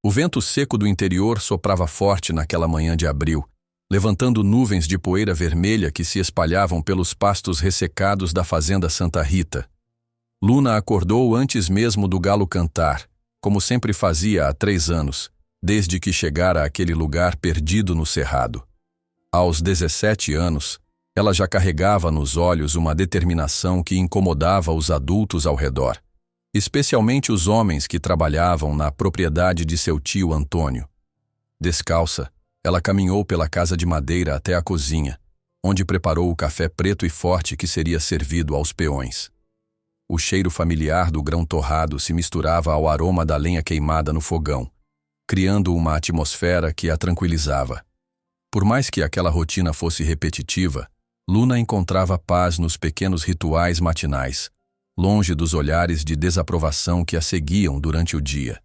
O vento seco do interior soprava forte naquela manhã de abril, levantando nuvens de poeira vermelha que se espalhavam pelos pastos ressecados da fazenda Santa Rita. Luna acordou antes mesmo do galo cantar, como sempre fazia há 3 anos, desde que chegara àquele lugar perdido no cerrado. Aos 17 anos, ela já carregava nos olhos uma determinação que incomodava os adultos ao redor, especialmente os homens que trabalhavam na propriedade de seu tio Antônio. Descalça, ela caminhou pela casa de madeira até a cozinha, onde preparou o café preto e forte que seria servido aos peões. O cheiro familiar do grão torrado se misturava ao aroma da lenha queimada no fogão, criando uma atmosfera que a tranquilizava. Por mais que aquela rotina fosse repetitiva, Luna encontrava paz nos pequenos rituais matinais, longe dos olhares de desaprovação que a seguiam durante o dia.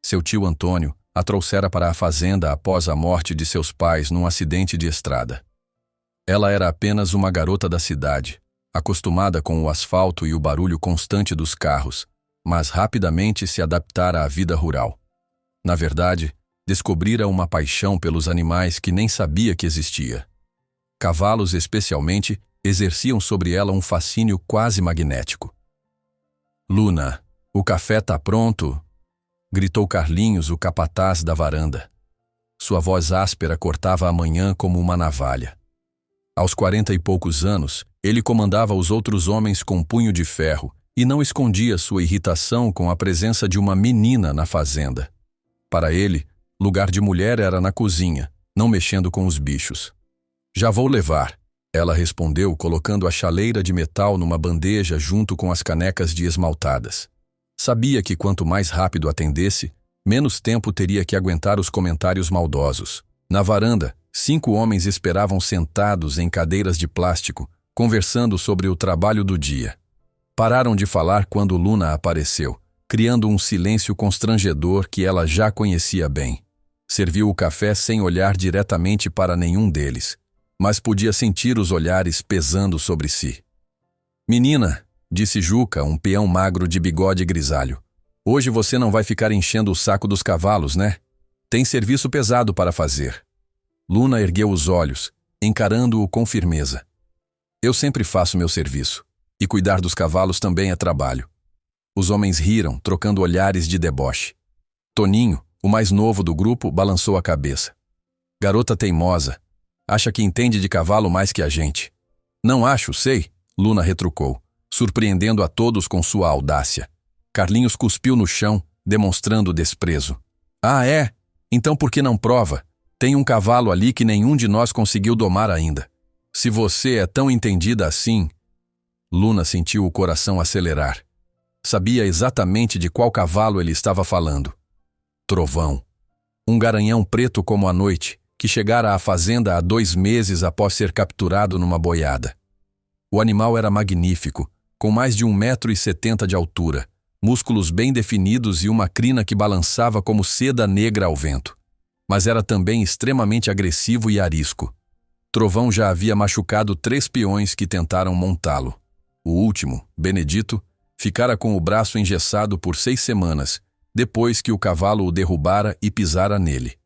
Seu tio Antônio a trouxera para a fazenda após a morte de seus pais num acidente de estrada. Ela era apenas uma garota da cidade, acostumada com o asfalto e o barulho constante dos carros, mas rapidamente se adaptara à vida rural. Na verdade, descobrira uma paixão pelos animais que nem sabia que existia. Cavalos, especialmente, exerciam sobre ela um fascínio quase magnético. "Luna, o café tá pronto!" gritou Carlinhos, o capataz da varanda. Sua voz áspera cortava a manhã como uma navalha. Aos 40 e poucos anos, ele comandava os outros homens com punho de ferro e não escondia sua irritação com a presença de uma menina na fazenda. Para ele, lugar de mulher era na cozinha, não mexendo com os bichos. "Já vou levar", ela respondeu, colocando a chaleira de metal numa bandeja junto com as canecas de esmaltadas. Sabia que quanto mais rápido atendesse, menos tempo teria que aguentar os comentários maldosos. Na varanda, 5 homens esperavam sentados em cadeiras de plástico, conversando sobre o trabalho do dia. Pararam de falar quando Luna apareceu, criando um silêncio constrangedor que ela já conhecia bem. Serviu o café sem olhar diretamente para nenhum deles, mas podia sentir os olhares pesando sobre si. "Menina", disse Juca, um peão magro de bigode grisalho, "hoje você não vai ficar enchendo o saco dos cavalos, né? Tem serviço pesado para fazer." Luna ergueu os olhos, encarando-o com firmeza. "Eu sempre faço meu serviço, e cuidar dos cavalos também é trabalho." Os homens riram, trocando olhares de deboche. Toninho, o mais novo do grupo, balançou a cabeça. "Garota teimosa. Acha que entende de cavalo mais que a gente." "Não acho, sei", Luna retrucou, surpreendendo a todos com sua audácia. Carlinhos cuspiu no chão, demonstrando desprezo. "Ah, é? Então por que não prova? Tem um cavalo ali que nenhum de nós conseguiu domar ainda. Se você é tão entendida assim..." Luna sentiu o coração acelerar. Sabia exatamente de qual cavalo ele estava falando. Trovão. Um garanhão preto como a noite, que chegara à fazenda há 2 meses após ser capturado numa boiada. O animal era magnífico, com mais de 1,70 m de altura, músculos bem definidos e uma crina que balançava como seda negra ao vento. Mas era também extremamente agressivo e arisco. Trovão já havia machucado 3 peões que tentaram montá-lo. O último, Benedito, ficara com o braço engessado por 6 semanas, depois que o cavalo o derrubara e pisara nele.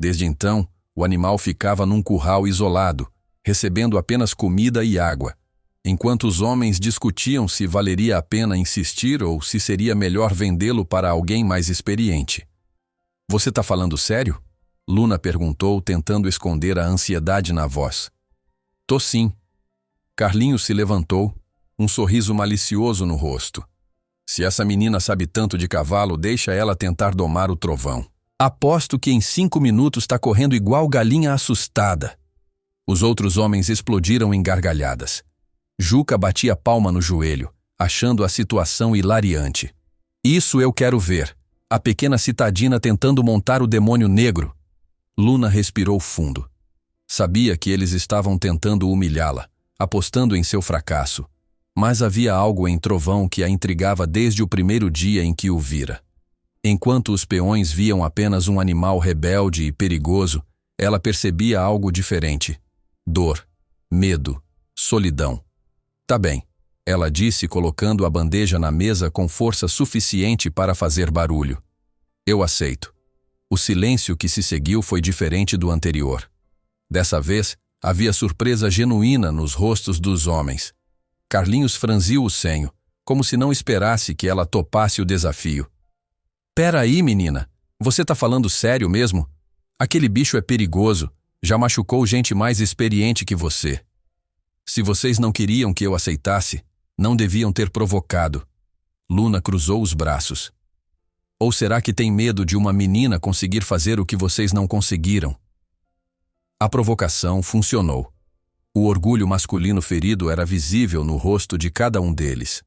Desde então, o animal ficava num curral isolado, recebendo apenas comida e água, enquanto os homens discutiam se valeria a pena insistir ou se seria melhor vendê-lo para alguém mais experiente. "Você tá falando sério?" Luna perguntou, tentando esconder a ansiedade na voz. "Tô sim." Carlinhos se levantou, um sorriso malicioso no rosto. "Se essa menina sabe tanto de cavalo, deixa ela tentar domar o Trovão. Aposto que em 5 minutos tá correndo igual galinha assustada." Os outros homens explodiram em gargalhadas. Juca batia palma no joelho, achando a situação hilariante. "Isso eu quero ver. A pequena citadina tentando montar o demônio negro." Luna respirou fundo. Sabia que eles estavam tentando humilhá-la, apostando em seu fracasso. Mas havia algo em Trovão que a intrigava desde o primeiro dia em que o vira. Enquanto os peões viam apenas um animal rebelde e perigoso, ela percebia algo diferente. Dor, medo, solidão. "Tá bem", ela disse, colocando a bandeja na mesa com força suficiente para fazer barulho. "Eu aceito." O silêncio que se seguiu foi diferente do anterior. Dessa vez, havia surpresa genuína nos rostos dos homens. Carlinhos franziu o senho, como se não esperasse que ela topasse o desafio. Pera aí, menina. Você tá falando sério mesmo? Aquele bicho é perigoso. Já machucou gente mais experiente que você. Se vocês não queriam que eu aceitasse, não deviam ter provocado. Luna cruzou os braços. Ou será que tem medo de uma menina conseguir fazer o que vocês não conseguiram? A provocação funcionou. O orgulho masculino ferido era visível no rosto de cada um deles.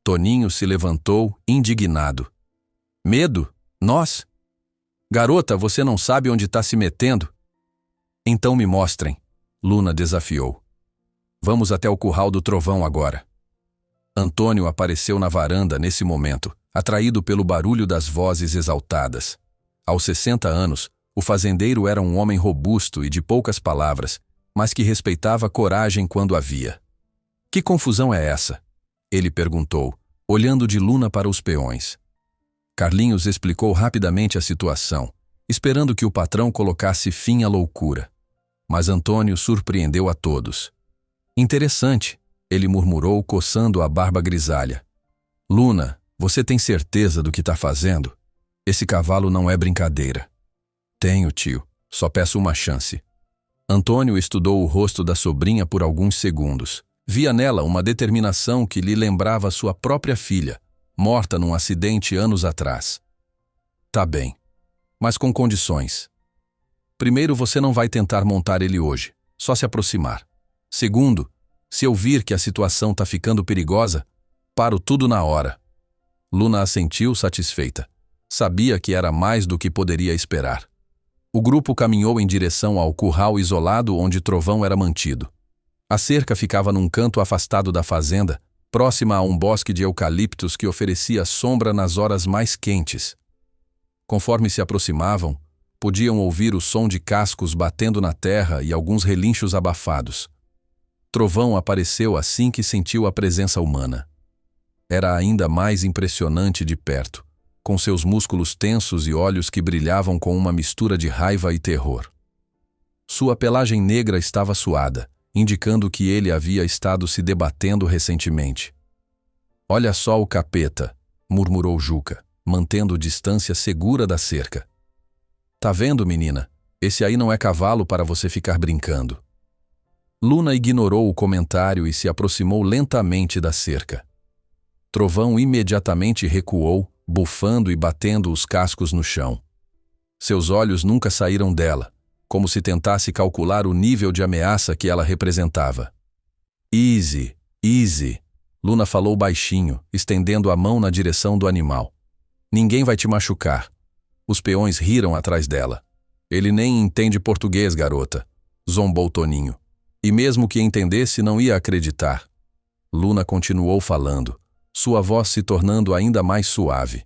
Toninho se levantou, indignado. Medo? Nós? Garota, você não sabe onde está se metendo? Então me mostrem, Luna desafiou. Vamos até o curral do trovão agora. Antônio apareceu na varanda nesse momento, atraído pelo barulho das vozes exaltadas. Aos 60 anos, o fazendeiro era um homem robusto e de poucas palavras, mas que respeitava coragem quando havia. Que confusão é essa? Ele perguntou, olhando de Luna para os peões. Carlinhos explicou rapidamente a situação, esperando que o patrão colocasse fim à loucura. Mas Antônio surpreendeu a todos. Interessante, ele murmurou, coçando a barba grisalha. Luna, você tem certeza do que está fazendo? Esse cavalo não é brincadeira. Tenho, tio. Só peço uma chance. Antônio estudou o rosto da sobrinha por alguns segundos. Via nela uma determinação que lhe lembrava sua própria filha, morta num acidente anos atrás. Tá bem, mas com condições. Primeiro, você não vai tentar montar ele hoje, só se aproximar. Segundo, se eu vir que a situação tá ficando perigosa, paro tudo na hora. Luna assentiu satisfeita. Sabia que era mais do que poderia esperar. O grupo caminhou em direção ao curral isolado onde Trovão era mantido. A cerca ficava num canto afastado da fazenda, próxima a um bosque de eucaliptos que oferecia sombra nas horas mais quentes. Conforme se aproximavam, podiam ouvir o som de cascos batendo na terra e alguns relinchos abafados. Trovão apareceu assim que sentiu a presença humana. Era ainda mais impressionante de perto, com seus músculos tensos e olhos que brilhavam com uma mistura de raiva e terror. Sua pelagem negra estava suada, indicando que ele havia estado se debatendo recentemente. Olha só o capeta, murmurou Juca, mantendo distância segura da cerca. Tá vendo, menina? Esse aí não é cavalo para você ficar brincando. Luna ignorou o comentário e se aproximou lentamente da cerca. Trovão imediatamente recuou, bufando e batendo os cascos no chão. Seus olhos nunca saíram dela, como se tentasse calcular o nível de ameaça que ela representava. Easy, easy, Luna falou baixinho, estendendo a mão na direção do animal. Ninguém vai te machucar. Os peões riram atrás dela. Ele nem entende português, garota, zombou Toninho. E mesmo que entendesse, não ia acreditar. Luna continuou falando, sua voz se tornando ainda mais suave.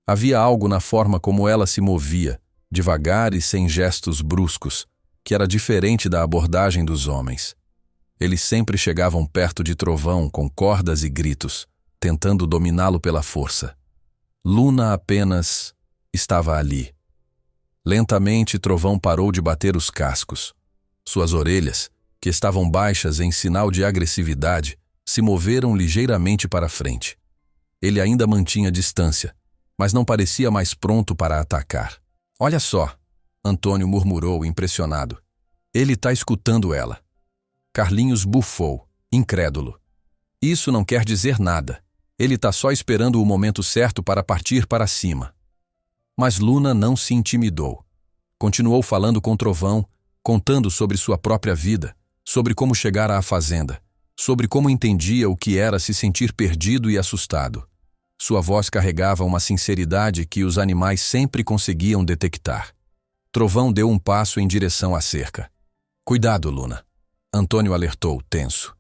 Havia algo na forma como ela se movia, devagar e sem gestos bruscos, que era diferente da abordagem dos homens. Eles sempre chegavam perto de Trovão com cordas e gritos, tentando dominá-lo pela força. Luna apenas estava ali. Lentamente, Trovão parou de bater os cascos. Suas orelhas, que estavam baixas em sinal de agressividade, se moveram ligeiramente para frente. Ele ainda mantinha distância, mas não parecia mais pronto para atacar. Olha só, Antônio murmurou, impressionado. Ele está escutando ela. Carlinhos bufou, incrédulo. Isso não quer dizer nada. Ele está só esperando o momento certo para partir para cima. Mas Luna não se intimidou. Continuou falando com Trovão, contando sobre sua própria vida, sobre como chegar à fazenda, sobre como entendia o que era se sentir perdido e assustado. Sua voz carregava uma sinceridade que os animais sempre conseguiam detectar. Trovão deu um passo em direção à cerca. Cuidado, Luna. Antônio alertou, tenso.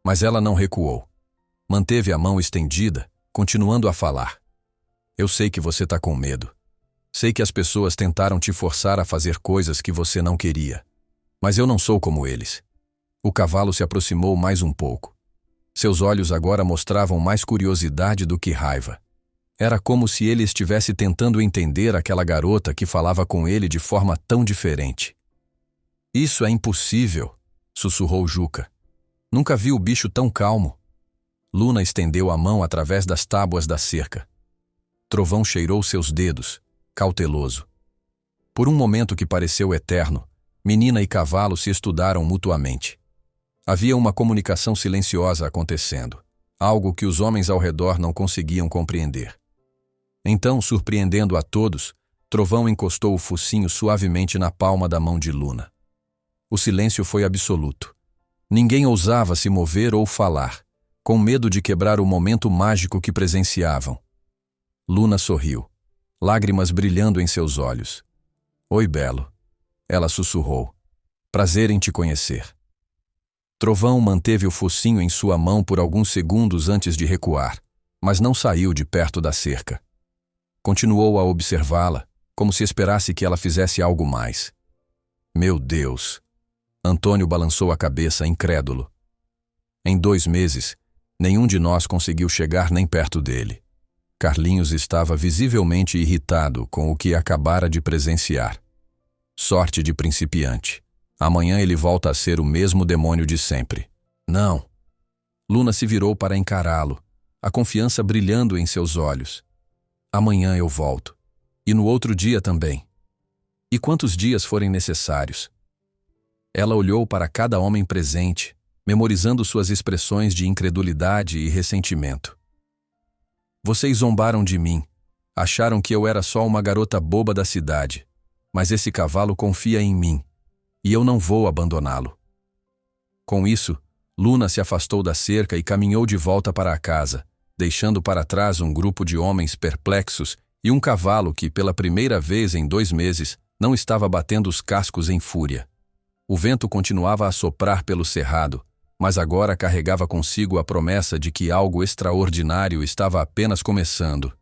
Mas ela não recuou. Manteve a mão estendida, continuando a falar. Eu sei que você está com medo. Sei que as pessoas tentaram te forçar a fazer coisas que você não queria. Mas eu não sou como eles. O cavalo se aproximou mais um pouco. Seus olhos agora mostravam mais curiosidade do que raiva. Era como se ele estivesse tentando entender aquela garota que falava com ele de forma tão diferente. Isso é impossível, sussurrou Juca. Nunca vi o bicho tão calmo. Luna estendeu a mão através das tábuas da cerca. Trovão cheirou seus dedos, cauteloso. Por um momento que pareceu eterno, menina e cavalo se estudaram mutuamente. Havia uma comunicação silenciosa acontecendo, algo que os homens ao redor não conseguiam compreender. Então, surpreendendo a todos, Trovão encostou o focinho suavemente na palma da mão de Luna. O silêncio foi absoluto. Ninguém ousava se mover ou falar, com medo de quebrar o momento mágico que presenciavam. Luna sorriu, lágrimas brilhando em seus olhos. Oi, Belo. Ela sussurrou. Prazer em te conhecer. Trovão manteve o focinho em sua mão por alguns segundos antes de recuar, mas não saiu de perto da cerca. Continuou a observá-la, como se esperasse que ela fizesse algo mais. Meu Deus! Antônio balançou a cabeça, incrédulo. Em 2 meses, nenhum de nós conseguiu chegar nem perto dele. Carlinhos estava visivelmente irritado com o que acabara de presenciar. Sorte de principiante. Amanhã ele volta a ser o mesmo demônio de sempre. Não. Luna se virou para encará-lo, a confiança brilhando em seus olhos. Amanhã eu volto. E no outro dia também. E quantos dias forem necessários? Ela olhou para cada homem presente, memorizando suas expressões de incredulidade e ressentimento. Vocês zombaram de mim. Acharam que eu era só uma garota boba da cidade. Mas esse cavalo confia em mim. E eu não vou abandoná-lo. Com isso, Luna se afastou da cerca e caminhou de volta para a casa, deixando para trás um grupo de homens perplexos e um cavalo que, pela primeira vez em 2 meses, não estava batendo os cascos em fúria. O vento continuava a soprar pelo cerrado, mas agora carregava consigo a promessa de que algo extraordinário estava apenas começando.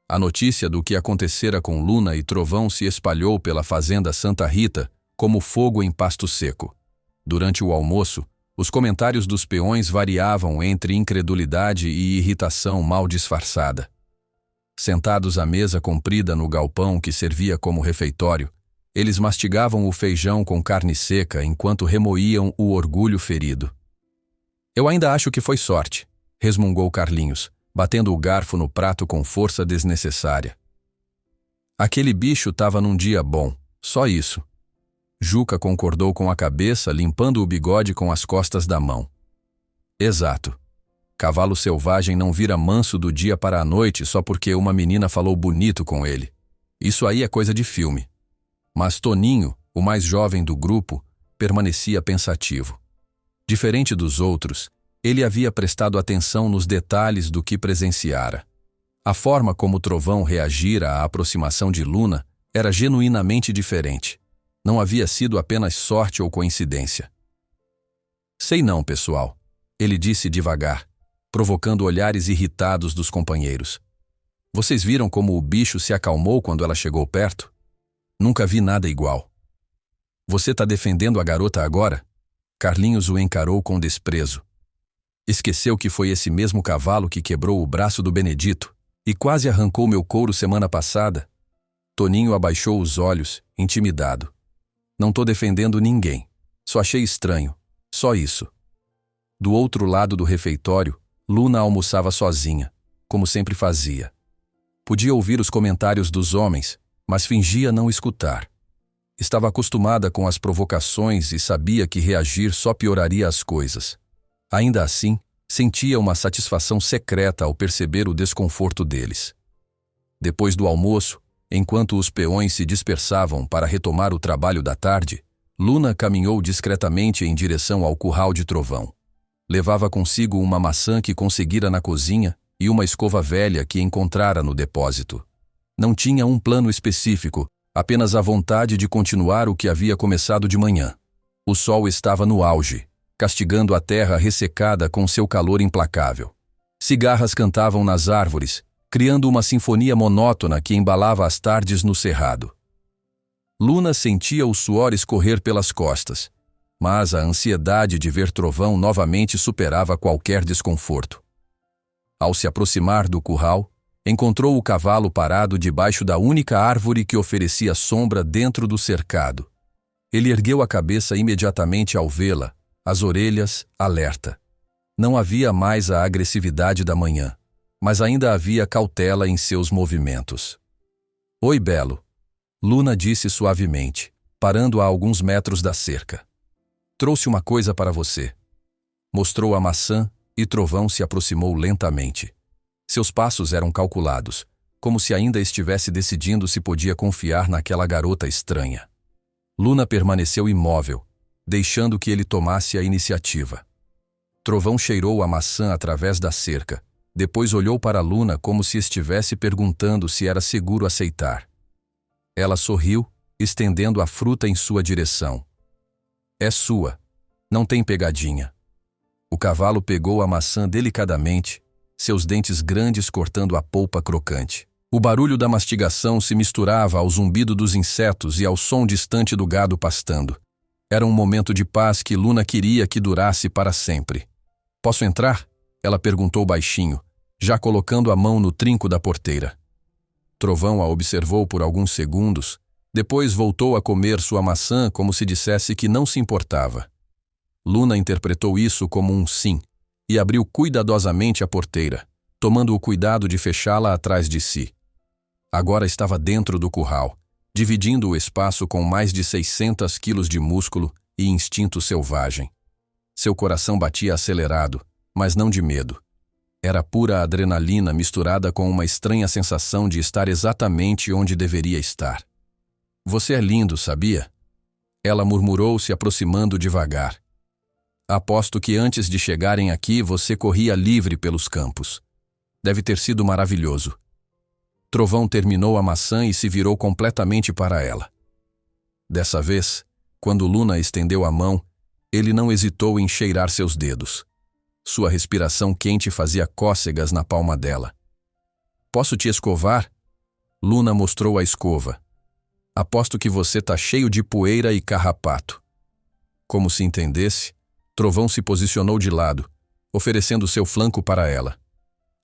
A notícia do que acontecera com Luna e Trovão se espalhou pela fazenda Santa Rita como fogo em pasto seco. Durante o almoço, os comentários dos peões variavam entre incredulidade e irritação mal disfarçada. Sentados à mesa comprida no galpão que servia como refeitório, eles mastigavam o feijão com carne seca enquanto remoíam o orgulho ferido. Eu ainda acho que foi sorte, resmungou Carlinhos, batendo o garfo no prato com força desnecessária. Aquele bicho estava num dia bom, só isso. Juca concordou com a cabeça, limpando o bigode com as costas da mão. Exato. Cavalo selvagem não vira manso do dia para a noite só porque uma menina falou bonito com ele. Isso aí é coisa de filme. Mas Toninho, o mais jovem do grupo, permanecia pensativo. Diferente dos outros, ele havia prestado atenção nos detalhes do que presenciara. A forma como Trovão reagira à aproximação de Luna era genuinamente diferente. Não havia sido apenas sorte ou coincidência. Sei não, pessoal, ele disse devagar, provocando olhares irritados dos companheiros. Vocês viram como o bicho se acalmou quando ela chegou perto? Nunca vi nada igual. Você tá defendendo a garota agora? Carlinhos o encarou com desprezo. Esqueceu que foi esse mesmo cavalo que quebrou o braço do Benedito e quase arrancou meu couro semana passada? Toninho abaixou os olhos, intimidado. Não tô defendendo ninguém. Só achei estranho. Só isso. Do outro lado do refeitório, Luna almoçava sozinha, como sempre fazia. Podia ouvir os comentários dos homens, mas fingia não escutar. Estava acostumada com as provocações e sabia que reagir só pioraria as coisas. Ainda assim, sentia uma satisfação secreta ao perceber o desconforto deles. Depois do almoço, enquanto os peões se dispersavam para retomar o trabalho da tarde, Luna caminhou discretamente em direção ao curral de Trovão. Levava consigo uma maçã que conseguira na cozinha e uma escova velha que encontrara no depósito. Não tinha um plano específico, apenas a vontade de continuar o que havia começado de manhã. O sol estava no auge, castigando a terra ressecada com seu calor implacável. Cigarras cantavam nas árvores, criando uma sinfonia monótona que embalava as tardes no cerrado. Luna sentia o suor escorrer pelas costas, mas a ansiedade de ver Trovão novamente superava qualquer desconforto. Ao se aproximar do curral, Encontrou o cavalo parado debaixo da única árvore que oferecia sombra dentro do cercado. Ele ergueu a cabeça imediatamente ao vê-la, as orelhas alerta. Não havia mais a agressividade da manhã, mas ainda havia cautela em seus movimentos. "Oi, Belo", Luna disse suavemente, parando a alguns metros da cerca. "Trouxe uma coisa para você." Mostrou a maçã e Trovão se aproximou lentamente. Seus passos eram calculados, como se ainda estivesse decidindo se podia confiar naquela garota estranha. Luna permaneceu imóvel, deixando que ele tomasse a iniciativa. Trovão cheirou a maçã através da cerca, depois olhou para Luna como se estivesse perguntando se era seguro aceitar. Ela sorriu, estendendo a fruta em sua direção. "É sua. Não tem pegadinha." O cavalo pegou a maçã delicadamente, seus dentes grandes cortando a polpa crocante. O barulho da mastigação se misturava ao zumbido dos insetos e ao som distante do gado pastando. Era um momento de paz que Luna queria que durasse para sempre. "Posso entrar?" ela perguntou baixinho, já colocando a mão no trinco da porteira. Trovão a observou por alguns segundos, depois voltou a comer sua maçã como se dissesse que não se importava. Luna interpretou isso como um sim e abriu cuidadosamente a porteira, tomando o cuidado de fechá-la atrás de si. Agora estava dentro do curral, dividindo o espaço com mais de 600 quilos de músculo e instinto selvagem. Seu coração batia acelerado, mas não de medo. Era pura adrenalina misturada com uma estranha sensação de estar exatamente onde deveria estar. "Você é lindo, sabia?" Ela murmurou, se aproximando devagar. "Aposto que antes de chegarem aqui você corria livre pelos campos. Deve ter sido maravilhoso." Trovão terminou a maçã e se virou completamente para ela. Dessa vez, quando Luna estendeu a mão, ele não hesitou em cheirar seus dedos. Sua respiração quente fazia cócegas na palma dela. "Posso te escovar?" Luna mostrou a escova. "Aposto que você tá cheio de poeira e carrapato." Como se entendesse, Trovão se posicionou de lado, oferecendo seu flanco para ela.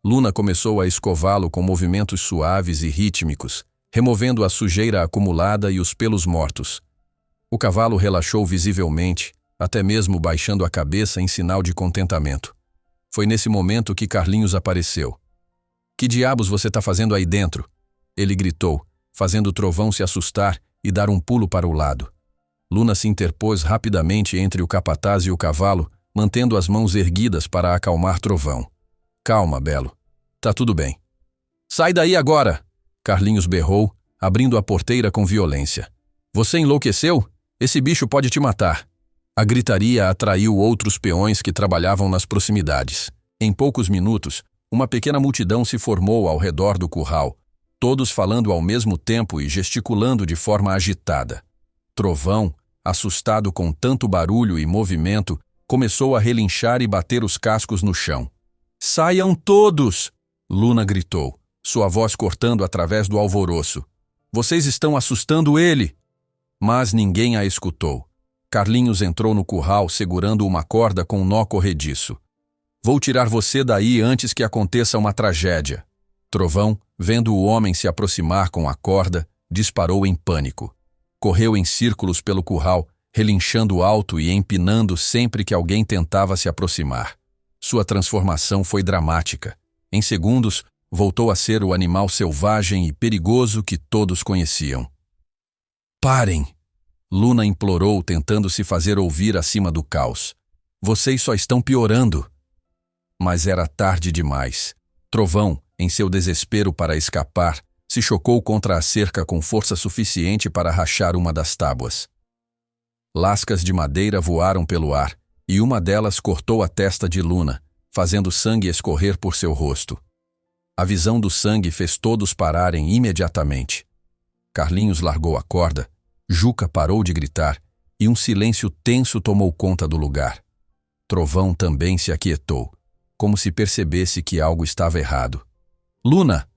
Luna começou a escová-lo com movimentos suaves e rítmicos, removendo a sujeira acumulada e os pelos mortos. O cavalo relaxou visivelmente, até mesmo baixando a cabeça em sinal de contentamento. Foi nesse momento que Carlinhos apareceu. "Que diabos você tá fazendo aí dentro?" ele gritou, fazendo Trovão se assustar e dar um pulo para o lado. Luna se interpôs rapidamente entre o capataz e o cavalo, mantendo as mãos erguidas para acalmar Trovão. "Calma, Belo. Tá tudo bem." "Sai daí agora!" Carlinhos berrou, abrindo a porteira com violência. "Você enlouqueceu? Esse bicho pode te matar." A gritaria atraiu outros peões que trabalhavam nas proximidades. Em poucos minutos, uma pequena multidão se formou ao redor do curral, todos falando ao mesmo tempo e gesticulando de forma agitada. Trovão, assustado com tanto barulho e movimento, começou a relinchar e bater os cascos no chão. "Saiam todos!" Luna gritou, sua voz cortando através do alvoroço. "Vocês estão assustando ele!" Mas ninguém a escutou. Carlinhos entrou no curral segurando uma corda com um nó corrediço. "Vou tirar você daí antes que aconteça uma tragédia." Trovão, vendo o homem se aproximar com a corda, disparou em pânico. Correu em círculos pelo curral, relinchando alto e empinando sempre que alguém tentava se aproximar. Sua transformação foi dramática. Em segundos, voltou a ser o animal selvagem e perigoso que todos conheciam. "Parem!" Luna implorou, tentando se fazer ouvir acima do caos. "Vocês só estão piorando." Mas era tarde demais. Trovão, em seu desespero para escapar, se chocou contra a cerca com força suficiente para rachar uma das tábuas. Lascas de madeira voaram pelo ar, e uma delas cortou a testa de Luna, fazendo sangue escorrer por seu rosto. A visão do sangue fez todos pararem imediatamente. Carlinhos largou a corda, Juca parou de gritar, e um silêncio tenso tomou conta do lugar. Trovão também se aquietou, como se percebesse que algo estava errado. "Luna!"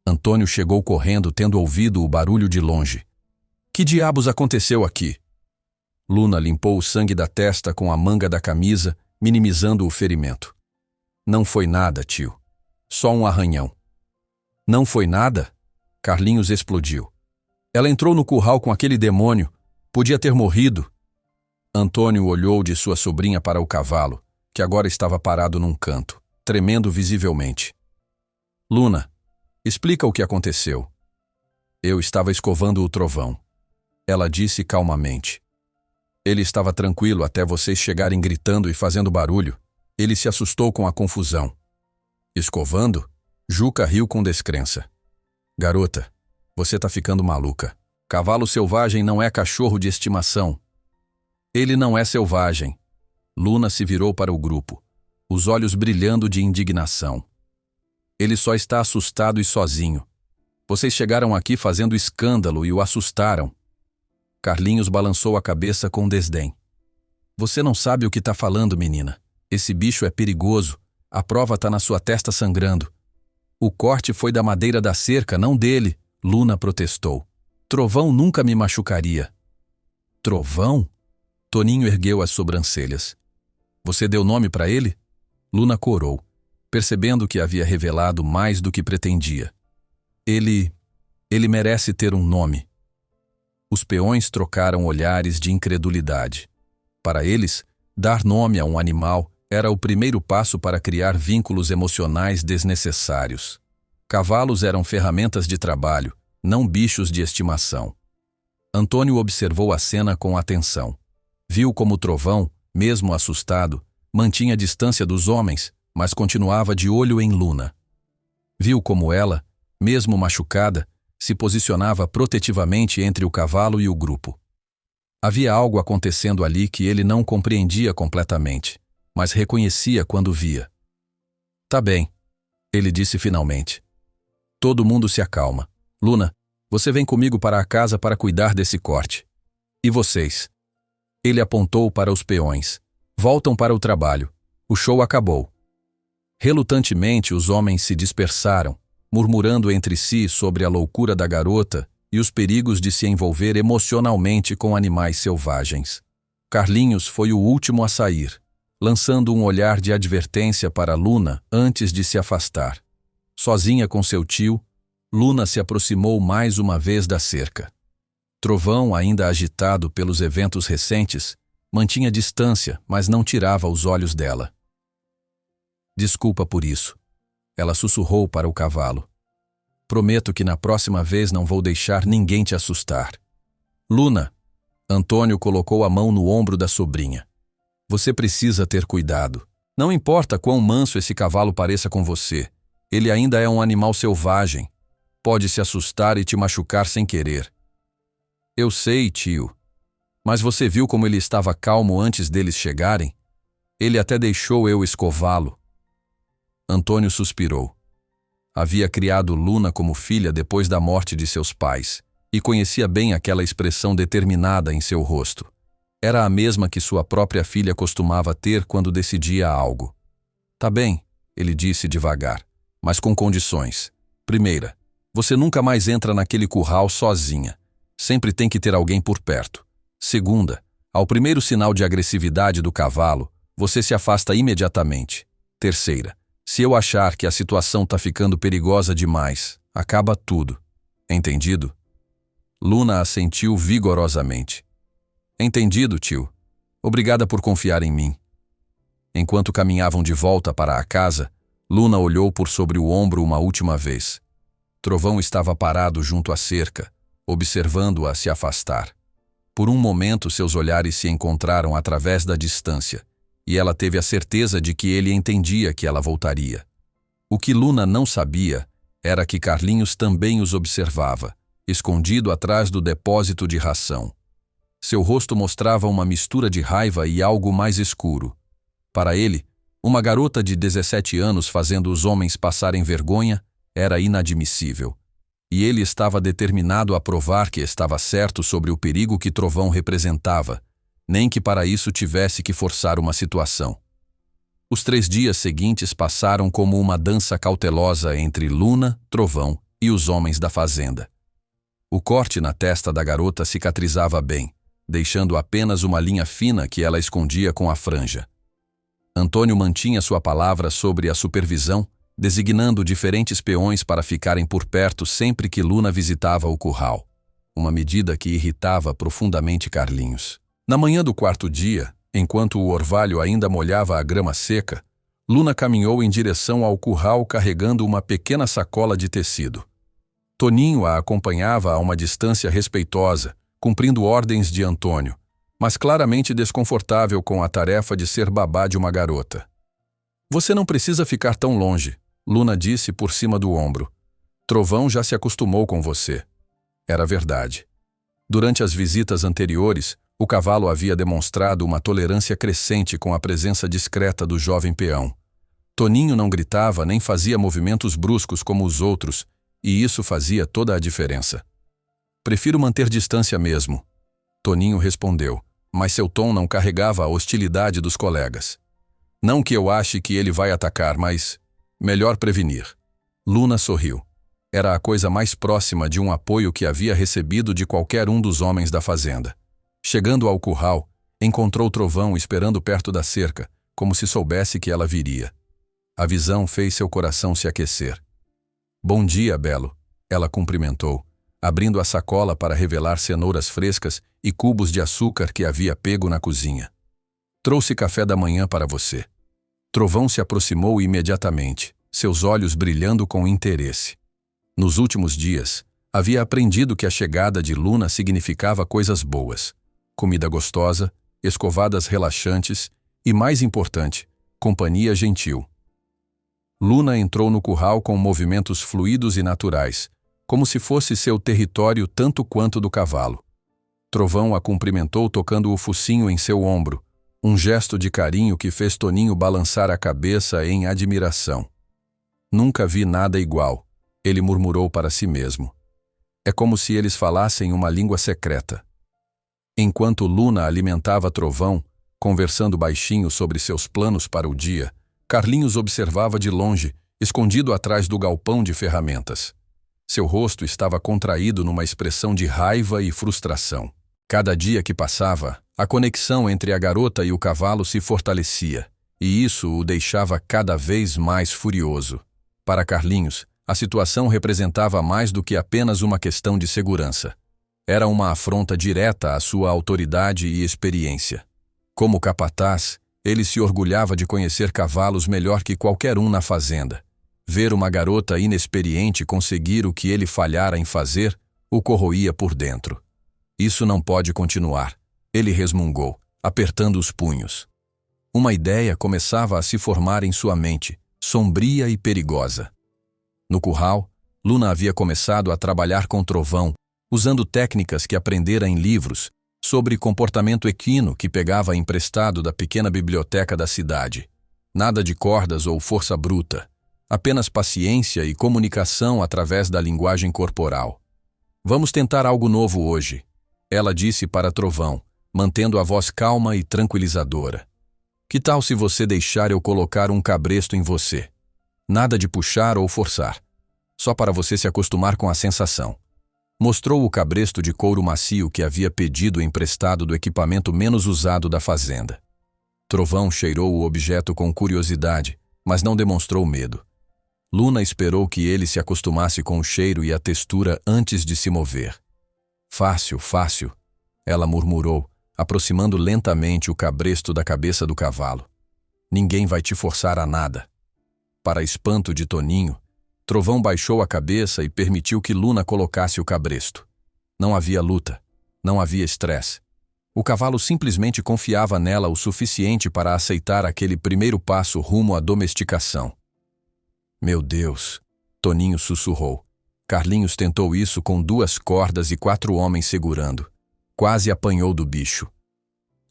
Antônio chegou correndo, tendo ouvido o barulho de longe. "Que diabos aconteceu aqui?" Luna limpou o sangue da testa com a manga da camisa, minimizando o ferimento. "Não foi nada, tio. Só um arranhão." Não foi nada? Carlinhos explodiu. Ela entrou no curral com aquele demônio. Podia ter morrido. Antônio olhou de sua sobrinha para o cavalo, que agora estava parado num canto, tremendo visivelmente. Luna, explica o que aconteceu. Eu estava escovando o trovão. Ela disse calmamente. Ele estava tranquilo até vocês chegarem gritando e fazendo barulho. Ele se assustou com a confusão. Escovando? Juca riu com descrença. Garota, você tá ficando maluca. Cavalo selvagem não é cachorro de estimação. Ele não é selvagem. Luna se virou para o grupo, os olhos brilhando de indignação. Ele só está assustado e sozinho. Vocês chegaram aqui fazendo escândalo e o assustaram. Carlinhos balançou a cabeça com desdém. Você não sabe o que tá falando, menina. Esse bicho é perigoso. A prova tá na sua testa sangrando. O corte foi da madeira da cerca, não dele, Luna protestou. Trovão nunca me machucaria. Trovão? Toninho ergueu as sobrancelhas. Você deu nome para ele? Luna corou, percebendo que havia revelado mais do que pretendia. Ele merece ter um nome. Os peões trocaram olhares de incredulidade. Para eles, dar nome a um animal era o primeiro passo para criar vínculos emocionais desnecessários. Cavalos eram ferramentas de trabalho, não bichos de estimação. Antônio observou a cena com atenção. Viu como o Trovão, mesmo assustado, mantinha distância dos homens, mas continuava de olho em Luna. Viu como ela, mesmo machucada, se posicionava protetivamente entre o cavalo e o grupo. Havia algo acontecendo ali que ele não compreendia completamente, mas reconhecia quando via. Tá bem, ele disse finalmente. Todo mundo se acalma. Luna, você vem comigo para a casa para cuidar desse corte. E vocês? Ele apontou para os peões. Voltam para o trabalho. O show acabou. Relutantemente, os homens se dispersaram, murmurando entre si sobre a loucura da garota e os perigos de se envolver emocionalmente com animais selvagens. Carlinhos foi o último a sair, lançando um olhar de advertência para Luna antes de se afastar. Sozinha com seu tio, Luna se aproximou mais uma vez da cerca. Trovão, ainda agitado pelos eventos recentes, mantinha distância, mas não tirava os olhos dela. Desculpa por isso. Ela sussurrou para o cavalo. Prometo que na próxima vez não vou deixar ninguém te assustar. Luna, Antônio colocou a mão no ombro da sobrinha. Você precisa ter cuidado. Não importa quão manso esse cavalo pareça com você, ele ainda é um animal selvagem. Pode se assustar e te machucar sem querer. Eu sei, tio. Mas você viu como ele estava calmo antes deles chegarem? Ele até deixou eu escová-lo. Antônio suspirou. Havia criado Luna como filha depois da morte de seus pais e conhecia bem aquela expressão determinada em seu rosto. Era a mesma que sua própria filha costumava ter quando decidia algo. Tá bem, ele disse devagar, mas com condições. Primeira, você nunca mais entra naquele curral sozinha. Sempre tem que ter alguém por perto. Segunda, ao primeiro sinal de agressividade do cavalo, você se afasta imediatamente. Terceira, se eu achar que a situação tá ficando perigosa demais, acaba tudo. Entendido? Luna assentiu vigorosamente. Entendido, tio. Obrigada por confiar em mim. Enquanto caminhavam de volta para a casa, Luna olhou por sobre o ombro uma última vez. Trovão estava parado junto à cerca, observando-a se afastar. Por um momento seus olhares se encontraram através da distância, e ela teve a certeza de que ele entendia que ela voltaria. O que Luna não sabia era que Carlinhos também os observava, escondido atrás do depósito de ração. Seu rosto mostrava uma mistura de raiva e algo mais escuro. Para ele, uma garota de 17 anos fazendo os homens passarem vergonha era inadmissível. E ele estava determinado a provar que estava certo sobre o perigo que Trovão representava, nem que para isso tivesse que forçar uma situação. Os 3 dias seguintes passaram como uma dança cautelosa entre Luna, Trovão e os homens da fazenda. O corte na testa da garota cicatrizava bem, deixando apenas uma linha fina que ela escondia com a franja. Antônio mantinha sua palavra sobre a supervisão designando diferentes peões para ficarem por perto sempre que Luna visitava o curral. Uma medida que irritava profundamente Carlinhos. Na manhã do quarto dia, enquanto o orvalho ainda molhava a grama seca, Luna caminhou em direção ao curral carregando uma pequena sacola de tecido. Toninho a acompanhava a uma distância respeitosa, cumprindo ordens de Antônio, mas claramente desconfortável com a tarefa de ser babá de uma garota. "Você não precisa ficar tão longe", Luna disse por cima do ombro. "Trovão já se acostumou com você." Era verdade. Durante as visitas anteriores, o cavalo havia demonstrado uma tolerância crescente com a presença discreta do jovem peão. Toninho não gritava nem fazia movimentos bruscos como os outros, e isso fazia toda a diferença. "Prefiro manter distância mesmo", Toninho respondeu, mas seu tom não carregava a hostilidade dos colegas. "Não que eu ache que ele vai atacar, mas melhor prevenir." Luna sorriu. Era a coisa mais próxima de um apoio que havia recebido de qualquer um dos homens da fazenda. Chegando ao curral, encontrou Trovão esperando perto da cerca, como se soubesse que ela viria. A visão fez seu coração se aquecer. "Bom dia, Belo", ela cumprimentou, abrindo a sacola para revelar cenouras frescas e cubos de açúcar que havia pego na cozinha. "Trouxe café da manhã para você." Trovão se aproximou imediatamente, seus olhos brilhando com interesse. Nos últimos dias, havia aprendido que a chegada de Luna significava coisas boas. Comida gostosa, escovadas relaxantes e, mais importante, companhia gentil. Luna entrou no curral com movimentos fluidos e naturais, como se fosse seu território tanto quanto do cavalo. Trovão a cumprimentou tocando o focinho em seu ombro, um gesto de carinho que fez Toninho balançar a cabeça em admiração. "Nunca vi nada igual", ele murmurou para si mesmo. "É como se eles falassem uma língua secreta." Enquanto Luna alimentava Trovão, conversando baixinho sobre seus planos para o dia, Carlinhos observava de longe, escondido atrás do galpão de ferramentas. Seu rosto estava contraído numa expressão de raiva e frustração. Cada dia que passava, a conexão entre a garota e o cavalo se fortalecia, e isso o deixava cada vez mais furioso. Para Carlinhos, a situação representava mais do que apenas uma questão de segurança. Era uma afronta direta à sua autoridade e experiência. Como capataz, ele se orgulhava de conhecer cavalos melhor que qualquer um na fazenda. Ver uma garota inexperiente conseguir o que ele falhara em fazer, o corroía por dentro. "Isso não pode continuar", ele resmungou, apertando os punhos. Uma ideia começava a se formar em sua mente, sombria e perigosa. No curral, Luna havia começado a trabalhar com Trovão, usando técnicas que aprendera em livros sobre comportamento equino que pegava emprestado da pequena biblioteca da cidade. Nada de cordas ou força bruta, apenas paciência e comunicação através da linguagem corporal. "Vamos tentar algo novo hoje", ela disse para Trovão, mantendo a voz calma e tranquilizadora. "Que tal se você deixar eu colocar um cabresto em você? Nada de puxar ou forçar, só para você se acostumar com a sensação." Mostrou o cabresto de couro macio que havia pedido emprestado do equipamento menos usado da fazenda. Trovão cheirou o objeto com curiosidade, mas não demonstrou medo. Luna esperou que ele se acostumasse com o cheiro e a textura antes de se mover. "Fácil, fácil", ela murmurou, aproximando lentamente o cabresto da cabeça do cavalo. "Ninguém vai te forçar a nada." Para espanto de Toninho, Trovão baixou a cabeça e permitiu que Luna colocasse o cabresto. Não havia luta, não havia estresse. O cavalo simplesmente confiava nela o suficiente para aceitar aquele primeiro passo rumo à domesticação. "Meu Deus", Toninho sussurrou. Carlinhos tentou isso com 2 cordas e 4 homens segurando. Quase apanhou do bicho.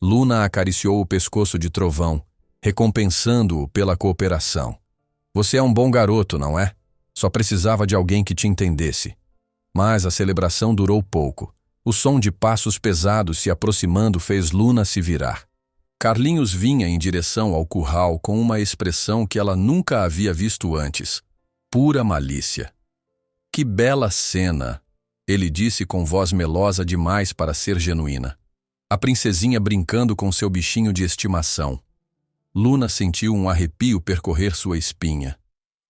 Luna acariciou o pescoço de Trovão, recompensando-o pela cooperação. "Você é um bom garoto, não é? Só precisava de alguém que te entendesse." Mas a celebração durou pouco. O som de passos pesados se aproximando fez Luna se virar. Carlinhos vinha em direção ao curral com uma expressão que ela nunca havia visto antes. Pura malícia. "Que bela cena", ele disse com voz melosa demais para ser genuína. A princesinha brincando com seu bichinho de estimação. Luna sentiu um arrepio percorrer sua espinha.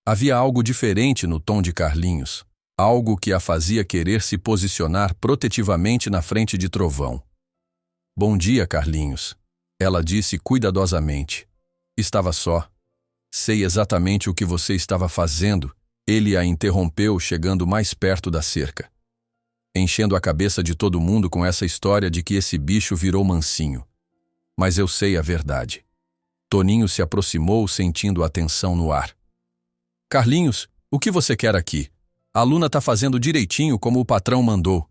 Havia algo diferente no tom de Carlinhos, algo que a fazia querer se posicionar protetivamente na frente de Trovão. Bom dia, Carlinhos, ela disse cuidadosamente. Estava só. Sei exatamente o que você estava fazendo, ele a interrompeu chegando mais perto da cerca. Enchendo a cabeça de todo mundo com essa história de que esse bicho virou mansinho. Mas eu sei a verdade. Toninho se aproximou sentindo a tensão no ar. Carlinhos, o que você quer aqui? A Luna tá fazendo direitinho como o patrão mandou.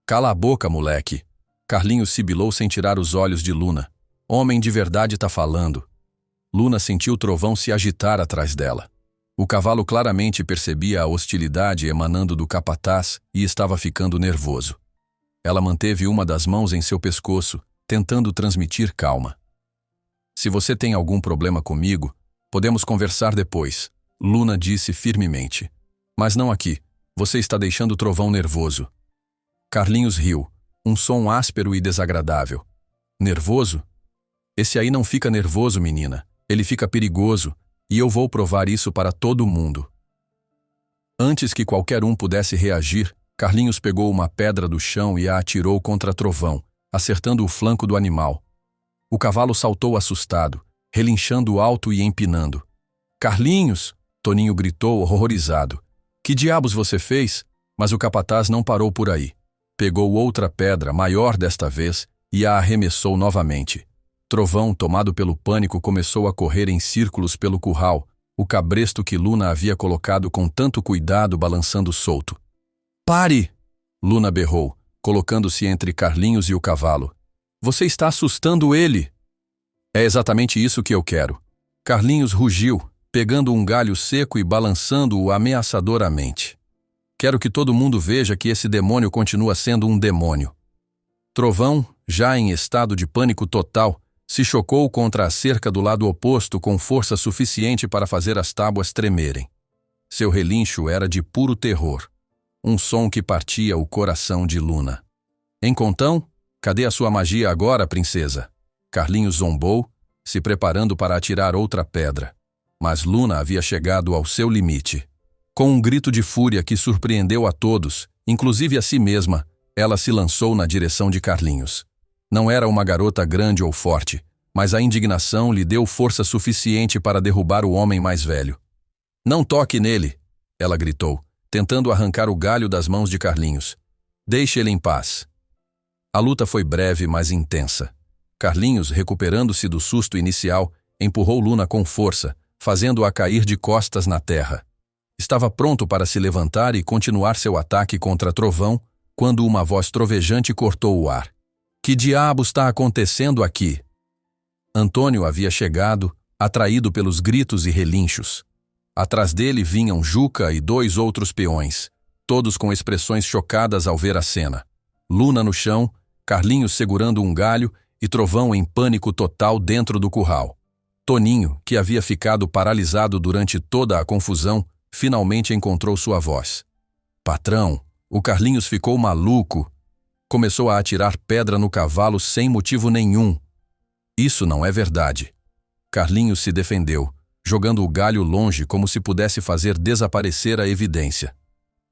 Cala a boca, moleque. Carlinhos sibilou sem tirar os olhos de Luna. Homem de verdade tá falando. Luna sentiu Trovão se agitar atrás dela. O cavalo claramente percebia a hostilidade emanando do capataz e estava ficando nervoso. Ela manteve uma das mãos em seu pescoço, tentando transmitir calma. Se você tem algum problema comigo, podemos conversar depois, Luna disse firmemente. Mas não aqui, você está deixando o Trovão nervoso. Carlinhos riu, um som áspero e desagradável. Nervoso? Esse aí não fica nervoso, menina. Ele fica perigoso. E eu vou provar isso para todo mundo. Antes que qualquer um pudesse reagir, Carlinhos pegou uma pedra do chão e a atirou contra Trovão, acertando o flanco do animal. O cavalo saltou assustado, relinchando alto e empinando. Carlinhos! Toninho gritou horrorizado. Que diabos você fez? Mas o capataz não parou por aí. Pegou outra pedra, maior desta vez, e a arremessou novamente. Trovão, tomado pelo pânico, começou a correr em círculos pelo curral, o cabresto que Luna havia colocado com tanto cuidado balançando solto. Pare! Luna berrou, colocando-se entre Carlinhos e o cavalo. Você está assustando ele! É exatamente isso que eu quero. Carlinhos rugiu, pegando um galho seco e balançando-o ameaçadoramente. Quero que todo mundo veja que esse demônio continua sendo um demônio. Trovão, já em estado de pânico total, se chocou contra a cerca do lado oposto com força suficiente para fazer as tábuas tremerem. Seu relincho era de puro terror, um som que partia o coração de Luna. Encontão, cadê a sua magia agora, princesa? Carlinhos zombou, se preparando para atirar outra pedra. Mas Luna havia chegado ao seu limite. Com um grito de fúria que surpreendeu a todos, inclusive a si mesma, ela se lançou na direção de Carlinhos. Não era uma garota grande ou forte, mas a indignação lhe deu força suficiente para derrubar o homem mais velho. Não toque nele, ela gritou, tentando arrancar o galho das mãos de Carlinhos. Deixe ele em paz. A luta foi breve, mas intensa. Carlinhos, recuperando-se do susto inicial, empurrou Luna com força, fazendo-a cair de costas na terra. Estava pronto para se levantar e continuar seu ataque contra Trovão, quando uma voz trovejante cortou o ar. Que diabo está acontecendo aqui? Antônio havia chegado, atraído pelos gritos e relinchos. Atrás dele vinham Juca e 2 outros peões, todos com expressões chocadas ao ver a cena. Luna no chão, Carlinhos segurando um galho e Trovão em pânico total dentro do curral. Toninho, que havia ficado paralisado durante toda a confusão, finalmente encontrou sua voz. Patrão, o Carlinhos ficou maluco. Começou a atirar pedra no cavalo sem motivo nenhum. Isso não é verdade. Carlinhos se defendeu, jogando o galho longe como se pudesse fazer desaparecer a evidência.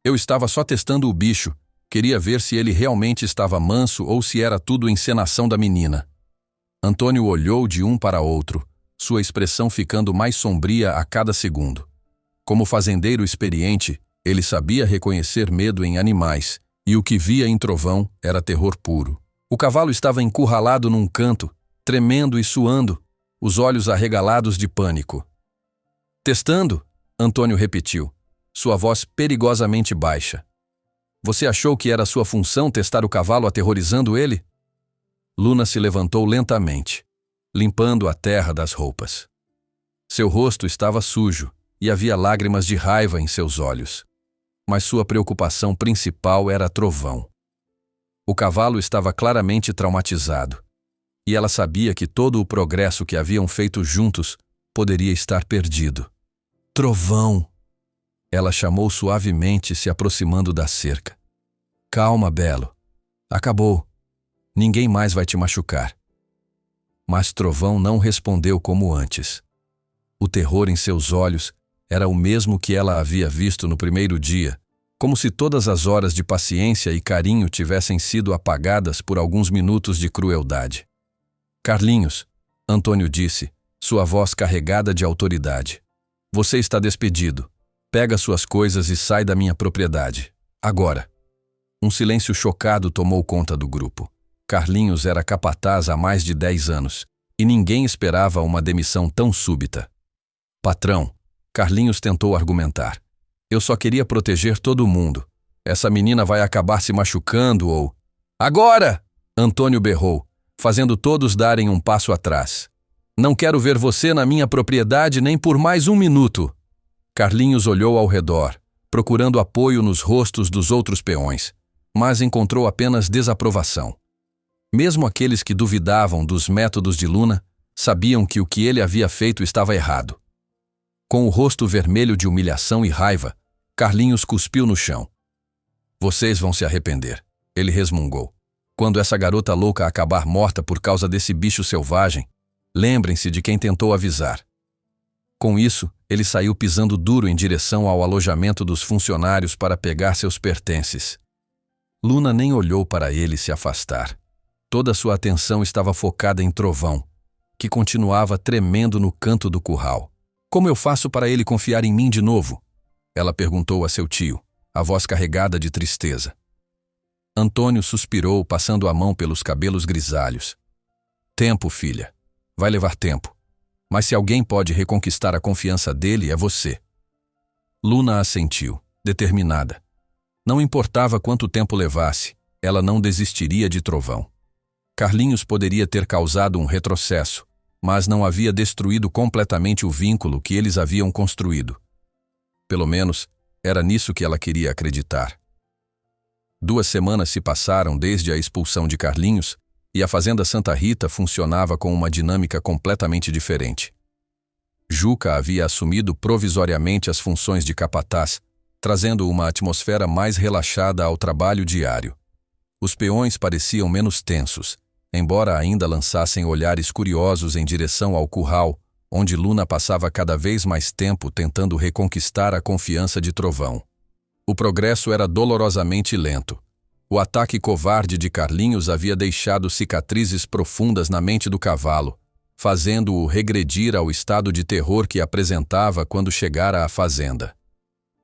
Eu estava só testando o bicho, queria ver se ele realmente estava manso ou se era tudo encenação da menina. Antônio olhou de um para outro, sua expressão ficando mais sombria a cada segundo. Como fazendeiro experiente, ele sabia reconhecer medo em animais, e o que via em Trovão era terror puro. O cavalo estava encurralado num canto, tremendo e suando, os olhos arregalados de pânico. Testando, Antônio repetiu, sua voz perigosamente baixa. Você achou que era sua função testar o cavalo aterrorizando ele? Luna se levantou lentamente, limpando a terra das roupas. Seu rosto estava sujo e havia lágrimas de raiva em seus olhos. Mas sua preocupação principal era Trovão. O cavalo estava claramente traumatizado, e ela sabia que todo o progresso que haviam feito juntos poderia estar perdido. Trovão! Ela chamou suavemente, se aproximando da cerca. Calma, Belo. Acabou. Ninguém mais vai te machucar. Mas Trovão não respondeu como antes. O terror em seus olhos Era o mesmo que ela havia visto no primeiro dia, como se todas as horas de paciência e carinho tivessem sido apagadas por alguns minutos de crueldade. Carlinhos, Antônio disse, sua voz carregada de autoridade. Você está despedido. Pega suas coisas e sai da minha propriedade. Agora. Um silêncio chocado tomou conta do grupo. Carlinhos era capataz há mais de 10 anos, e ninguém esperava uma demissão tão súbita. Patrão, Carlinhos tentou argumentar. Eu só queria proteger todo mundo. Essa menina vai acabar se machucando ou... Agora! Antônio berrou, fazendo todos darem um passo atrás. Não quero ver você na minha propriedade nem por mais um minuto. Carlinhos olhou ao redor, procurando apoio nos rostos dos outros peões, mas encontrou apenas desaprovação. Mesmo aqueles que duvidavam dos métodos de Luna, sabiam que o que ele havia feito estava errado. Com o rosto vermelho de humilhação e raiva, Carlinhos cuspiu no chão. Vocês vão se arrepender, ele resmungou. Quando essa garota louca acabar morta por causa desse bicho selvagem, lembrem-se de quem tentou avisar. Com isso, ele saiu pisando duro em direção ao alojamento dos funcionários para pegar seus pertences. Luna nem olhou para ele se afastar. Toda sua atenção estava focada em Trovão, que continuava tremendo no canto do curral. Como eu faço para ele confiar em mim de novo? Ela perguntou a seu tio, a voz carregada de tristeza. Antônio suspirou, passando a mão pelos cabelos grisalhos. Tempo, filha. Vai levar tempo. Mas se alguém pode reconquistar a confiança dele, é você. Luna assentiu, determinada. Não importava quanto tempo levasse, ela não desistiria de Trovão. Carlinhos poderia ter causado um retrocesso, mas não havia destruído completamente o vínculo que eles haviam construído. Pelo menos, era nisso que ela queria acreditar. 2 semanas se passaram desde a expulsão de Carlinhos, e a Fazenda Santa Rita funcionava com uma dinâmica completamente diferente. Juca havia assumido provisoriamente as funções de capataz, trazendo uma atmosfera mais relaxada ao trabalho diário. Os peões pareciam menos tensos, embora ainda lançassem olhares curiosos em direção ao curral, onde Luna passava cada vez mais tempo tentando reconquistar a confiança de Trovão. O progresso era dolorosamente lento. O ataque covarde de Carlinhos havia deixado cicatrizes profundas na mente do cavalo, fazendo-o regredir ao estado de terror que apresentava quando chegara à fazenda.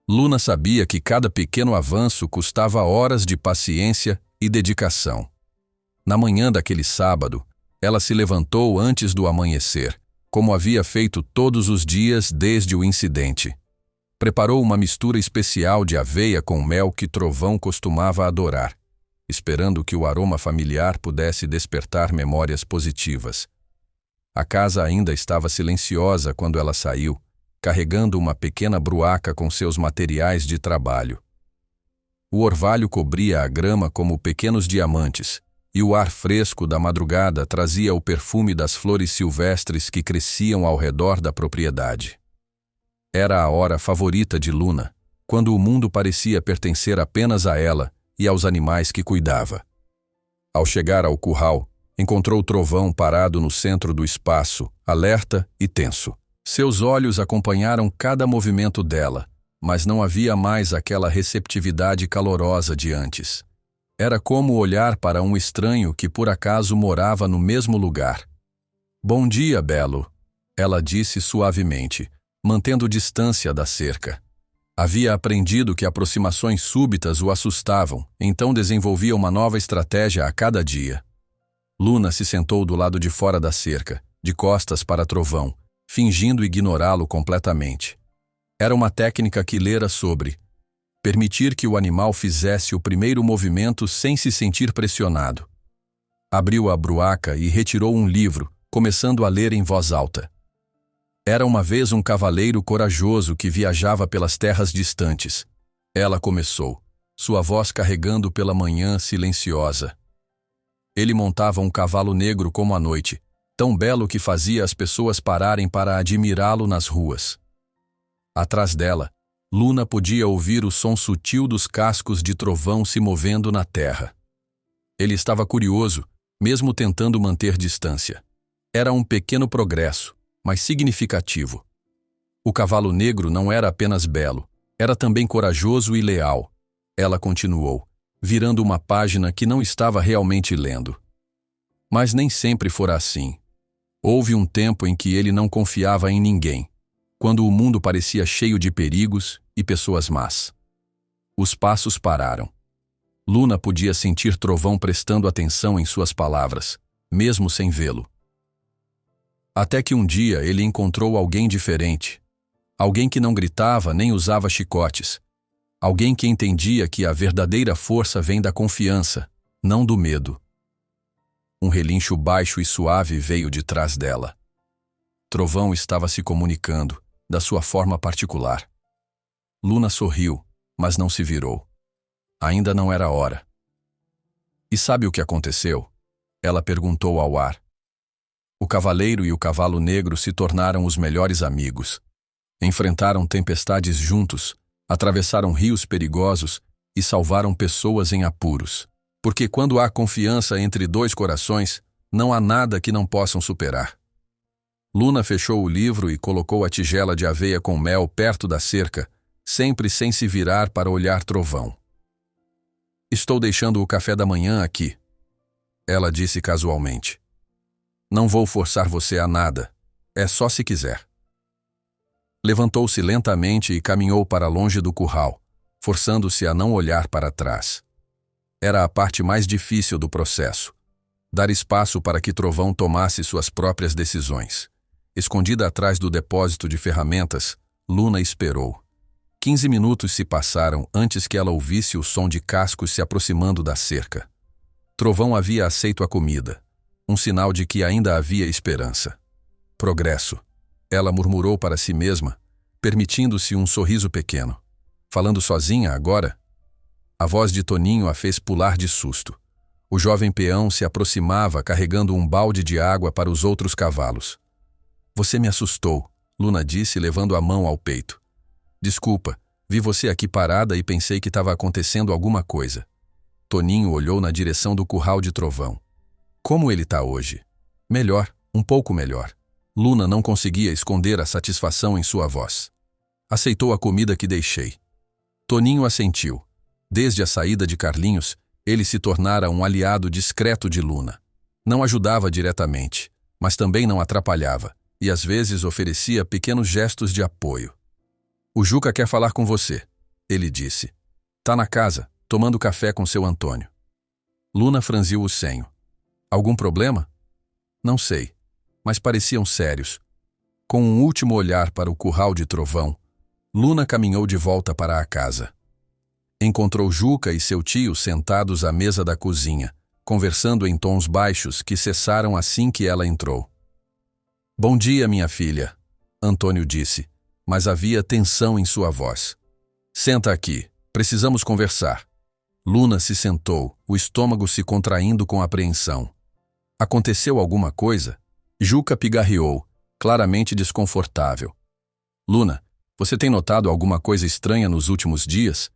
Luna sabia que cada pequeno avanço custava horas de paciência e dedicação. Na manhã daquele sábado, ela se levantou antes do amanhecer, como havia feito todos os dias desde o incidente. Preparou uma mistura especial de aveia com mel que Trovão costumava adorar, esperando que o aroma familiar pudesse despertar memórias positivas. A casa ainda estava silenciosa quando ela saiu, carregando uma pequena bruaca com seus materiais de trabalho. O orvalho cobria a grama como pequenos diamantes, e o ar fresco da madrugada trazia o perfume das flores silvestres que cresciam ao redor da propriedade. Era a hora favorita de Luna, quando o mundo parecia pertencer apenas a ela e aos animais que cuidava. Ao chegar ao curral, encontrou Trovão parado no centro do espaço, alerta e tenso. Seus olhos acompanharam cada movimento dela, mas não havia mais aquela receptividade calorosa de antes. Era como olhar para um estranho que por acaso morava no mesmo lugar. "Bom dia, Belo", ela disse suavemente, mantendo distância da cerca. Havia aprendido que aproximações súbitas o assustavam, então desenvolvia uma nova estratégia a cada dia. Luna se sentou do lado de fora da cerca, de costas para Trovão, fingindo ignorá-lo completamente. Era uma técnica que lera sobre permitir que o animal fizesse o primeiro movimento sem se sentir pressionado. Abriu a bruaca e retirou um livro, começando a ler em voz alta. Era uma vez um cavaleiro corajoso que viajava pelas terras distantes. Ela começou, sua voz carregando pela manhã silenciosa. Ele montava um cavalo negro como a noite, tão belo que fazia as pessoas pararem para admirá-lo nas ruas. Atrás dela, Luna podia ouvir o som sutil dos cascos de Trovão se movendo na terra. Ele estava curioso, mesmo tentando manter distância. Era um pequeno progresso, mas significativo. O cavalo negro não era apenas belo, era também corajoso e leal. Ela continuou, virando uma página que não estava realmente lendo. Mas nem sempre fora assim. Houve um tempo em que ele não confiava em ninguém, quando o mundo parecia cheio de perigos e pessoas más. Os passos pararam. Luna podia sentir Trovão prestando atenção em suas palavras, mesmo sem vê-lo. Até que um dia ele encontrou alguém diferente. Alguém que não gritava nem usava chicotes. Alguém que entendia que a verdadeira força vem da confiança, não do medo. Um relincho baixo e suave veio de trás dela. Trovão estava se comunicando, da sua forma particular. Luna sorriu, mas não se virou. Ainda não era hora. E sabe o que aconteceu? Ela perguntou ao ar. O cavaleiro e o cavalo negro se tornaram os melhores amigos. Enfrentaram tempestades juntos, atravessaram rios perigosos e salvaram pessoas em apuros. Porque quando há confiança entre dois corações, não há nada que não possam superar. Luna fechou o livro e colocou a tigela de aveia com mel perto da cerca, sempre sem se virar para olhar Trovão. Estou deixando o café da manhã aqui, ela disse casualmente. Não vou forçar você a nada, é só se quiser. Levantou-se lentamente e caminhou para longe do curral, forçando-se a não olhar para trás. Era a parte mais difícil do processo. Dar espaço para que Trovão tomasse suas próprias decisões. Escondida atrás do depósito de ferramentas, Luna esperou. 15 minutos se passaram antes que ela ouvisse o som de cascos se aproximando da cerca. Trovão havia aceito a comida, um sinal de que ainda havia esperança. Progresso, ela murmurou para si mesma, permitindo-se um sorriso pequeno. Falando sozinha agora? A voz de Toninho a fez pular de susto. O jovem peão se aproximava carregando um balde de água para os outros cavalos. Você me assustou, Luna disse levando a mão ao peito. Desculpa, vi você aqui parada e pensei que estava acontecendo alguma coisa. Toninho olhou na direção do curral de Trovão. Como ele está hoje? Melhor, um pouco melhor. Luna não conseguia esconder a satisfação em sua voz. Aceitou a comida que deixei. Toninho assentiu. Desde a saída de Carlinhos, ele se tornara um aliado discreto de Luna. Não ajudava diretamente, mas também não atrapalhava, e às vezes oferecia pequenos gestos de apoio. O Juca quer falar com você, ele disse. Tá na casa, tomando café com seu Antônio. Luna franziu o senho. Algum problema? Não sei, mas pareciam sérios. Com um último olhar para o curral de Trovão, Luna caminhou de volta para a casa. Encontrou Juca e seu tio sentados à mesa da cozinha, conversando em tons baixos que cessaram assim que ela entrou. Bom dia, minha filha, Antônio disse, mas havia tensão em sua voz. Senta aqui, precisamos conversar. Luna se sentou, o estômago se contraindo com apreensão. Aconteceu alguma coisa? Juca pigarreou, claramente desconfortável. Luna, você tem notado alguma coisa estranha nos últimos dias?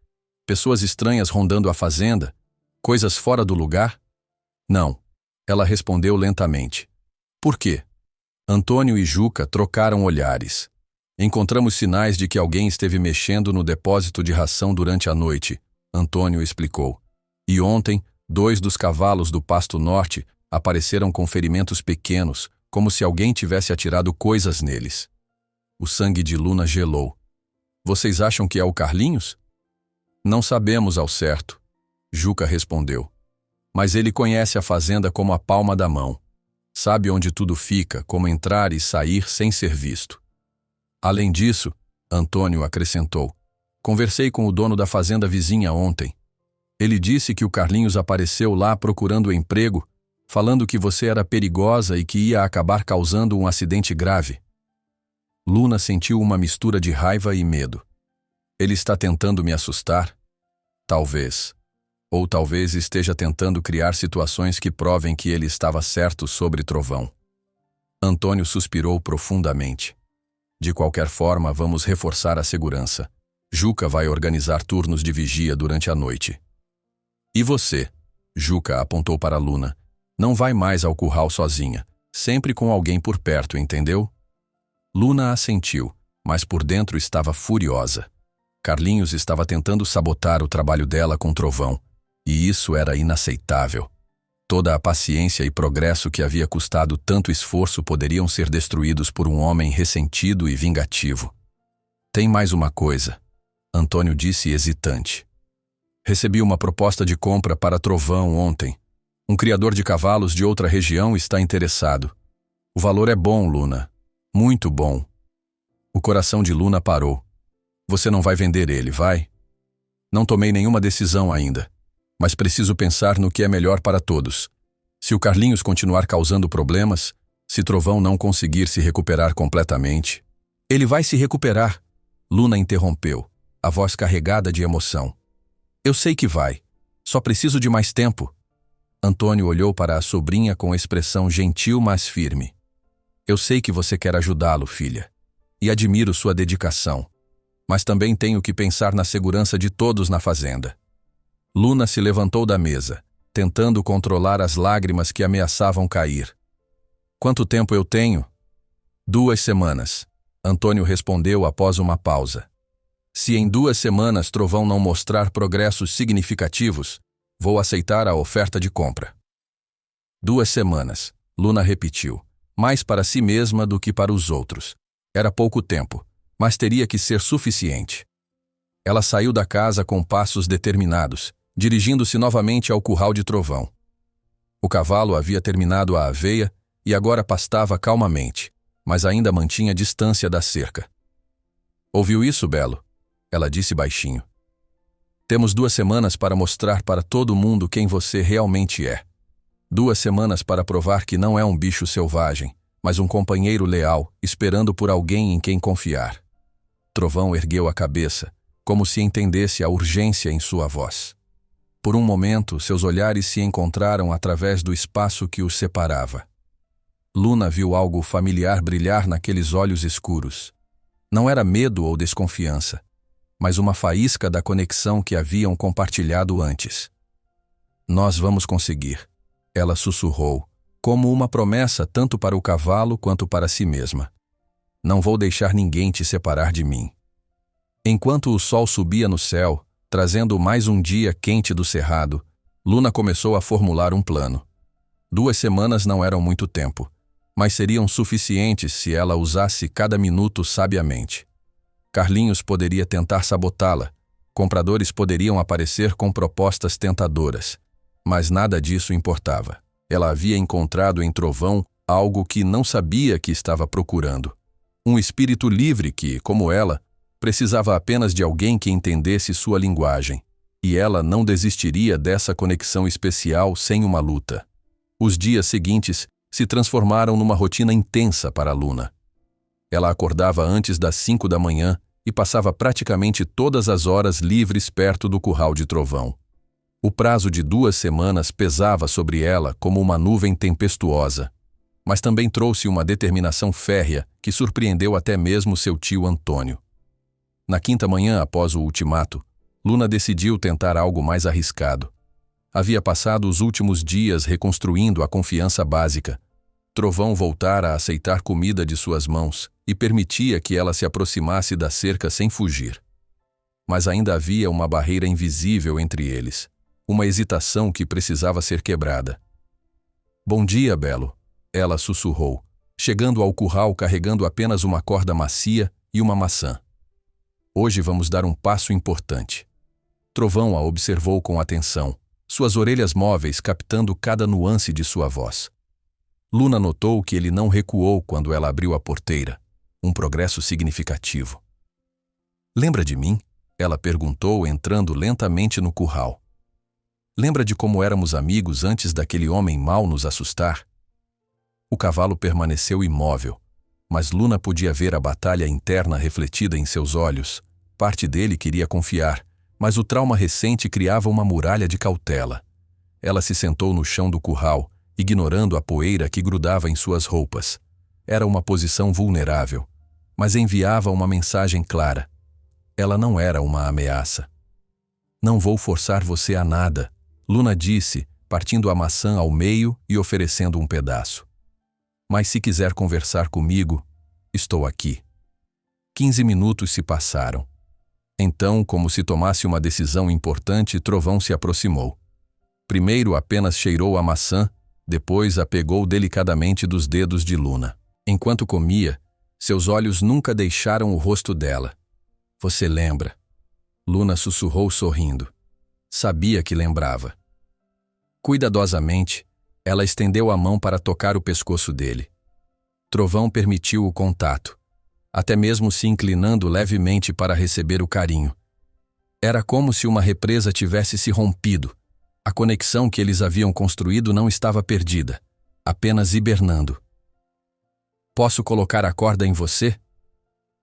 Pessoas estranhas rondando a fazenda? Coisas fora do lugar? Não, ela respondeu lentamente. Por quê? Antônio e Juca trocaram olhares. Encontramos sinais de que alguém esteve mexendo no depósito de ração durante a noite, Antônio explicou. E ontem, 2 dos cavalos do Pasto Norte apareceram com ferimentos pequenos, como se alguém tivesse atirado coisas neles. O sangue de Luna gelou. Vocês acham que é o Carlinhos? Não sabemos ao certo, Juca respondeu. Mas ele conhece a fazenda como a palma da mão. Sabe onde tudo fica, como entrar e sair sem ser visto. Além disso, Antônio acrescentou, conversei com o dono da fazenda vizinha ontem. Ele disse que o Carlinhos apareceu lá procurando emprego, falando que você era perigosa e que ia acabar causando um acidente grave. Luna sentiu uma mistura de raiva e medo. Ele está tentando me assustar? Talvez. Ou talvez esteja tentando criar situações que provem que ele estava certo sobre Trovão. Antônio suspirou profundamente. De qualquer forma, vamos reforçar a segurança. Juca vai organizar turnos de vigia durante a noite. E você? Juca apontou para Luna. Não vai mais ao curral sozinha, sempre com alguém por perto, entendeu? Luna assentiu, mas por dentro estava furiosa. Carlinhos estava tentando sabotar o trabalho dela com Trovão, e isso era inaceitável. Toda a paciência e progresso que havia custado tanto esforço poderiam ser destruídos por um homem ressentido e vingativo. Tem mais uma coisa, Antônio disse hesitante. Recebi uma proposta de compra para Trovão ontem. Um criador de cavalos de outra região está interessado. O valor é bom, Luna. Muito bom. O coração de Luna parou. Você não vai vender ele, vai? Não tomei nenhuma decisão ainda, mas preciso pensar no que é melhor para todos. Se o Carlinhos continuar causando problemas, se Trovão não conseguir se recuperar completamente... Ele vai se recuperar, Luna interrompeu, a voz carregada de emoção. Eu sei que vai. Só preciso de mais tempo. Antônio olhou para a sobrinha com expressão gentil, mas firme. Eu sei que você quer ajudá-lo, filha. E admiro sua dedicação. Mas também tenho que pensar na segurança de todos na fazenda. Luna se levantou da mesa, tentando controlar as lágrimas que ameaçavam cair. Quanto tempo eu tenho? 2 semanas. Antônio respondeu após uma pausa. Se em 2 semanas Trovão não mostrar progressos significativos, vou aceitar a oferta de compra. 2 semanas, Luna repetiu, mais para si mesma do que para os outros. Era pouco tempo, mas teria que ser suficiente. Ela saiu da casa com passos determinados, dirigindo-se novamente ao curral de Trovão. O cavalo havia terminado a aveia e agora pastava calmamente, mas ainda mantinha distância da cerca. Ouviu isso, Belo? Ela disse baixinho. Temos 2 semanas para mostrar para todo mundo quem você realmente é. 2 semanas para provar que não é um bicho selvagem, mas um companheiro leal, esperando por alguém em quem confiar. Trovão ergueu a cabeça, como se entendesse a urgência em sua voz. Por um momento, seus olhares se encontraram através do espaço que os separava. Luna viu algo familiar brilhar naqueles olhos escuros. Não era medo ou desconfiança, mas uma faísca da conexão que haviam compartilhado antes. Nós vamos conseguir, ela sussurrou, como uma promessa tanto para o cavalo quanto para si mesma. Não vou deixar ninguém te separar de mim. Enquanto o sol subia no céu, trazendo mais um dia quente do cerrado, Luna começou a formular um plano. 2 semanas não eram muito tempo, mas seriam suficientes se ela usasse cada minuto sabiamente. Carlinhos poderia tentar sabotá-la, compradores poderiam aparecer com propostas tentadoras, mas nada disso importava. Ela havia encontrado em Trovão algo que não sabia que estava procurando. Um espírito livre que, como ela, precisava apenas de alguém que entendesse sua linguagem, e ela não desistiria dessa conexão especial sem uma luta. Os dias seguintes se transformaram numa rotina intensa para Luna. Ela acordava antes das 5 da manhã e passava praticamente todas as horas livres perto do curral de Trovão. O prazo de 2 semanas pesava sobre ela como uma nuvem tempestuosa, mas também trouxe uma determinação férrea que surpreendeu até mesmo seu tio Antônio. Na 5ª manhã após o ultimato, Luna decidiu tentar algo mais arriscado. Havia passado os últimos dias reconstruindo a confiança básica. Trovão voltara a aceitar comida de suas mãos e permitia que ela se aproximasse da cerca sem fugir. Mas ainda havia uma barreira invisível entre eles, uma hesitação que precisava ser quebrada. Bom dia, Belo, ela sussurrou, chegando ao curral carregando apenas uma corda macia e uma maçã. Hoje vamos dar um passo importante. Trovão a observou com atenção, suas orelhas móveis captando cada nuance de sua voz. Luna notou que ele não recuou quando ela abriu a porteira, um progresso significativo. Lembra de mim? Ela perguntou entrando lentamente no curral. Lembra de como éramos amigos antes daquele homem mau nos assustar? O cavalo permaneceu imóvel, mas Luna podia ver a batalha interna refletida em seus olhos. Parte dele queria confiar, mas o trauma recente criava uma muralha de cautela. Ela se sentou no chão do curral, ignorando a poeira que grudava em suas roupas. Era uma posição vulnerável, mas enviava uma mensagem clara. Ela não era uma ameaça. Não vou forçar você a nada, Luna disse, partindo a maçã ao meio e oferecendo um pedaço. Mas se quiser conversar comigo, estou aqui. 15 minutos se passaram. Então, como se tomasse uma decisão importante, Trovão se aproximou. Primeiro apenas cheirou a maçã, depois a pegou delicadamente dos dedos de Luna. Enquanto comia, seus olhos nunca deixaram o rosto dela. Você lembra? Luna sussurrou sorrindo. Sabia que lembrava. Cuidadosamente, ela estendeu a mão para tocar o pescoço dele. Trovão permitiu o contato, até mesmo se inclinando levemente para receber o carinho. Era como se uma represa tivesse se rompido. A conexão que eles haviam construído não estava perdida, apenas hibernando. Posso colocar a corda em você?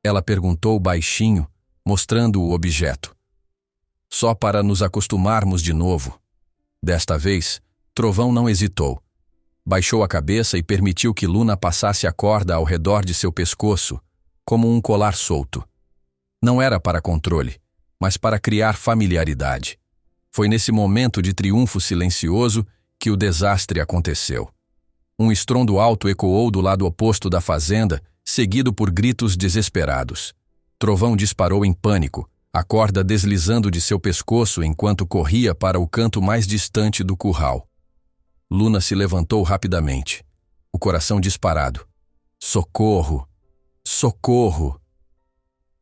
Ela perguntou baixinho, mostrando o objeto. Só para nos acostumarmos de novo. Desta vez, Trovão não hesitou. Baixou a cabeça e permitiu que Luna passasse a corda ao redor de seu pescoço, como um colar solto. Não era para controle, mas para criar familiaridade. Foi nesse momento de triunfo silencioso que o desastre aconteceu. Um estrondo alto ecoou do lado oposto da fazenda, seguido por gritos desesperados. Trovão disparou em pânico, a corda deslizando de seu pescoço enquanto corria para o canto mais distante do curral. Luna se levantou rapidamente, o coração disparado. Socorro! Socorro!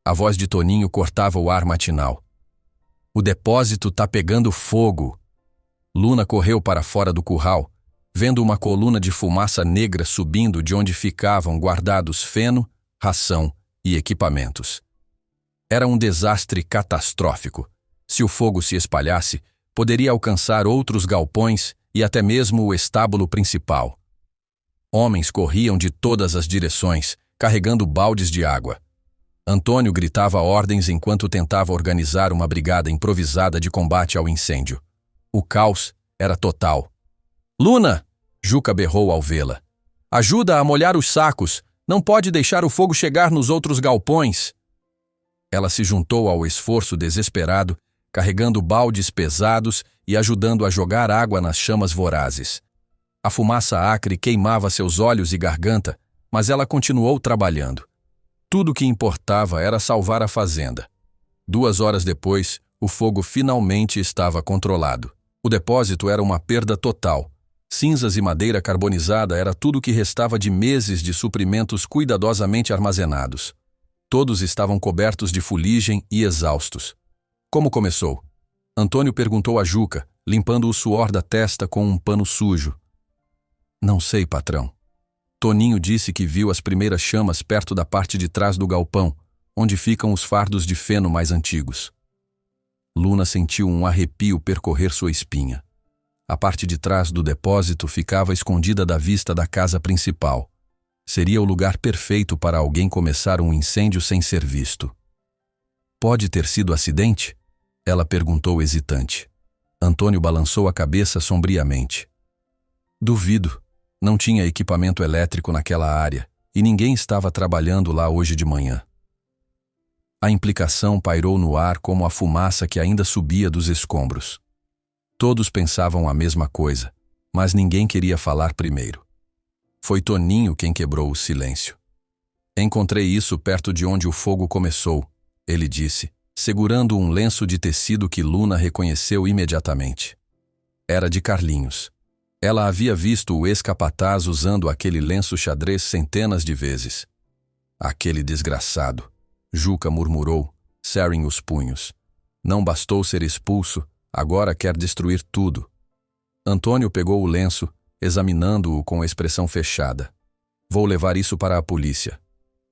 A voz de Toninho cortava o ar matinal. O depósito tá pegando fogo! Luna correu para fora do curral, vendo uma coluna de fumaça negra subindo de onde ficavam guardados feno, ração e equipamentos. Era um desastre catastrófico. Se o fogo se espalhasse, poderia alcançar outros galpões e até mesmo o estábulo principal. Homens corriam de todas as direções, carregando baldes de água. Antônio gritava ordens enquanto tentava organizar uma brigada improvisada de combate ao incêndio. O caos era total. Luna! Juca berrou ao vê-la. Ajuda a molhar os sacos! Não pode deixar o fogo chegar nos outros galpões! Ela se juntou ao esforço desesperado, carregando baldes pesados e ajudando a jogar água nas chamas vorazes. A fumaça acre queimava seus olhos e garganta, mas ela continuou trabalhando. Tudo o que importava era salvar a fazenda. 2 horas depois, o fogo finalmente estava controlado. O depósito era uma perda total. Cinzas e madeira carbonizada era tudo o que restava de meses de suprimentos cuidadosamente armazenados. Todos estavam cobertos de fuligem e exaustos. Como começou? Antônio perguntou a Juca, limpando o suor da testa com um pano sujo. Não sei, patrão. Toninho disse que viu as primeiras chamas perto da parte de trás do galpão, onde ficam os fardos de feno mais antigos. Luna sentiu um arrepio percorrer sua espinha. A parte de trás do depósito ficava escondida da vista da casa principal. Seria o lugar perfeito para alguém começar um incêndio sem ser visto. Pode ter sido acidente? Ela perguntou hesitante. Antônio balançou a cabeça sombriamente. Duvido. Não tinha equipamento elétrico naquela área e ninguém estava trabalhando lá hoje de manhã. A implicação pairou no ar como a fumaça que ainda subia dos escombros. Todos pensavam a mesma coisa, mas ninguém queria falar primeiro. Foi Toninho quem quebrou o silêncio. Encontrei isso perto de onde o fogo começou, ele disse, segurando um lenço de tecido que Luna reconheceu imediatamente. Era de Carlinhos. Ela havia visto o ex-capataz usando aquele lenço xadrez centenas de vezes. Aquele desgraçado, Juca murmurou, cerrando os punhos. Não bastou ser expulso, agora quer destruir tudo. Antônio pegou o lenço, examinando-o com a expressão fechada. Vou levar isso para a polícia.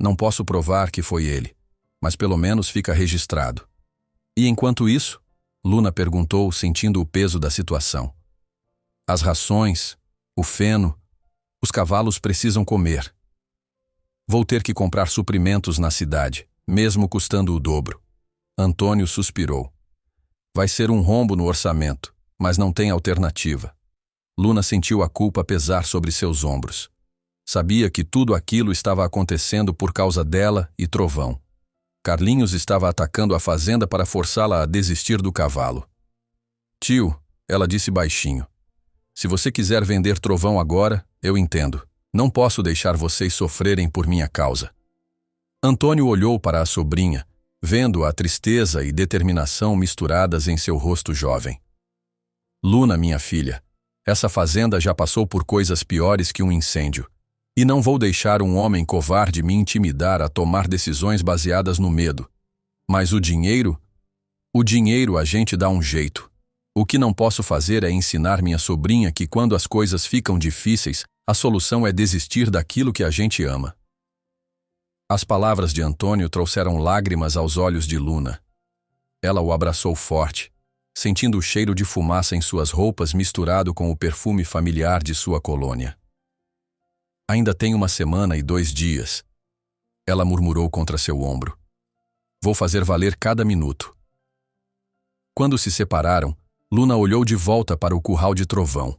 Não posso provar que foi ele, mas pelo menos fica registrado. E enquanto isso? Luna perguntou, sentindo o peso da situação. As rações, o feno, os cavalos precisam comer. Vou ter que comprar suprimentos na cidade, mesmo custando o dobro. Antônio suspirou. Vai ser um rombo no orçamento, mas não tem alternativa. Luna sentiu a culpa pesar sobre seus ombros. Sabia que tudo aquilo estava acontecendo por causa dela e Trovão. Carlinhos estava atacando a fazenda para forçá-la a desistir do cavalo. Tio, ela disse baixinho. Se você quiser vender Trovão agora, eu entendo. Não posso deixar vocês sofrerem por minha causa. Antônio olhou para a sobrinha, vendo a tristeza e determinação misturadas em seu rosto jovem. Luna, minha filha, essa fazenda já passou por coisas piores que um incêndio. E não vou deixar um homem covarde me intimidar a tomar decisões baseadas no medo. Mas o dinheiro? O dinheiro a gente dá um jeito. O que não posso fazer é ensinar minha sobrinha que quando as coisas ficam difíceis, a solução é desistir daquilo que a gente ama. As palavras de Antônio trouxeram lágrimas aos olhos de Luna. Ela o abraçou forte, sentindo o cheiro de fumaça em suas roupas misturado com o perfume familiar de sua colônia. Ainda tem 1 semana e 2 dias. Ela murmurou contra seu ombro. Vou fazer valer cada minuto. Quando se separaram, Luna olhou de volta para o curral de Trovão.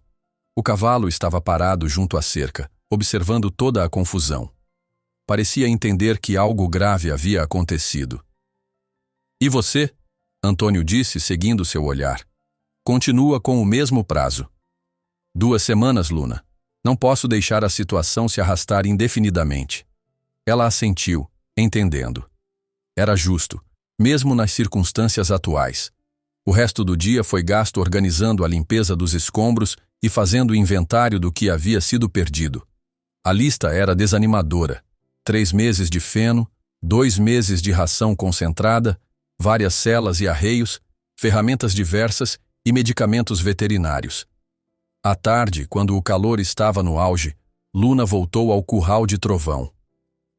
O cavalo estava parado junto à cerca, observando toda a confusão. Parecia entender que algo grave havia acontecido. E você? Antônio disse, seguindo seu olhar. Continua com o mesmo prazo. 2 semanas, Luna. Não posso deixar a situação se arrastar indefinidamente. Ela assentiu, entendendo. Era justo, mesmo nas circunstâncias atuais. O resto do dia foi gasto organizando a limpeza dos escombros e fazendo o inventário do que havia sido perdido. A lista era desanimadora. 3 meses de feno, 2 meses de ração concentrada, várias celas e arreios, ferramentas diversas e medicamentos veterinários. À tarde, quando o calor estava no auge, Luna voltou ao curral de Trovão.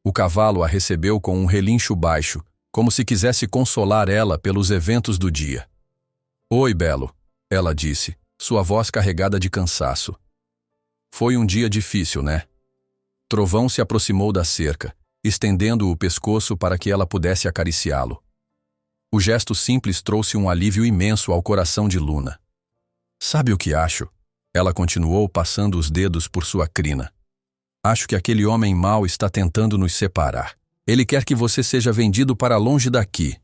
O cavalo a recebeu com um relincho baixo, como se quisesse consolar ela pelos eventos do dia. Oi, Belo, ela disse, sua voz carregada de cansaço. Foi um dia difícil, né? Trovão se aproximou da cerca, estendendo o pescoço para que ela pudesse acariciá-lo. O gesto simples trouxe um alívio imenso ao coração de Luna. Sabe o que acho? Ela continuou passando os dedos por sua crina. Acho que aquele homem mau está tentando nos separar. Ele quer que você seja vendido para longe daqui.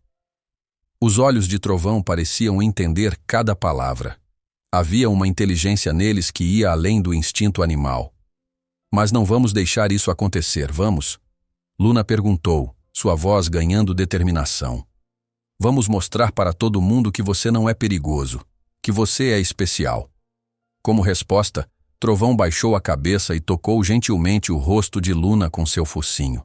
Os olhos de Trovão pareciam entender cada palavra. Havia uma inteligência neles que ia além do instinto animal. Mas não vamos deixar isso acontecer, vamos? Luna perguntou, sua voz ganhando determinação. Vamos mostrar para todo mundo que você não é perigoso, que você é especial. Como resposta, Trovão baixou a cabeça e tocou gentilmente o rosto de Luna com seu focinho.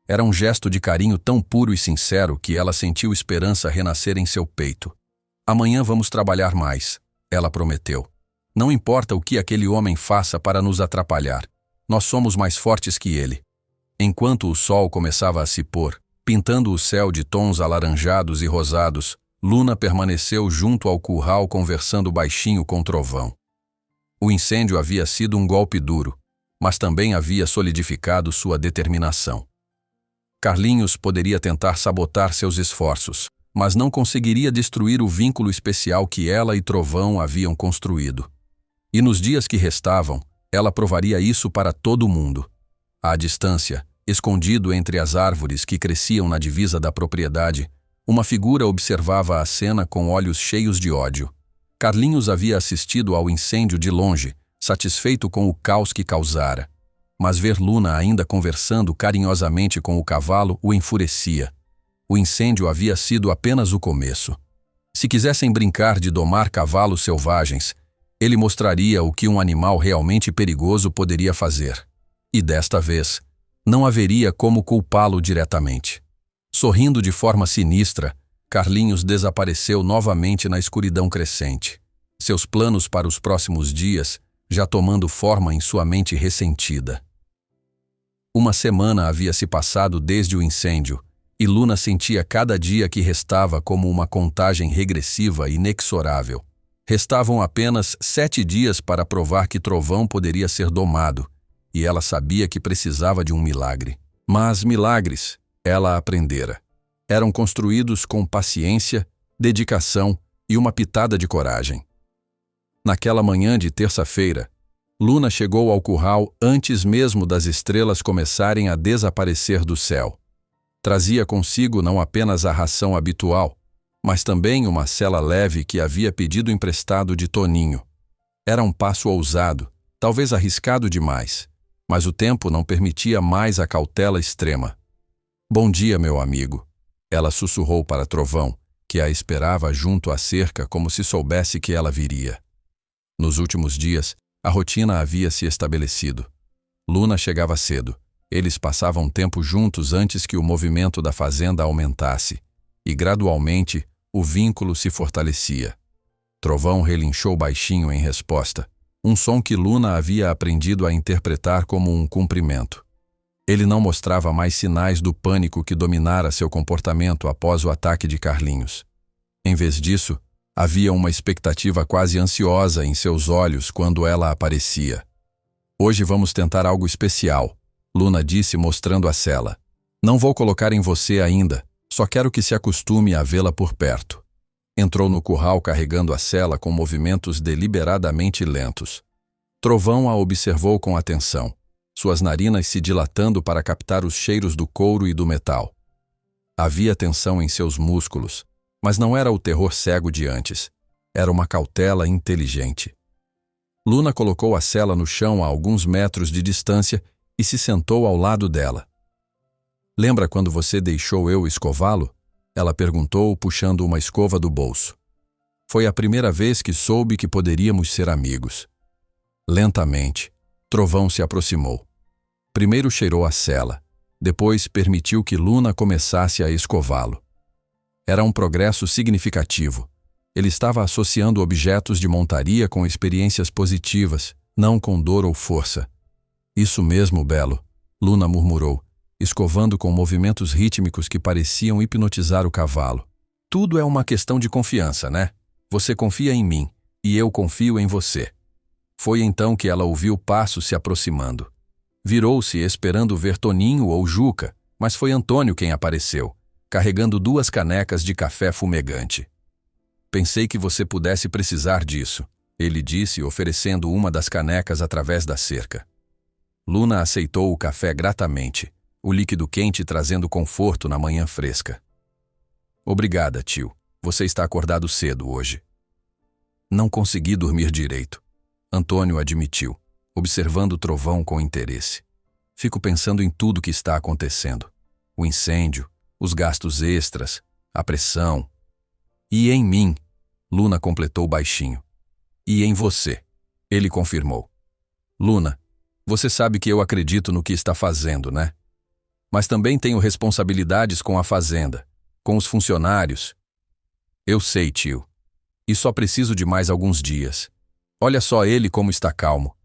Era um gesto de carinho tão puro e sincero que ela sentiu esperança renascer em seu peito. Amanhã vamos trabalhar mais, ela prometeu. Não importa o que aquele homem faça para nos atrapalhar, nós somos mais fortes que ele. Enquanto o sol começava a se pôr, pintando o céu de tons alaranjados e rosados, Luna permaneceu junto ao curral conversando baixinho com Trovão. O incêndio havia sido um golpe duro, mas também havia solidificado sua determinação. Carlinhos poderia tentar sabotar seus esforços, mas não conseguiria destruir o vínculo especial que ela e Trovão haviam construído. E nos dias que restavam, ela provaria isso para todo mundo. À distância, escondido entre as árvores que cresciam na divisa da propriedade, uma figura observava a cena com olhos cheios de ódio. Carlinhos havia assistido ao incêndio de longe, satisfeito com o caos que causara. Mas ver Luna ainda conversando carinhosamente com o cavalo o enfurecia. O incêndio havia sido apenas o começo. Se quisessem brincar de domar cavalos selvagens, ele mostraria o que um animal realmente perigoso poderia fazer. E desta vez, não haveria como culpá-lo diretamente. Sorrindo de forma sinistra, Carlinhos desapareceu novamente na escuridão crescente. Seus planos para os próximos dias já tomando forma em sua mente ressentida. 1 semana havia se passado desde o incêndio, e Luna sentia cada dia que restava como uma contagem regressiva inexorável. Restavam apenas 7 dias para provar que Trovão poderia ser domado, e ela sabia que precisava de um milagre. Mas milagres, ela aprendera. Eram construídos com paciência, dedicação e uma pitada de coragem. Naquela manhã de terça-feira, Luna chegou ao curral antes mesmo das estrelas começarem a desaparecer do céu. Trazia consigo não apenas a ração habitual, mas também uma sela leve que havia pedido emprestado de Toninho. Era um passo ousado, talvez arriscado demais, mas o tempo não permitia mais a cautela extrema. Bom dia, meu amigo. Ela sussurrou para Trovão, que a esperava junto à cerca como se soubesse que ela viria. Nos últimos dias, a rotina havia se estabelecido. Luna chegava cedo. Eles passavam tempo juntos antes que o movimento da fazenda aumentasse, e gradualmente o vínculo se fortalecia. Trovão relinchou baixinho em resposta, um som que Luna havia aprendido a interpretar como um cumprimento. Ele não mostrava mais sinais do pânico que dominara seu comportamento após o ataque de Carlinhos. Em vez disso, havia uma expectativa quase ansiosa em seus olhos quando ela aparecia. Hoje vamos tentar algo especial, Luna disse mostrando a cela. Não vou colocar em você ainda, só quero que se acostume a vê-la por perto. Entrou no curral carregando a cela com movimentos deliberadamente lentos. Trovão a observou com atenção, suas narinas se dilatando para captar os cheiros do couro e do metal. Havia tensão em seus músculos, mas não era o terror cego de antes. Era uma cautela inteligente. Luna colocou a cela no chão a alguns metros de distância e se sentou ao lado dela. Lembra quando você deixou eu escová-lo? Ela perguntou, puxando uma escova do bolso. Foi a primeira vez que soube que poderíamos ser amigos. Lentamente, Trovão se aproximou. Primeiro cheirou a cela, depois permitiu que Luna começasse a escová-lo. Era um progresso significativo. Ele estava associando objetos de montaria com experiências positivas, não com dor ou força. Isso mesmo, Belo, Luna murmurou, escovando com movimentos rítmicos que pareciam hipnotizar o cavalo. Tudo é uma questão de confiança, né? Você confia em mim, e eu confio em você. Foi então que ela ouviu passos se aproximando. Virou-se esperando ver Toninho ou Juca, mas foi Antônio quem apareceu, carregando 2 canecas de café fumegante. Pensei que você pudesse precisar disso, ele disse, oferecendo uma das canecas através da cerca. Luna aceitou o café gratamente, o líquido quente trazendo conforto na manhã fresca. Obrigada, tio. Você está acordado cedo hoje. Não consegui dormir direito, Antônio admitiu, observando o Trovão com interesse. Fico pensando em tudo que está acontecendo. O incêndio, os gastos extras, a pressão. E em mim, Luna completou baixinho. E em você, ele confirmou. Luna, você sabe que eu acredito no que está fazendo, né? Mas também tenho responsabilidades com a fazenda, com os funcionários. Eu sei, tio. E só preciso de mais alguns dias. Olha só ele como está calmo.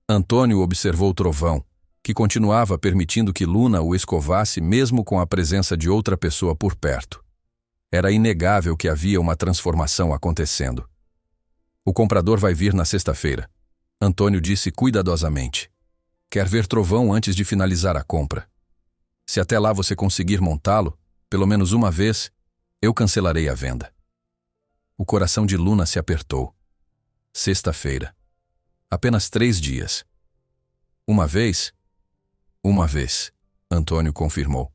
Antônio observou o Trovão, que continuava permitindo que Luna o escovasse mesmo com a presença de outra pessoa por perto. Era inegável que havia uma transformação acontecendo. O comprador vai vir na sexta-feira, Antônio disse cuidadosamente. Quer ver Trovão antes de finalizar a compra. Se até lá você conseguir montá-lo, pelo menos uma vez, eu cancelarei a venda. O coração de Luna se apertou. Sexta-feira. Apenas 3 dias. Uma vez? Uma vez, Antônio confirmou.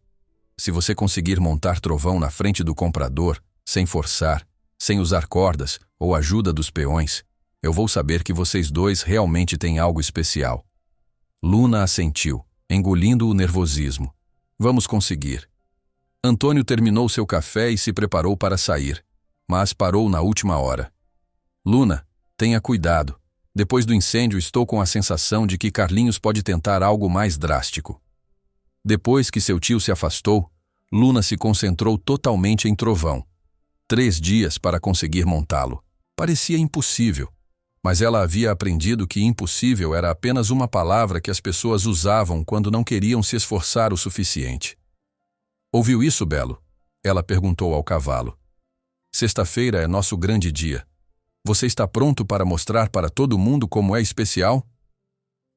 Se você conseguir montar Trovão na frente do comprador, sem forçar, sem usar cordas ou ajuda dos peões, eu vou saber que vocês dois realmente têm algo especial. Luna assentiu, engolindo o nervosismo. Vamos conseguir. Antônio terminou seu café e se preparou para sair, mas parou na última hora. Luna, tenha cuidado. Depois do incêndio estou com a sensação de que Carlinhos pode tentar algo mais drástico. Depois que seu tio se afastou, Luna se concentrou totalmente em Trovão. 3 dias para conseguir montá-lo. Parecia impossível, mas ela havia aprendido que impossível era apenas uma palavra que as pessoas usavam quando não queriam se esforçar o suficiente. Ouviu isso, Belo? Ela perguntou ao cavalo. Sexta-feira é nosso grande dia. Você está pronto para mostrar para todo mundo como é especial?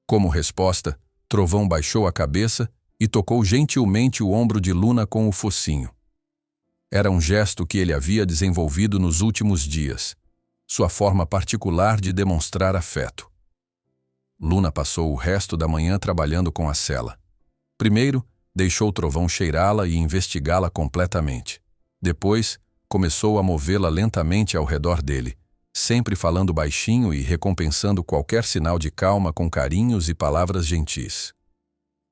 Como resposta, Trovão baixou a cabeça e tocou gentilmente o ombro de Luna com o focinho. Era um gesto que ele havia desenvolvido nos últimos dias, sua forma particular de demonstrar afeto. Luna passou o resto da manhã trabalhando com a cela. Primeiro, deixou Trovão cheirá-la e investigá-la completamente. Depois, começou a movê-la lentamente ao redor dele, sempre falando baixinho e recompensando qualquer sinal de calma com carinhos e palavras gentis.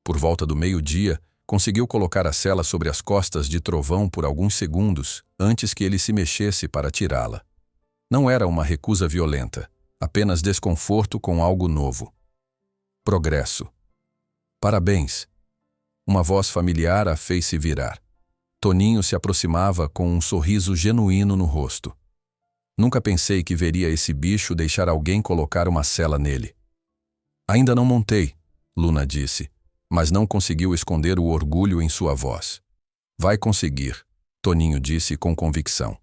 Por volta do meio-dia, Conseguiu colocar a sela sobre as costas de Trovão por alguns segundos antes que ele se mexesse para tirá-la. Não era uma recusa violenta, apenas desconforto com algo novo. Progresso. Parabéns. Uma voz familiar a fez se virar. Toninho se aproximava com um sorriso genuíno no rosto. Nunca pensei que veria esse bicho deixar alguém colocar uma sela nele. Ainda não montei, Luna disse, mas não conseguiu esconder o orgulho em sua voz. Vai conseguir, Toninho disse com convicção.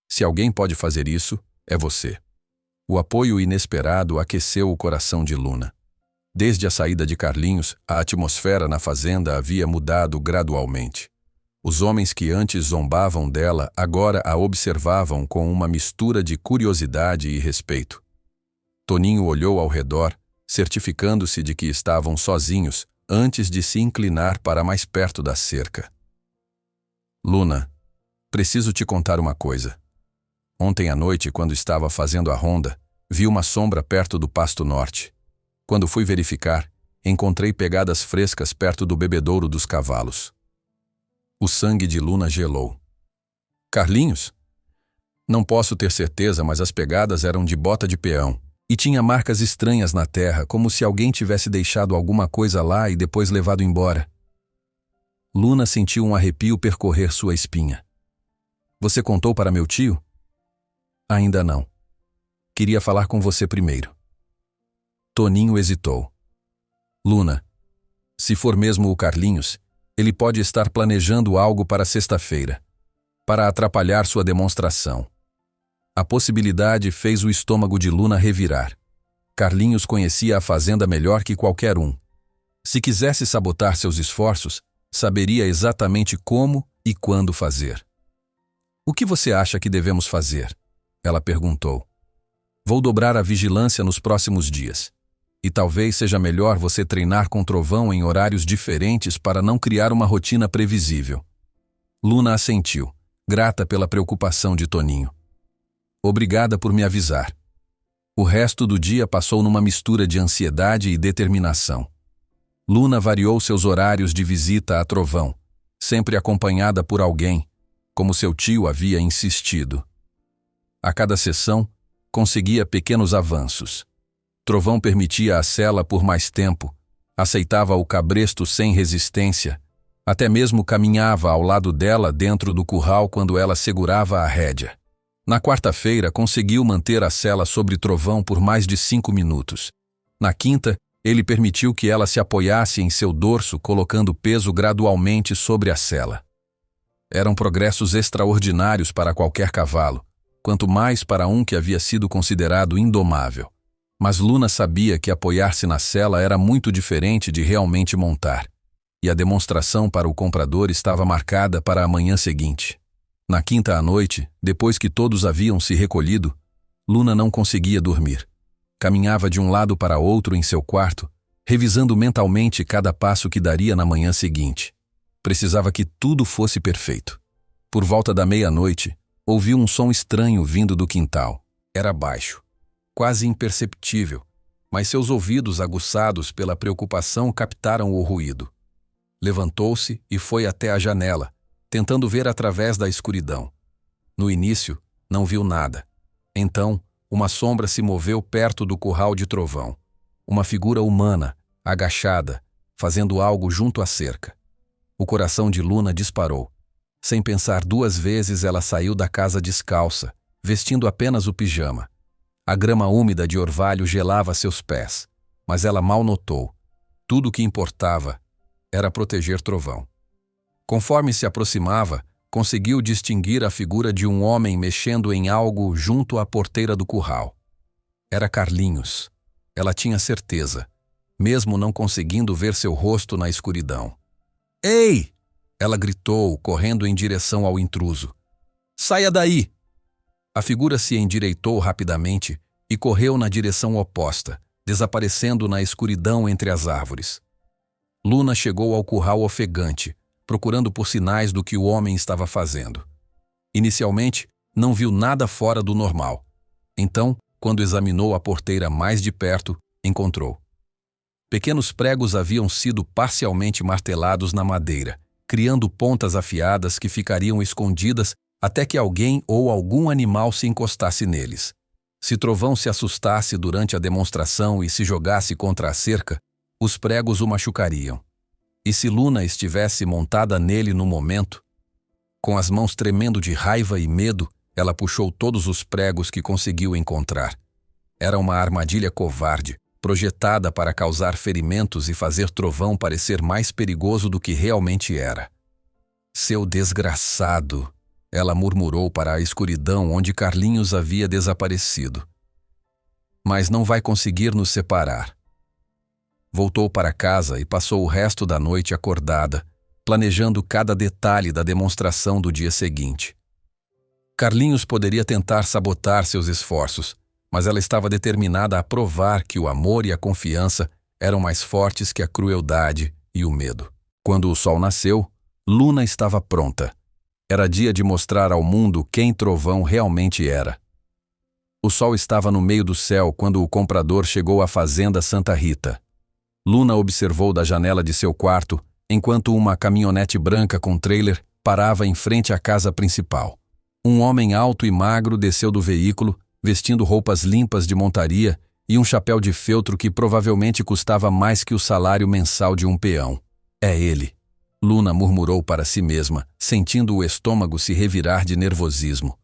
Se alguém pode fazer isso, é você. O apoio inesperado aqueceu o coração de Luna. Desde a saída de Carlinhos, a atmosfera na fazenda havia mudado gradualmente. Os homens que antes zombavam dela agora a observavam com uma mistura de curiosidade e respeito. Toninho olhou ao redor, certificando-se de que estavam sozinhos, antes de se inclinar para mais perto da cerca. Luna, preciso te contar uma coisa. Ontem à noite, quando estava fazendo a ronda, vi uma sombra perto do pasto norte. Quando fui verificar, encontrei pegadas frescas perto do bebedouro dos cavalos. O sangue de Luna gelou. Carlinhos? Não posso ter certeza, mas as pegadas eram de bota de peão. E tinha marcas estranhas na terra, como se alguém tivesse deixado alguma coisa lá e depois levado embora. Luna sentiu um arrepio percorrer sua espinha. Você contou para meu tio? Ainda não. Queria falar com você primeiro. Toninho hesitou. Luna, se for mesmo o Carlinhos, ele pode estar planejando algo para sexta-feira, para atrapalhar sua demonstração. A possibilidade fez o estômago de Luna revirar. Carlinhos conhecia a fazenda melhor que qualquer um. Se quisesse sabotar seus esforços, saberia exatamente como e quando fazer. O que você acha que devemos fazer? Ela perguntou. Vou dobrar a vigilância nos próximos dias. E talvez seja melhor você treinar com Trovão em horários diferentes para não criar uma rotina previsível. Luna assentiu, grata pela preocupação de Toninho. Obrigada por me avisar. O resto do dia passou numa mistura de ansiedade e determinação. Luna variou seus horários de visita a Trovão, sempre acompanhada por alguém, como seu tio havia insistido. A cada sessão, conseguia pequenos avanços. Trovão permitia a sela por mais tempo, aceitava o cabresto sem resistência, até mesmo caminhava ao lado dela dentro do curral quando ela segurava a rédea. Na quarta-feira, conseguiu manter a sela sobre Trovão por mais de 5 minutos. Na quinta, ele permitiu que ela se apoiasse em seu dorso, colocando peso gradualmente sobre a sela. Eram progressos extraordinários para qualquer cavalo, quanto mais para um que havia sido considerado indomável. Mas Luna sabia que apoiar-se na sela era muito diferente de realmente montar, e a demonstração para o comprador estava marcada para a manhã seguinte. Na quinta à noite, depois que todos haviam se recolhido, Luna não conseguia dormir. Caminhava de um lado para outro em seu quarto, revisando mentalmente cada passo que daria na manhã seguinte. Precisava que tudo fosse perfeito. Por volta da meia-noite, ouviu um som estranho vindo do quintal. Era baixo, quase imperceptível, mas seus ouvidos aguçados pela preocupação captaram o ruído. Levantou-se e foi até a janela, tentando ver através da escuridão. No início, não viu nada. Então, uma sombra se moveu perto do curral de Trovão. Uma figura humana, agachada, fazendo algo junto à cerca. O coração de Luna disparou. Sem pensar 2 vezes, ela saiu da casa descalça, vestindo apenas o pijama. A grama úmida de orvalho gelava seus pés, mas ela mal notou. Tudo o que importava era proteger Trovão. Conforme se aproximava, conseguiu distinguir a figura de um homem mexendo em algo junto à porteira do curral. Era Carlinhos. Ela tinha certeza, mesmo não conseguindo ver seu rosto na escuridão. Ei! Ela gritou, correndo em direção ao intruso. Saia daí! A figura se endireitou rapidamente e correu na direção oposta, desaparecendo na escuridão entre as árvores. Luna chegou ao curral ofegante, procurando por sinais do que o homem estava fazendo. Inicialmente, não viu nada fora do normal. Então, quando examinou a porteira mais de perto, encontrou Pequenos pregos haviam sido parcialmente martelados na madeira, criando pontas afiadas que ficariam escondidas até que alguém ou algum animal se encostasse neles. Se Trovão se assustasse durante a demonstração e se jogasse contra a cerca, os pregos o machucariam. E se Luna estivesse montada nele no momento, com as mãos tremendo de raiva e medo, ela puxou todos os pregos que conseguiu encontrar. Era uma armadilha covarde, projetada para causar ferimentos e fazer Trovão parecer mais perigoso do que realmente era. Seu desgraçado! Ela murmurou para a escuridão onde Carlinhos havia desaparecido. Mas não vai conseguir nos separar. Voltou para casa e passou o resto da noite acordada, planejando cada detalhe da demonstração do dia seguinte. Carlinhos poderia tentar sabotar seus esforços, mas ela estava determinada a provar que o amor e a confiança eram mais fortes que a crueldade e o medo. Quando o sol nasceu, Luna estava pronta. Era dia de mostrar ao mundo quem Trovão realmente era. O sol estava no meio do céu quando o comprador chegou à fazenda Santa Rita. Luna observou da janela de seu quarto, enquanto uma caminhonete branca com trailer parava em frente à casa principal. Um homem alto e magro desceu do veículo, vestindo roupas limpas de montaria e um chapéu de feltro que provavelmente custava mais que o salário mensal de um peão. É ele. Luna murmurou para si mesma, sentindo o estômago se revirar de nervosismo.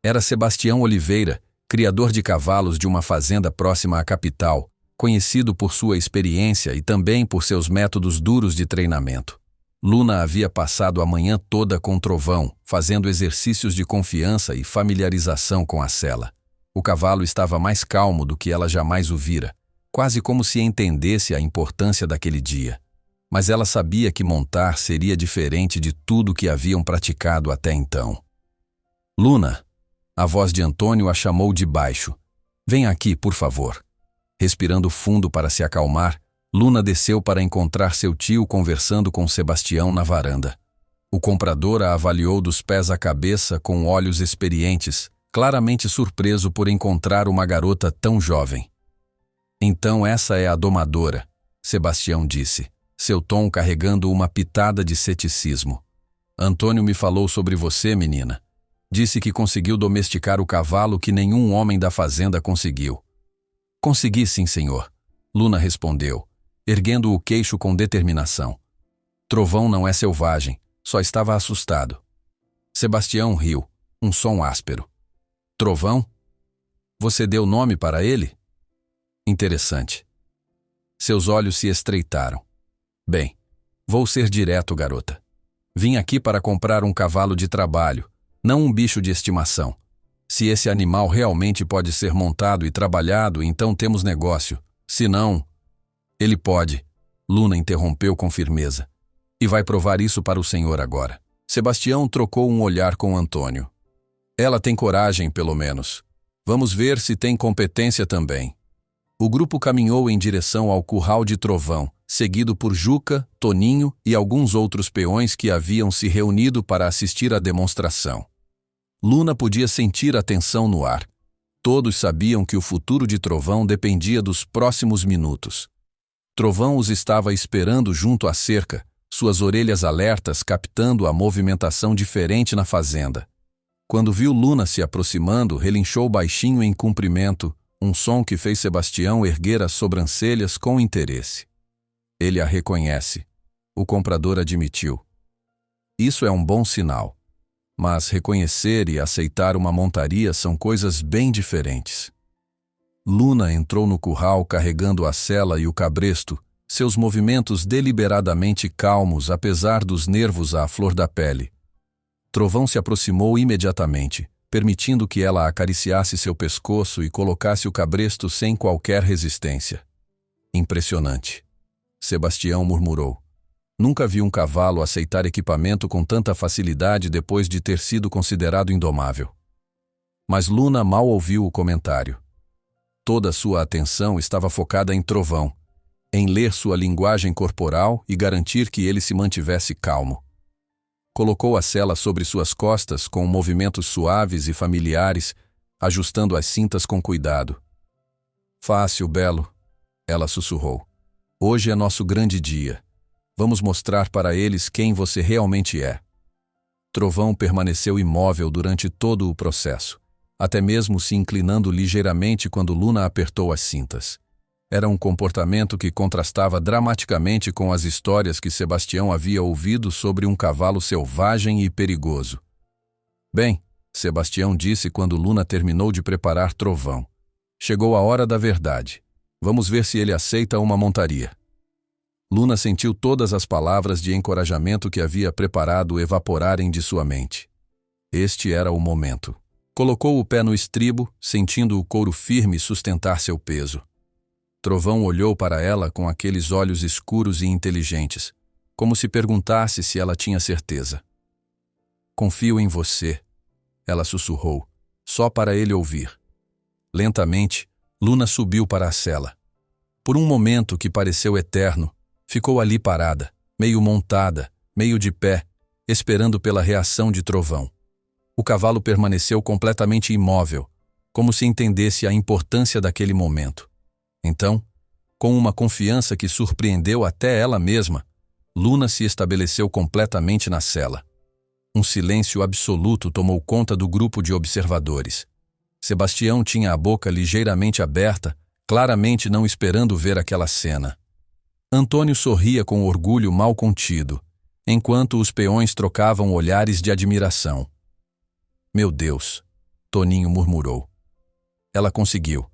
Era Sebastião Oliveira, criador de cavalos de uma fazenda próxima à capital, conhecido por sua experiência e também por seus métodos duros de treinamento. Luna havia passado a manhã toda com Trovão, fazendo exercícios de confiança e familiarização com a sela. O cavalo estava mais calmo do que ela jamais o vira, quase como se entendesse a importância daquele dia. Mas ela sabia que montar seria diferente de tudo que haviam praticado até então. Luna, a voz de Antônio a chamou de baixo. Vem aqui, por favor. Respirando fundo para se acalmar, Luna desceu para encontrar seu tio conversando com Sebastião na varanda. O comprador a avaliou dos pés à cabeça com olhos experientes, claramente surpreso por encontrar uma garota tão jovem. Então essa é a domadora, Sebastião disse, seu tom carregando uma pitada de ceticismo. Antônio me falou sobre você, menina. Disse que conseguiu domesticar o cavalo que nenhum homem da fazenda conseguiu. Consegui sim, senhor, Luna respondeu, erguendo o queixo com determinação. Trovão não é selvagem, só estava assustado. Sebastião riu, um som áspero. Trovão? Você deu nome para ele? Interessante. Seus olhos se estreitaram. Bem, vou ser direto, garota. Vim aqui para comprar um cavalo de trabalho, não um bicho de estimação. Se esse animal realmente pode ser montado e trabalhado, então temos negócio. Se não... Ele pode, Luna interrompeu com firmeza. E vai provar isso para o senhor agora. Sebastião trocou um olhar com Antônio. Ela tem coragem, pelo menos. Vamos ver se tem competência também. O grupo caminhou em direção ao curral de Trovão, seguido por Juca, Toninho e alguns outros peões que haviam se reunido para assistir à demonstração. Luna podia sentir a tensão no ar. Todos sabiam que o futuro de Trovão dependia dos próximos minutos. Trovão os estava esperando junto à cerca, suas orelhas alertas captando a movimentação diferente na fazenda. Quando viu Luna se aproximando, relinchou baixinho em cumprimento, um som que fez Sebastião erguer as sobrancelhas com interesse. Ele a reconhece. O comprador admitiu. Isso é um bom sinal. Mas reconhecer e aceitar uma montaria são coisas bem diferentes. Luna entrou no curral carregando a sela e o cabresto, seus movimentos deliberadamente calmos apesar dos nervos à flor da pele. Trovão se aproximou imediatamente, permitindo que ela acariciasse seu pescoço e colocasse o cabresto sem qualquer resistência. Impressionante. Sebastião murmurou. Nunca vi um cavalo aceitar equipamento com tanta facilidade depois de ter sido considerado indomável. Mas Luna mal ouviu o comentário. Toda sua atenção estava focada em Trovão, em ler sua linguagem corporal e garantir que ele se mantivesse calmo. Colocou a sela sobre suas costas com movimentos suaves e familiares, ajustando as cintas com cuidado. Fácil, belo, ela sussurrou. Hoje é nosso grande dia. Vamos mostrar para eles quem você realmente é. Trovão permaneceu imóvel durante todo o processo, até mesmo se inclinando ligeiramente quando Luna apertou as cintas. Era um comportamento que contrastava dramaticamente com as histórias que Sebastião havia ouvido sobre um cavalo selvagem e perigoso. Bem, Sebastião disse quando Luna terminou de preparar Trovão. Chegou a hora da verdade. Vamos ver se ele aceita uma montaria. Luna sentiu todas as palavras de encorajamento que havia preparado evaporarem de sua mente. Este era o momento. Colocou o pé no estribo, sentindo o couro firme sustentar seu peso. Trovão olhou para ela com aqueles olhos escuros e inteligentes, como se perguntasse se ela tinha certeza. Confio em você, ela sussurrou, só para ele ouvir. Lentamente, Luna subiu para a cela. Por um momento que pareceu eterno, ficou ali parada, meio montada, meio de pé, esperando pela reação de Trovão. O cavalo permaneceu completamente imóvel, como se entendesse a importância daquele momento. Então, com uma confiança que surpreendeu até ela mesma, Luna se estabeleceu completamente na cela. Um silêncio absoluto tomou conta do grupo de observadores. Sebastião tinha a boca ligeiramente aberta, claramente não esperando ver aquela cena. Antônio sorria com orgulho mal contido, enquanto os peões trocavam olhares de admiração. Meu Deus, Toninho murmurou. Ela conseguiu.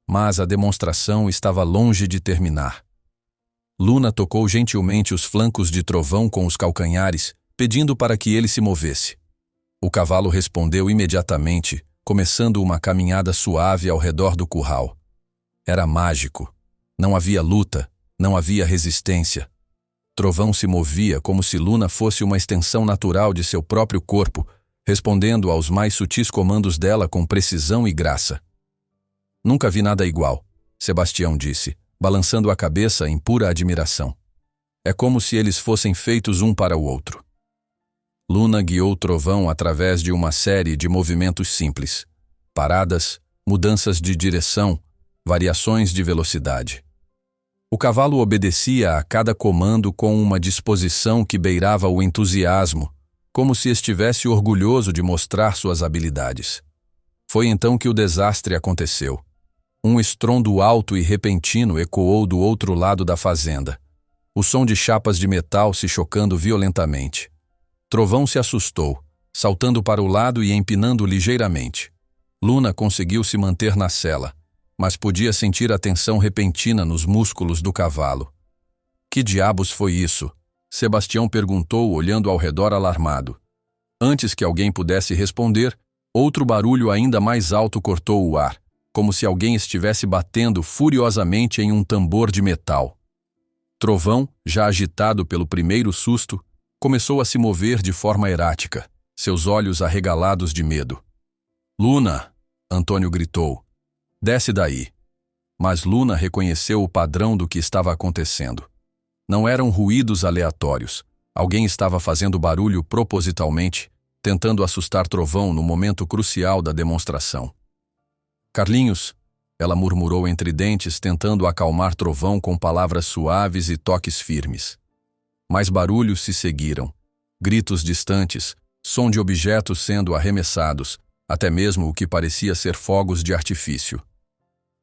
Mas a demonstração estava longe de terminar. Luna tocou gentilmente os flancos de Trovão com os calcanhares, pedindo para que ele se movesse. O cavalo respondeu imediatamente, começando uma caminhada suave ao redor do curral. Era mágico. Não havia luta, não havia resistência. Trovão se movia como se Luna fosse uma extensão natural de seu próprio corpo, respondendo aos mais sutis comandos dela com precisão e graça. Nunca vi nada igual, Sebastião disse, balançando a cabeça em pura admiração. É como se eles fossem feitos um para o outro. Luna guiou Trovão através de uma série de movimentos simples. Paradas, mudanças de direção, variações de velocidade. O cavalo obedecia a cada comando com uma disposição que beirava o entusiasmo, como se estivesse orgulhoso de mostrar suas habilidades. Foi então que o desastre aconteceu. Um estrondo alto e repentino ecoou do outro lado da fazenda. O som de chapas de metal se chocando violentamente. Trovão se assustou, saltando para o lado e empinando ligeiramente. Luna conseguiu se manter na sela, mas podia sentir a tensão repentina nos músculos do cavalo. Que diabos foi isso? Sebastião perguntou, olhando ao redor alarmado. Antes que alguém pudesse responder, outro barulho ainda mais alto cortou o ar, como se alguém estivesse batendo furiosamente em um tambor de metal. Trovão, já agitado pelo primeiro susto, começou a se mover de forma errática, seus olhos arregalados de medo. Luna! Antônio gritou. Desce daí. Mas Luna reconheceu o padrão do que estava acontecendo. Não eram ruídos aleatórios. Alguém estava fazendo barulho propositalmente, tentando assustar Trovão no momento crucial da demonstração. Carlinhos, ela murmurou entre dentes, tentando acalmar Trovão com palavras suaves e toques firmes. Mais barulhos se seguiram. Gritos distantes, som de objetos sendo arremessados, até mesmo o que parecia ser fogos de artifício.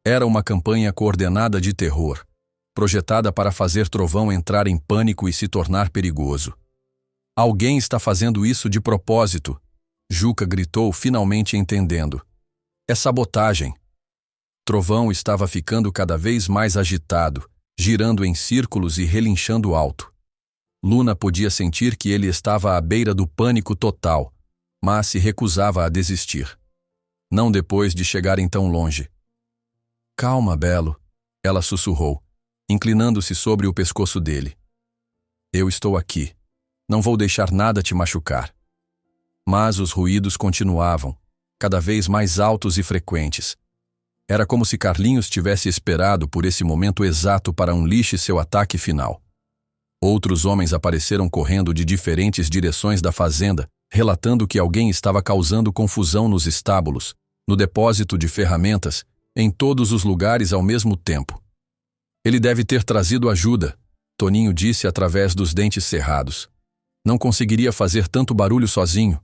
Era uma campanha coordenada de terror, projetada para fazer Trovão entrar em pânico e se tornar perigoso. Alguém está fazendo isso de propósito, Juca gritou, finalmente entendendo. É sabotagem. Trovão estava ficando cada vez mais agitado, girando em círculos e relinchando alto. Luna podia sentir que ele estava à beira do pânico total, mas se recusava a desistir. Não depois de chegarem tão longe. Calma, Belo, ela sussurrou, inclinando-se sobre o pescoço dele. Eu estou aqui. Não vou deixar nada te machucar. Mas os ruídos continuavam, cada vez mais altos e frequentes. Era como se Carlinhos tivesse esperado por esse momento exato para unleash seu ataque final. Outros homens apareceram correndo de diferentes direções da fazenda, relatando que alguém estava causando confusão nos estábulos, no depósito de ferramentas, em todos os lugares ao mesmo tempo. Ele deve ter trazido ajuda, Toninho disse através dos dentes cerrados. Não conseguiria fazer tanto barulho sozinho.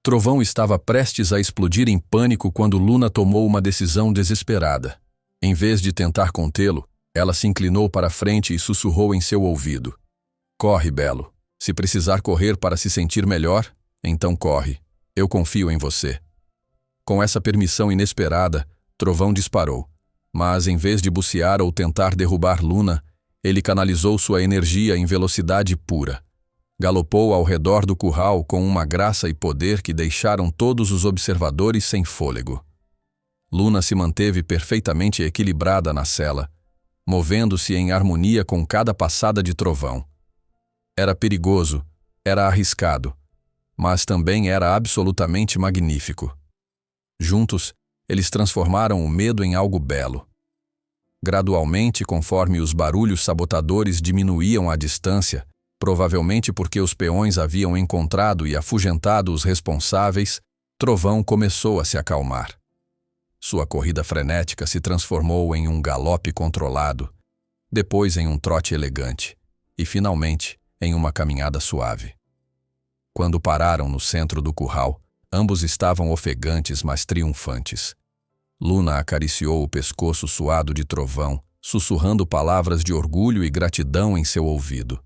Trovão estava prestes a explodir em pânico quando Luna tomou uma decisão desesperada. Em vez de tentar contê-lo, ela se inclinou para a frente e sussurrou em seu ouvido. Corre, Belo. Se precisar correr para se sentir melhor, então corre. Eu confio em você. Com essa permissão inesperada, Trovão disparou. Mas, em vez de bucear ou tentar derrubar Luna, ele canalizou sua energia em velocidade pura. Galopou ao redor do curral com uma graça e poder que deixaram todos os observadores sem fôlego. Luna se manteve perfeitamente equilibrada na sela, movendo-se em harmonia com cada passada de Trovão. Era perigoso, era arriscado, mas também era absolutamente magnífico. Juntos, eles transformaram o medo em algo belo. Gradualmente, conforme os barulhos sabotadores diminuíam a distância, provavelmente porque os peões haviam encontrado e afugentado os responsáveis, Trovão começou a se acalmar. Sua corrida frenética se transformou em um galope controlado, depois em um trote elegante e, finalmente, em uma caminhada suave. Quando pararam no centro do curral, ambos estavam ofegantes, mas triunfantes. Luna acariciou o pescoço suado de Trovão, sussurrando palavras de orgulho e gratidão em seu ouvido.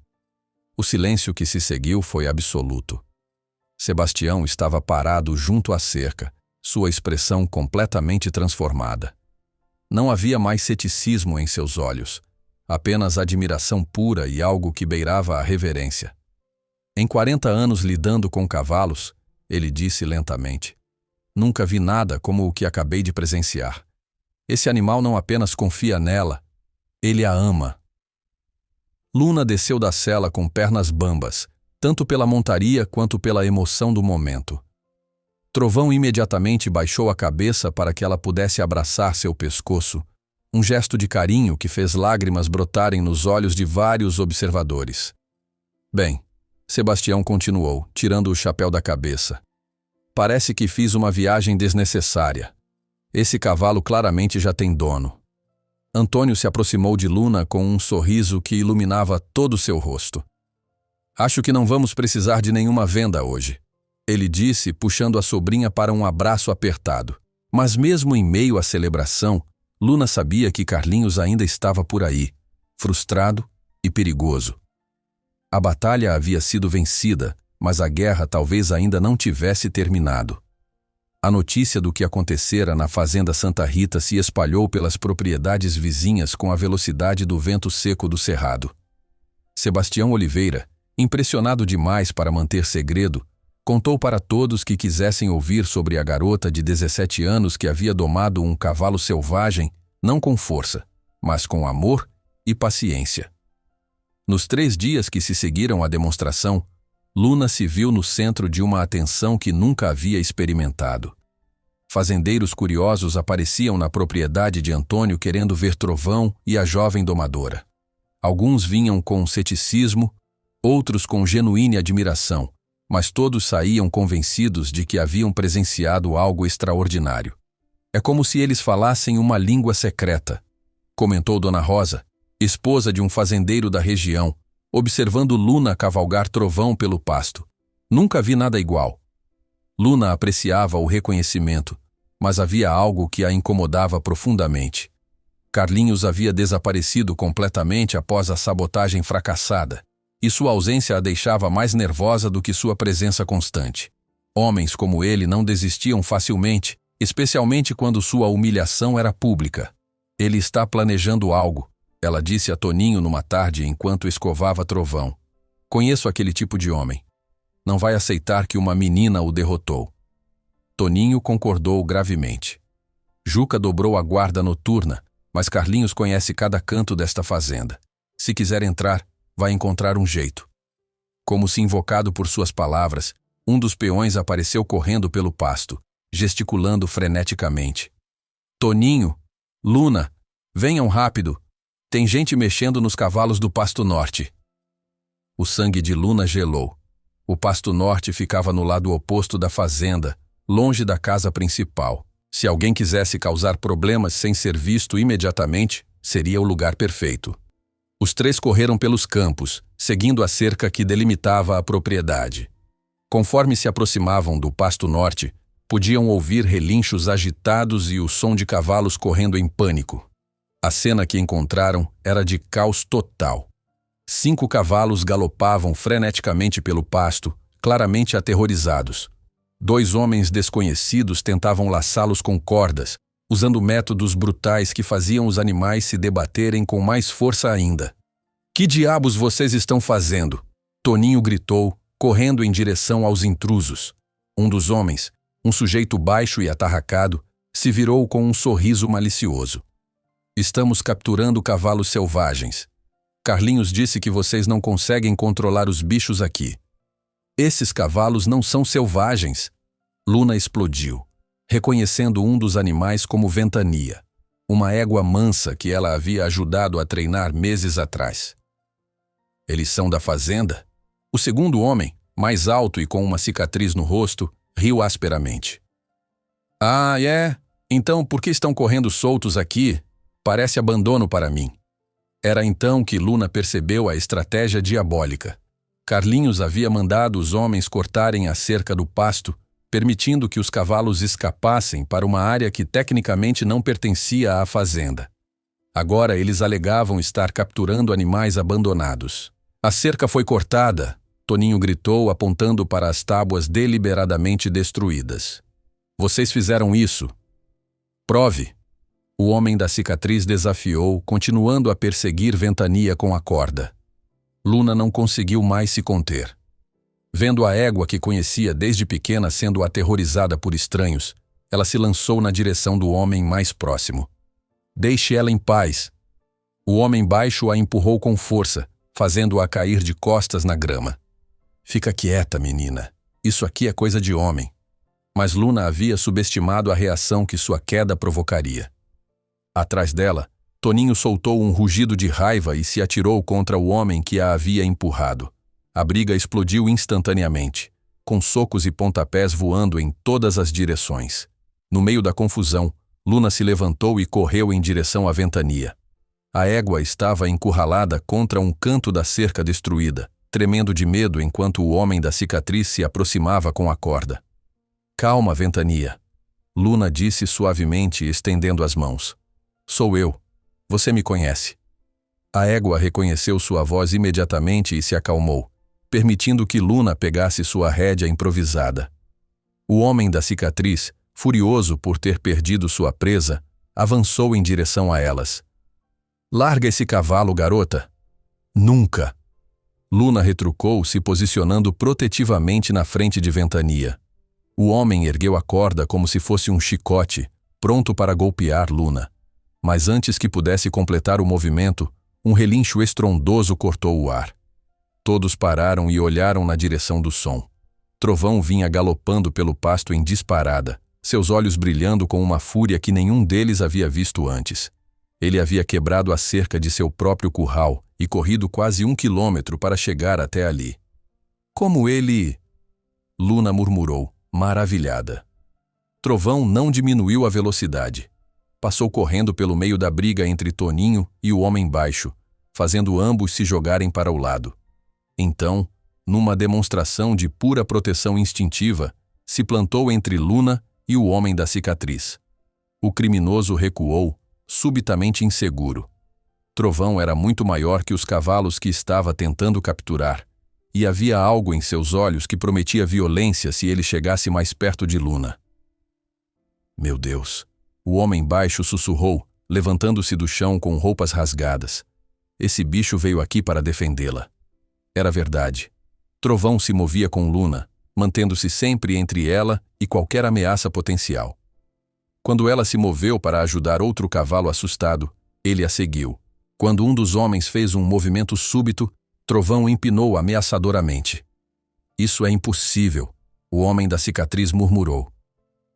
O silêncio que se seguiu foi absoluto. Sebastião estava parado junto à cerca, sua expressão completamente transformada. Não havia mais ceticismo em seus olhos, apenas admiração pura e algo que beirava a reverência. Em 40 anos lidando com cavalos, ele disse lentamente, nunca vi nada como o que acabei de presenciar. Esse animal não apenas confia nela, ele a ama. Luna desceu da sela com pernas bambas, tanto pela montaria quanto pela emoção do momento. Trovão imediatamente baixou a cabeça para que ela pudesse abraçar seu pescoço, um gesto de carinho que fez lágrimas brotarem nos olhos de vários observadores. Bem, Sebastião continuou, tirando o chapéu da cabeça. Parece que fiz uma viagem desnecessária. Esse cavalo claramente já tem dono. Antônio se aproximou de Luna com um sorriso que iluminava todo o seu rosto. Acho que não vamos precisar de nenhuma venda hoje, ele disse, puxando a sobrinha para um abraço apertado. Mas mesmo em meio à celebração, Luna sabia que Carlinhos ainda estava por aí, frustrado e perigoso. A batalha havia sido vencida, mas a guerra talvez ainda não tivesse terminado. A notícia do que acontecera na fazenda Santa Rita se espalhou pelas propriedades vizinhas com a velocidade do vento seco do cerrado. Sebastião Oliveira, impressionado demais para manter segredo, contou para todos que quisessem ouvir sobre a garota de 17 anos que havia domado um cavalo selvagem, não com força, mas com amor e paciência. Nos 3 dias que se seguiram à demonstração, Luna se viu no centro de uma atenção que nunca havia experimentado. Fazendeiros curiosos apareciam na propriedade de Antônio querendo ver Trovão e a jovem domadora. Alguns vinham com ceticismo, outros com genuína admiração, mas todos saíam convencidos de que haviam presenciado algo extraordinário. É como se eles falassem uma língua secreta, comentou Dona Rosa, esposa de um fazendeiro da região, observando Luna cavalgar Trovão pelo pasto. Nunca vi nada igual. Luna apreciava o reconhecimento, mas havia algo que a incomodava profundamente. Carlinhos havia desaparecido completamente após a sabotagem fracassada, e sua ausência a deixava mais nervosa do que sua presença constante. Homens como ele não desistiam facilmente, especialmente quando sua humilhação era pública. Ele está planejando algo, ela disse a Toninho numa tarde enquanto escovava Trovão. Conheço aquele tipo de homem. Não vai aceitar que uma menina o derrotou. Toninho concordou gravemente. Juca dobrou a guarda noturna, mas Carlinhos conhece cada canto desta fazenda. Se quiser entrar, vai encontrar um jeito. Como se invocado por suas palavras, um dos peões apareceu correndo pelo pasto, gesticulando freneticamente. Toninho, Luna, venham rápido. Tem gente mexendo nos cavalos do Pasto Norte. O sangue de Luna gelou. O Pasto Norte ficava no lado oposto da fazenda, longe da casa principal. Se alguém quisesse causar problemas sem ser visto imediatamente, Seria o lugar perfeito. Os três correram pelos campos, seguindo a cerca que delimitava a propriedade. Conforme se aproximavam do pasto norte, podiam ouvir relinchos agitados e o som de cavalos correndo em pânico. A cena que encontraram era de caos total. 5 cavalos galopavam freneticamente pelo pasto, claramente aterrorizados. 2 homens desconhecidos tentavam laçá-los com cordas, usando métodos brutais que faziam os animais se debaterem com mais força ainda. "Que diabos vocês estão fazendo?" Toninho gritou, correndo em direção aos intrusos. Um dos homens, um sujeito baixo e atarracado, se virou com um sorriso malicioso. "Estamos capturando cavalos selvagens. Carlinhos disse que vocês não conseguem controlar os bichos aqui." "Esses cavalos não são selvagens." Luna explodiu, reconhecendo um dos animais como Ventania, uma égua mansa que ela havia ajudado a treinar meses atrás. "Eles são da fazenda?" O segundo homem, mais alto e com uma cicatriz no rosto, riu asperamente. "Ah, é? Então por que estão correndo soltos aqui? Parece abandono para mim." Era então que Luna percebeu a estratégia diabólica. Carlinhos havia mandado os homens cortarem a cerca do pasto, permitindo que os cavalos escapassem para uma área que tecnicamente não pertencia à fazenda. Agora eles alegavam estar capturando animais abandonados. "A cerca foi cortada", Toninho gritou, apontando para as tábuas deliberadamente destruídas. "Vocês fizeram isso." "Prove." O homem da cicatriz desafiou, continuando a perseguir Ventania com a corda. Luna não conseguiu mais se conter. Vendo a égua que conhecia desde pequena sendo aterrorizada por estranhos, ela se lançou na direção do homem mais próximo. "Deixe ela em paz." O homem baixo a empurrou com força, fazendo-a cair de costas na grama. "Fica quieta, menina. Isso aqui é coisa de homem." Mas Luna havia subestimado a reação que sua queda provocaria. Atrás dela, Toninho soltou um rugido de raiva e se atirou contra o homem que a havia empurrado. A briga explodiu instantaneamente, com socos e pontapés voando em todas as direções. No meio da confusão, Luna se levantou e correu em direção à Ventania. A égua estava encurralada contra um canto da cerca destruída, tremendo de medo enquanto o homem da cicatriz se aproximava com a corda. "Calma, Ventania," Luna disse suavemente, estendendo as mãos. "Sou eu. Você me conhece." A égua reconheceu sua voz imediatamente e se acalmou, permitindo que Luna pegasse sua rédea improvisada. O homem da cicatriz, furioso por ter perdido sua presa, avançou em direção a elas. "Larga esse cavalo, garota." "Nunca." Luna retrucou, se posicionando protetivamente na frente de Ventania. O homem ergueu a corda como se fosse um chicote, pronto para golpear Luna. Mas antes que pudesse completar o movimento, um relincho estrondoso cortou o ar. Todos pararam e olharam na direção do som. Trovão vinha galopando pelo pasto em disparada, seus olhos brilhando com uma fúria que nenhum deles havia visto antes. Ele havia quebrado a cerca de seu próprio curral e corrido quase 1 quilômetro para chegar até ali. "Como ele..." Luna murmurou, maravilhada. Trovão não diminuiu a velocidade. Passou correndo pelo meio da briga entre Toninho e o homem baixo, fazendo ambos se jogarem para o lado. Então, numa demonstração de pura proteção instintiva, se plantou entre Luna e o homem da cicatriz. O criminoso recuou, subitamente inseguro. Trovão era muito maior que os cavalos que estava tentando capturar, e havia algo em seus olhos que prometia violência se ele chegasse mais perto de Luna. "Meu Deus!" O homem baixo sussurrou, levantando-se do chão com roupas rasgadas. Esse bicho veio aqui para defendê-la. Era verdade. Trovão se movia com Luna, mantendo-se sempre entre ela e qualquer ameaça potencial. Quando ela se moveu para ajudar outro cavalo assustado, ele a seguiu. Quando um dos homens fez um movimento súbito, Trovão empinou ameaçadoramente. "Isso é impossível", o homem da cicatriz murmurou.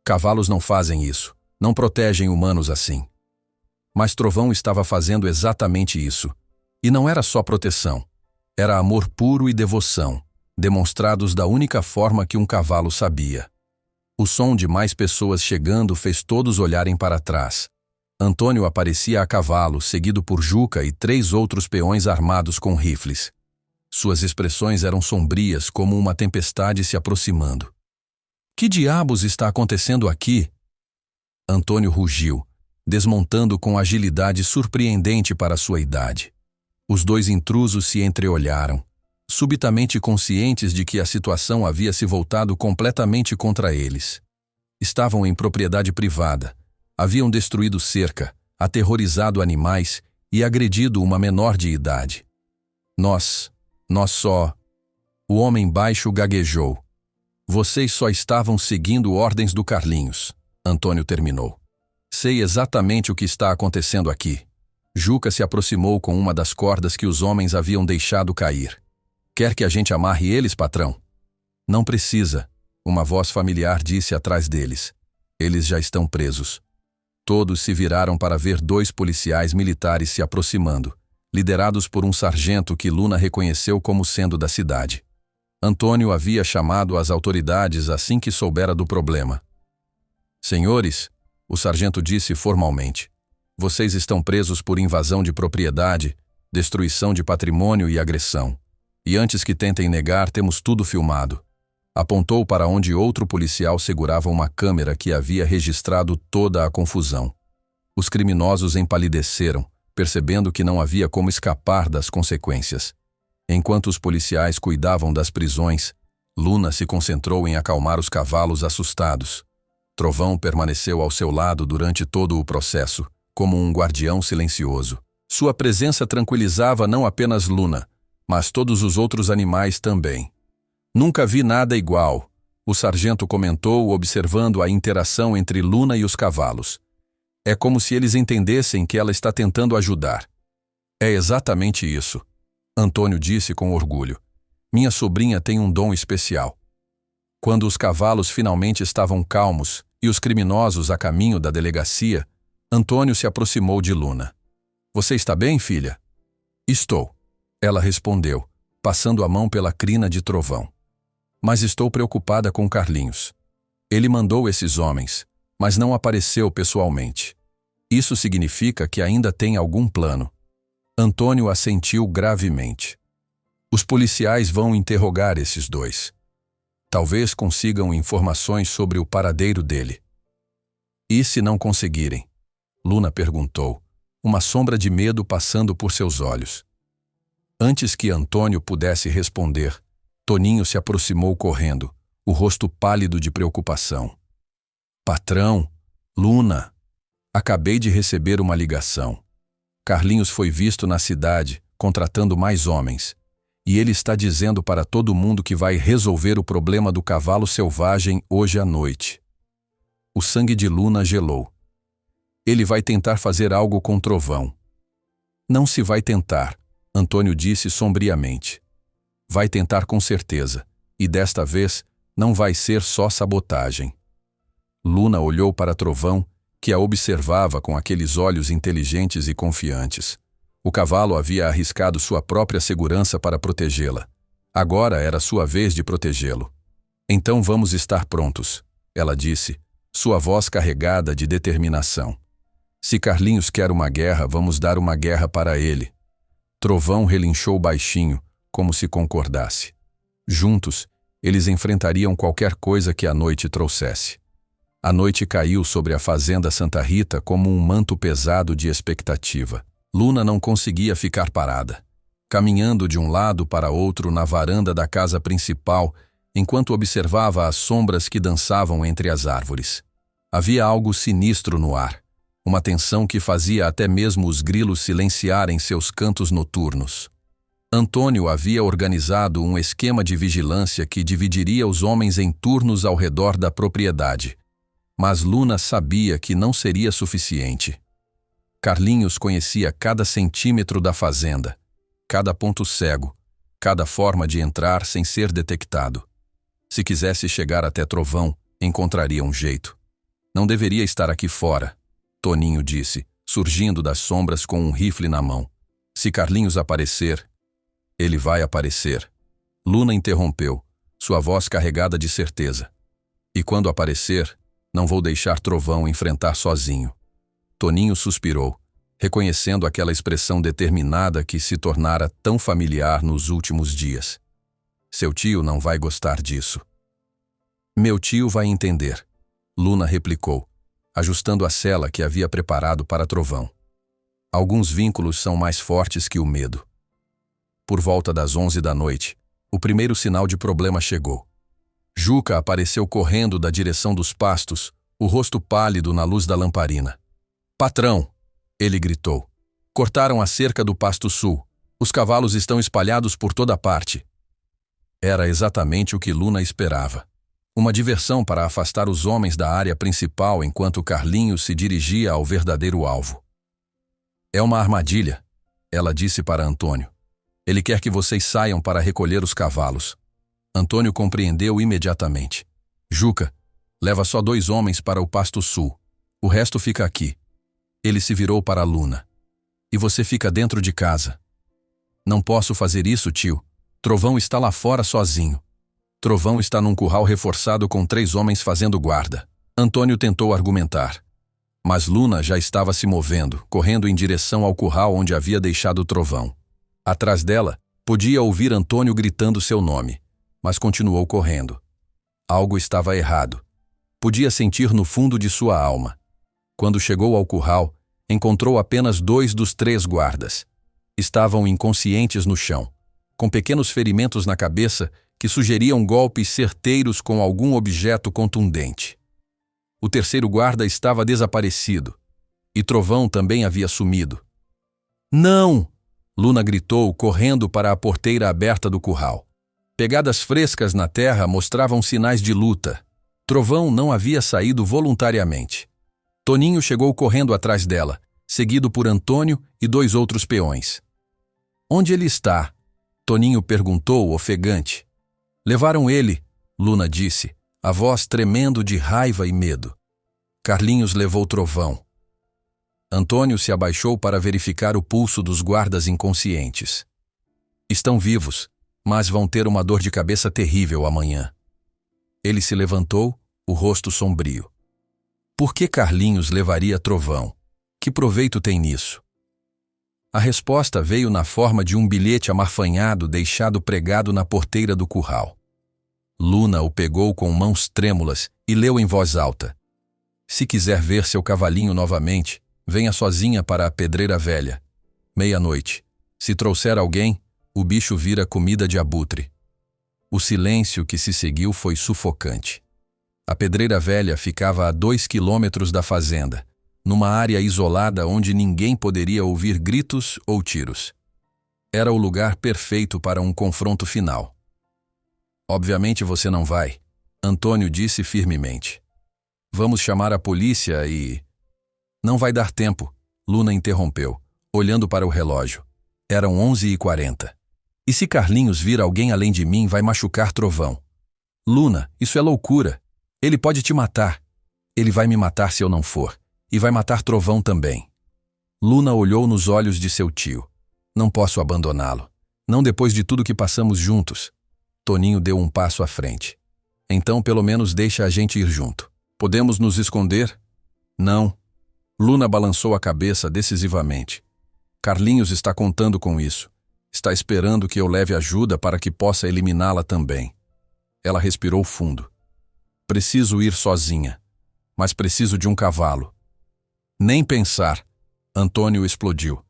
"Cavalos não fazem isso. Não protegem humanos assim." Mas Trovão estava fazendo exatamente isso. E não era só proteção. Era amor puro e devoção, demonstrados da única forma que um cavalo sabia. O som de mais pessoas chegando fez todos olharem para trás. Antônio aparecia a cavalo, seguido por Juca e 3 outros peões armados com rifles. Suas expressões eram sombrias, como uma tempestade se aproximando. Que diabos está acontecendo aqui? Antônio rugiu, desmontando com agilidade surpreendente para sua idade. Os 2 intrusos se entreolharam, subitamente conscientes de que a situação havia se voltado completamente contra eles. Estavam em propriedade privada, haviam destruído cerca, aterrorizado animais e agredido uma menor de idade. Nós só... O homem baixo gaguejou. Vocês só estavam seguindo ordens do Carlinhos, Antônio terminou. Sei exatamente o que está acontecendo aqui. Juca se aproximou com uma das cordas que os homens haviam deixado cair. Quer que a gente amarre eles, patrão? Não precisa, uma voz familiar disse atrás deles. Eles já estão presos. Todos se viraram para ver 2 policiais militares se aproximando, liderados por um sargento que Luna reconheceu como sendo da cidade. Antônio havia chamado as autoridades assim que soubera do problema. Senhores, o sargento disse formalmente, vocês estão presos por invasão de propriedade, destruição de patrimônio e agressão. E antes que tentem negar, temos tudo filmado. Apontou para onde outro policial segurava uma câmera que havia registrado toda a confusão. Os criminosos empalideceram, percebendo que não havia como escapar das consequências. Enquanto os policiais cuidavam das prisões, Luna se concentrou em acalmar os cavalos assustados. Trovão permaneceu ao seu lado durante todo o processo, como um guardião silencioso. Sua presença tranquilizava não apenas Luna, mas todos os outros animais também. Nunca vi nada igual, o sargento comentou, observando a interação entre Luna e os cavalos. É como se eles entendessem que ela está tentando ajudar. É exatamente isso, Antônio disse com orgulho. Minha sobrinha tem um dom especial. Quando os cavalos finalmente estavam calmos e os criminosos a caminho da delegacia, Antônio se aproximou de Luna. Você está bem, filha? Estou, ela respondeu, passando a mão pela crina de Trovão. Mas estou preocupada com Carlinhos. Ele mandou esses homens, mas não apareceu pessoalmente. Isso significa que ainda tem algum plano. Antônio assentiu gravemente. Os policiais vão interrogar esses 2. Talvez consigam informações sobre o paradeiro dele. E se não conseguirem? Luna perguntou, uma sombra de medo passando por seus olhos. Antes que Antônio pudesse responder, Toninho se aproximou correndo, o rosto pálido de preocupação. Patrão, Luna, acabei de receber uma ligação. Carlinhos foi visto na cidade, contratando mais homens, e ele está dizendo para todo mundo que vai resolver o problema do cavalo selvagem hoje à noite. O sangue de Luna gelou. Ele vai tentar fazer algo com Trovão. Não se vai tentar, Antônio disse sombriamente. Vai tentar com certeza, e desta vez não vai ser só sabotagem. Luna olhou para Trovão, que a observava com aqueles olhos inteligentes e confiantes. O cavalo havia arriscado sua própria segurança para protegê-la. Agora era sua vez de protegê-lo. Então vamos estar prontos, ela disse, sua voz carregada de determinação. Se Carlinhos quer uma guerra, vamos dar uma guerra para ele. Trovão relinchou baixinho, como se concordasse. Juntos, eles enfrentariam qualquer coisa que a noite trouxesse. A noite caiu sobre a fazenda Santa Rita como um manto pesado de expectativa. Luna não conseguia ficar parada, caminhando de um lado para outro na varanda da casa principal, enquanto observava as sombras que dançavam entre as árvores. Havia algo sinistro no ar, uma tensão que fazia até mesmo os grilos silenciarem seus cantos noturnos. Antônio havia organizado um esquema de vigilância que dividiria os homens em turnos ao redor da propriedade. Mas Luna sabia que não seria suficiente. Carlinhos conhecia cada centímetro da fazenda, cada ponto cego, cada forma de entrar sem ser detectado. Se quisesse chegar até Trovão, encontraria um jeito. Não deveria estar aqui fora, Toninho disse, surgindo das sombras com um rifle na mão. Se Carlinhos aparecer, ele vai aparecer. Luna interrompeu, sua voz carregada de certeza. E quando aparecer, não vou deixar Trovão enfrentar sozinho. Toninho suspirou, reconhecendo aquela expressão determinada que se tornara tão familiar nos últimos dias. Seu tio não vai gostar disso. Meu tio vai entender, Luna replicou, ajustando a cela que havia preparado para Trovão. Alguns vínculos são mais fortes que o medo. Por volta das 11 da noite, o primeiro sinal de problema chegou. Juca apareceu correndo da direção dos pastos, o rosto pálido na luz da lamparina. Patrão, ele gritou. Cortaram a cerca do pasto sul. Os cavalos estão espalhados por toda parte. Era exatamente o que Luna esperava. Uma diversão para afastar os homens da área principal enquanto Carlinhos se dirigia ao verdadeiro alvo. É uma armadilha, ela disse para Antônio. Ele quer que vocês saiam para recolher os cavalos. Antônio compreendeu imediatamente. Juca, leva só 2 homens para o pasto sul. O resto fica aqui. Ele se virou para Luna. E você fica dentro de casa. Não posso fazer isso, tio. Trovão está lá fora sozinho. Trovão está num curral reforçado com 3 homens fazendo guarda. Antônio tentou argumentar. Mas Luna já estava se movendo, correndo em direção ao curral onde havia deixado Trovão. Atrás dela, podia ouvir Antônio gritando seu nome, mas continuou correndo. Algo estava errado. Podia sentir no fundo de sua alma. Quando chegou ao curral, encontrou apenas 2 dos 3 guardas. Estavam inconscientes no chão, com pequenos ferimentos na cabeça que sugeriam golpes certeiros com algum objeto contundente. O terceiro guarda estava desaparecido, e Trovão também havia sumido. Não! Luna gritou, correndo para a porteira aberta do curral. Pegadas frescas na terra mostravam sinais de luta. Trovão não havia saído voluntariamente. Toninho chegou correndo atrás dela, seguido por Antônio e 2 outros peões. Onde ele está? Toninho perguntou, ofegante. Levaram ele, Luna disse, a voz tremendo de raiva e medo. Carlinhos levou Trovão. Antônio se abaixou para verificar o pulso dos guardas inconscientes. Estão vivos, mas vão ter uma dor de cabeça terrível amanhã. Ele se levantou, o rosto sombrio. Por que Carlinhos levaria Trovão? Que proveito tem nisso? A resposta veio na forma de um bilhete amarfanhado deixado pregado na porteira do curral. Luna o pegou com mãos trêmulas e leu em voz alta. Se quiser ver seu cavalinho novamente, venha sozinha para a Pedreira Velha. 00:30. Se trouxer alguém, o bicho vira comida de abutre. O silêncio que se seguiu foi sufocante. A Pedreira Velha ficava a 2 quilômetros da fazenda, numa área isolada onde ninguém poderia ouvir gritos ou tiros. Era o lugar perfeito para um confronto final. Obviamente você não vai, Antônio disse firmemente. Vamos chamar a polícia e... Não vai dar tempo, Luna interrompeu, olhando para o relógio. Eram 11h40. E se Carlinhos vir alguém além de mim, vai machucar Trovão. Luna, isso é loucura. Ele pode te matar. Ele vai me matar se eu não for. E vai matar Trovão também. Luna olhou nos olhos de seu tio. Não posso abandoná-lo. Não depois de tudo que passamos juntos. Toninho deu um passo à frente. Então, pelo menos deixa a gente ir junto. Podemos nos esconder? Não. Luna balançou a cabeça decisivamente. Carlinhos está contando com isso. Está esperando que eu leve ajuda para que possa eliminá-la também. Ela respirou fundo. Preciso ir sozinha, mas preciso de um cavalo. Nem pensar, Antônio explodiu.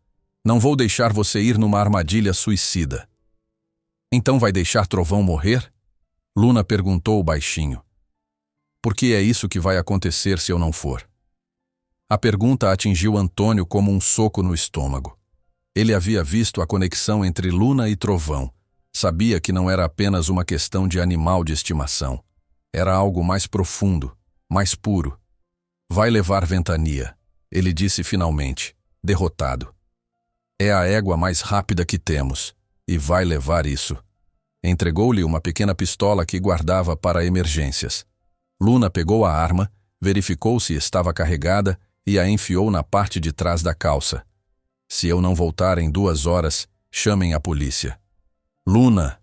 Não vou deixar você ir numa armadilha suicida. Então vai deixar Trovão morrer? Luna perguntou baixinho. Porque é isso que vai acontecer se eu não for. A pergunta atingiu Antônio como um soco no estômago. Ele havia visto a conexão entre Luna e Trovão. Sabia que não era apenas uma questão de animal de estimação. Era algo mais profundo, mais puro. Vai levar Ventania, ele disse finalmente, derrotado. É a égua mais rápida que temos, e vai levar isso. Entregou-lhe uma pequena pistola que guardava para emergências. Luna pegou a arma, verificou se estava carregada e a enfiou na parte de trás da calça. Se eu não voltar em 2 horas, chamem a polícia. Luna!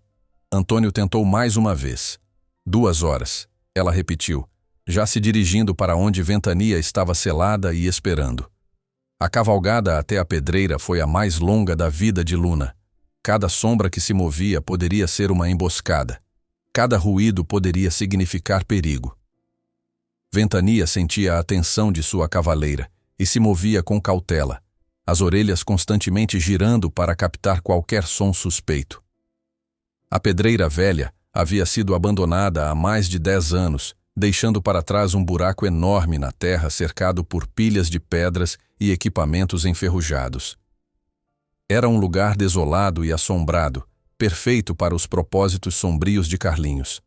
Antônio tentou mais uma vez. 2 horas, ela repetiu, já se dirigindo para onde Ventania estava selada e esperando. A cavalgada até a pedreira foi a mais longa da vida de Luna. Cada sombra que se movia poderia ser uma emboscada. Cada ruído poderia significar perigo. Ventania sentia a atenção de sua cavaleira e se movia com cautela, as orelhas constantemente girando para captar qualquer som suspeito. A pedreira velha havia sido abandonada há mais de 10 anos, deixando para trás um buraco enorme na terra cercado por pilhas de pedras e equipamentos enferrujados. Era um lugar desolado e assombrado, perfeito para os propósitos sombrios de Carlinhos.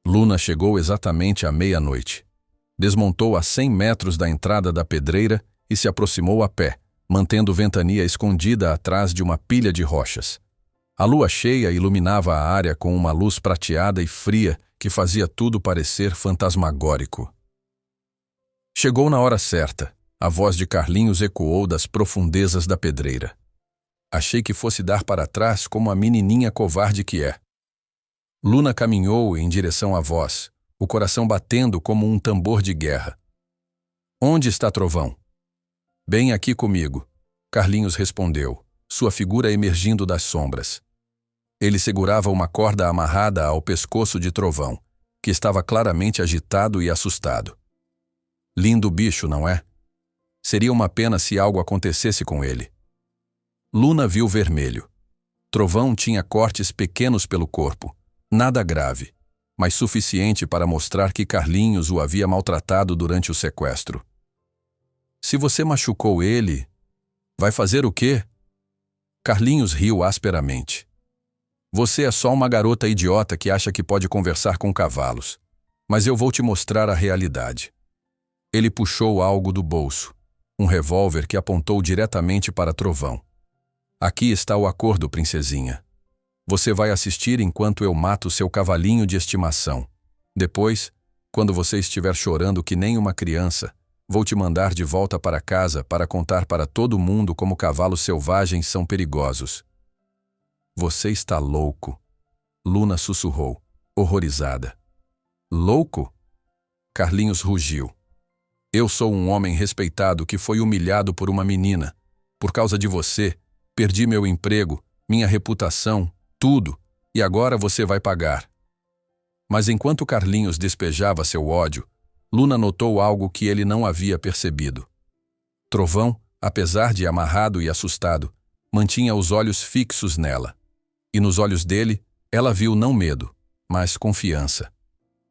Luna chegou exatamente à meia-noite. Desmontou a 100 metros da entrada da pedreira e se aproximou a pé, mantendo Ventania escondida atrás de uma pilha de rochas. A lua cheia iluminava a área com uma luz prateada e fria que fazia tudo parecer fantasmagórico. Chegou na hora certa. A voz de Carlinhos ecoou das profundezas da pedreira. Achei que fosse dar para trás como a menininha covarde que é. Luna caminhou em direção à voz, o coração batendo como um tambor de guerra. Onde está Trovão? Bem aqui comigo, Carlinhos respondeu, sua figura emergindo das sombras. Ele segurava uma corda amarrada ao pescoço de Trovão, que estava claramente agitado e assustado. Lindo bicho, não é? Seria uma pena se algo acontecesse com ele. Luna viu vermelho. Trovão tinha cortes pequenos pelo corpo, nada grave, mas suficiente para mostrar que Carlinhos o havia maltratado durante o sequestro. Se você machucou ele, vai fazer o quê? Carlinhos riu asperamente. Você é só uma garota idiota que acha que pode conversar com cavalos, mas eu vou te mostrar a realidade. Ele puxou algo do bolso, um revólver que apontou diretamente para Trovão. Aqui está o acordo, princesinha. Você vai assistir enquanto eu mato seu cavalinho de estimação. Depois, quando você estiver chorando que nem uma criança, vou te mandar de volta para casa para contar para todo mundo como cavalos selvagens são perigosos. Você está louco, Luna sussurrou, horrorizada. Louco? Carlinhos rugiu. Eu sou um homem respeitado que foi humilhado por uma menina. Por causa de você, perdi meu emprego, minha reputação, tudo, e agora você vai pagar. Mas enquanto Carlinhos despejava seu ódio, Luna notou algo que ele não havia percebido. Trovão, apesar de amarrado e assustado, mantinha os olhos fixos nela. E nos olhos dele, ela viu não medo, mas confiança.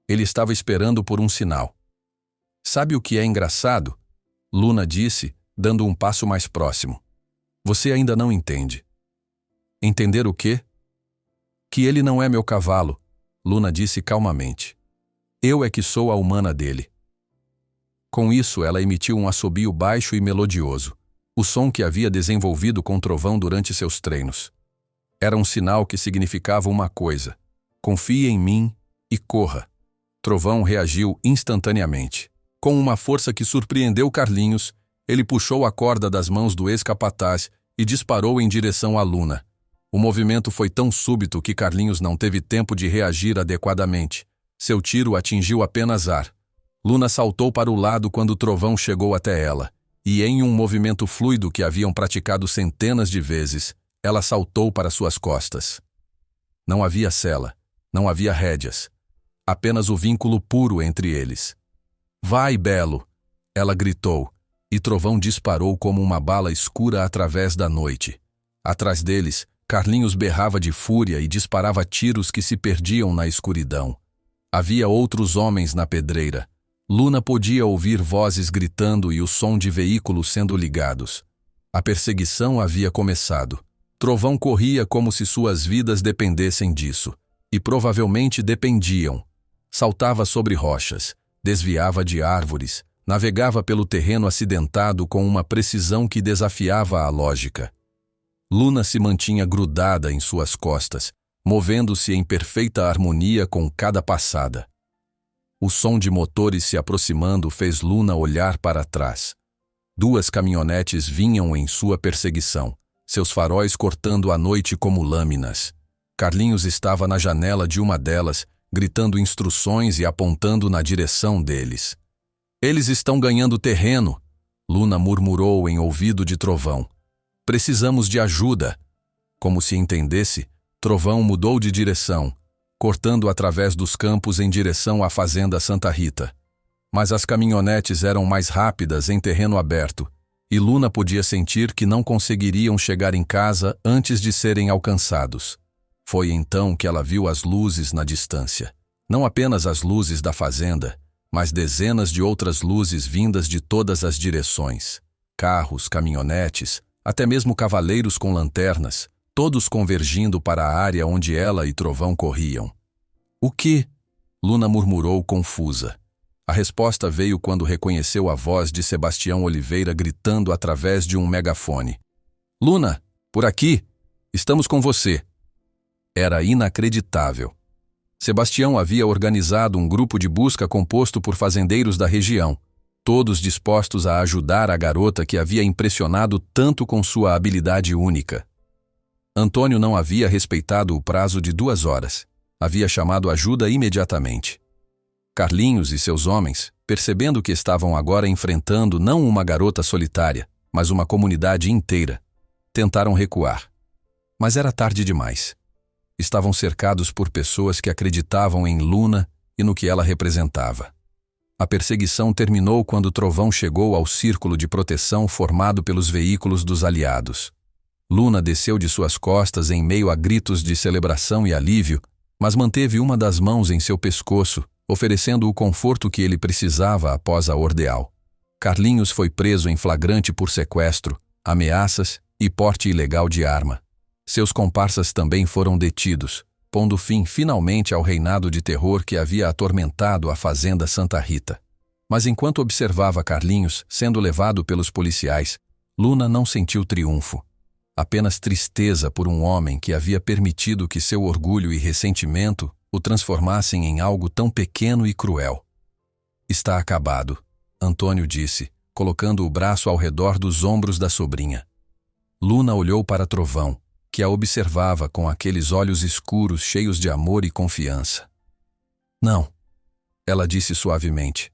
Ele estava esperando por um sinal. Sabe o que é engraçado? Luna disse, dando um passo mais próximo. Você ainda não entende. Entender o quê? Que ele não é meu cavalo, Luna disse calmamente. Eu é que sou a humana dele. Com isso, ela emitiu um assobio baixo e melodioso, o som que havia desenvolvido com Trovão durante seus treinos. Era um sinal que significava uma coisa: confie em mim e corra. Trovão reagiu instantaneamente. Com uma força que surpreendeu Carlinhos, ele puxou a corda das mãos do ex-capataz e disparou em direção a Luna. O movimento foi tão súbito que Carlinhos não teve tempo de reagir adequadamente. Seu tiro atingiu apenas ar. Luna saltou para o lado quando Trovão chegou até ela, e em um movimento fluido que haviam praticado centenas de vezes, ela saltou para suas costas. Não havia sela, não havia rédeas, apenas o vínculo puro entre eles. Vai, Belo! Ela gritou, e Trovão disparou como uma bala escura através da noite. Atrás deles, Carlinhos berrava de fúria e disparava tiros que se perdiam na escuridão. Havia outros homens na pedreira. Luna podia ouvir vozes gritando e o som de veículos sendo ligados. A perseguição havia começado. Trovão corria como se suas vidas dependessem disso. E provavelmente dependiam. Saltava sobre rochas, desviava de árvores, navegava pelo terreno acidentado com uma precisão que desafiava a lógica. Luna se mantinha grudada em suas costas, movendo-se em perfeita harmonia com cada passada. O som de motores se aproximando fez Luna olhar para trás. 2 caminhonetes vinham em sua perseguição, seus faróis cortando a noite como lâminas. Carlinhos estava na janela de uma delas, gritando instruções e apontando na direção deles. Eles estão ganhando terreno, Luna murmurou em ouvido de Trovão. Precisamos de ajuda. Como se entendesse, Trovão mudou de direção, cortando através dos campos em direção à fazenda Santa Rita. Mas as caminhonetes eram mais rápidas em terreno aberto, e Luna podia sentir que não conseguiriam chegar em casa antes de serem alcançados. Foi então que ela viu as luzes na distância. Não apenas as luzes da fazenda, mas dezenas de outras luzes vindas de todas as direções. Carros, caminhonetes, até mesmo cavaleiros com lanternas, todos convergindo para a área onde ela e Trovão corriam. O que? Luna murmurou confusa. A resposta veio quando reconheceu a voz de Sebastião Oliveira gritando através de um megafone. Luna, por aqui! Estamos com você! Era inacreditável. Sebastião havia organizado um grupo de busca composto por fazendeiros da região, todos dispostos a ajudar a garota que havia impressionado tanto com sua habilidade única. Antônio não havia respeitado o prazo de 2 horas. Havia chamado ajuda imediatamente. Carlinhos e seus homens, percebendo que estavam agora enfrentando não uma garota solitária, mas uma comunidade inteira, tentaram recuar. Mas era tarde demais. Estavam cercados por pessoas que acreditavam em Luna e no que ela representava. A perseguição terminou quando Trovão chegou ao círculo de proteção formado pelos veículos dos aliados. Luna desceu de suas costas em meio a gritos de celebração e alívio, mas manteve uma das mãos em seu pescoço, oferecendo o conforto que ele precisava após a ordeal. Carlinhos foi preso em flagrante por sequestro, ameaças e porte ilegal de arma. Seus comparsas também foram detidos, pondo fim finalmente ao reinado de terror que havia atormentado a fazenda Santa Rita. Mas enquanto observava Carlinhos sendo levado pelos policiais, Luna não sentiu triunfo. Apenas tristeza por um homem que havia permitido que seu orgulho e ressentimento o transformassem em algo tão pequeno e cruel. Está acabado, Antônio disse, colocando o braço ao redor dos ombros da sobrinha. Luna olhou para Trovão, que a observava com aqueles olhos escuros cheios de amor e confiança. Não, ela disse suavemente,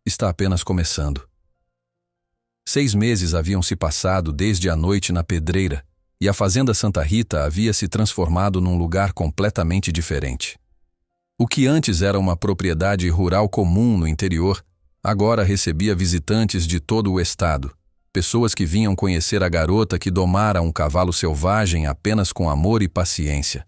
está apenas começando. 6 meses haviam se passado desde a noite na pedreira, e a fazenda Santa Rita havia se transformado num lugar completamente diferente. O que antes era uma propriedade rural comum no interior, agora recebia visitantes de todo o estado, pessoas que vinham conhecer a garota que domara um cavalo selvagem apenas com amor e paciência.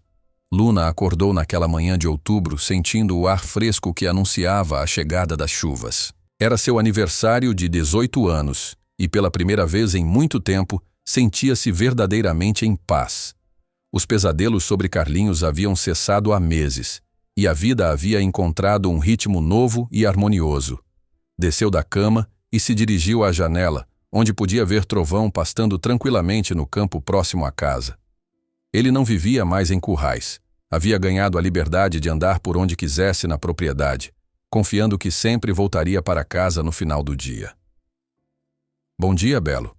Luna acordou naquela manhã de outubro sentindo o ar fresco que anunciava a chegada das chuvas. Era seu aniversário de 18 anos e, pela primeira vez em muito tempo, sentia-se verdadeiramente em paz. Os pesadelos sobre Carlinhos haviam cessado há meses, e a vida havia encontrado um ritmo novo e harmonioso. Desceu da cama e se dirigiu à janela, onde podia ver Trovão pastando tranquilamente no campo próximo à casa. Ele não vivia mais em currais. Havia ganhado a liberdade de andar por onde quisesse na propriedade, confiando que sempre voltaria para casa no final do dia. Bom dia, Belo.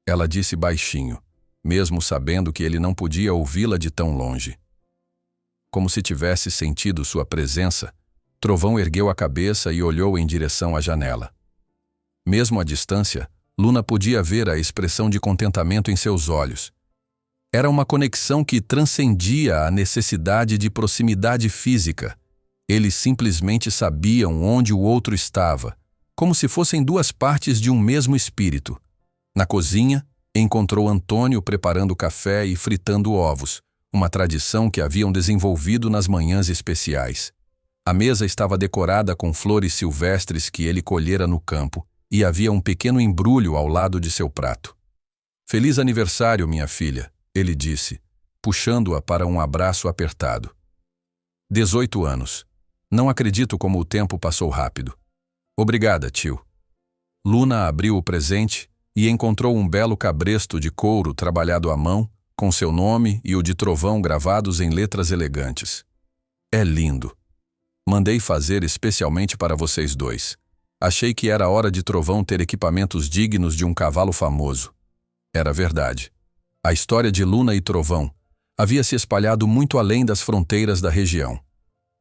Ela disse baixinho, mesmo sabendo que ele não podia ouvi-la de tão longe. Como se tivesse sentido sua presença, Trovão ergueu a cabeça e olhou em direção à janela. Mesmo à distância, Luna podia ver a expressão de contentamento em seus olhos. Era uma conexão que transcendia a necessidade de proximidade física. Eles simplesmente sabiam onde o outro estava, como se fossem 2 partes de um mesmo espírito. Na cozinha, encontrou Antônio preparando café e fritando ovos, uma tradição que haviam desenvolvido nas manhãs especiais. A mesa estava decorada com flores silvestres que ele colhera no campo, e havia um pequeno embrulho ao lado de seu prato. Feliz aniversário, minha filha, ele disse, puxando-a para um abraço apertado. 18 anos. Não acredito como o tempo passou rápido. Obrigada, tio. Luna abriu o presente e encontrou um belo cabresto de couro trabalhado à mão, com seu nome e o de Trovão gravados em letras elegantes. É lindo. Mandei fazer especialmente para vocês 2. Achei que era hora de Trovão ter equipamentos dignos de um cavalo famoso. Era verdade. A história de Luna e Trovão havia se espalhado muito além das fronteiras da região.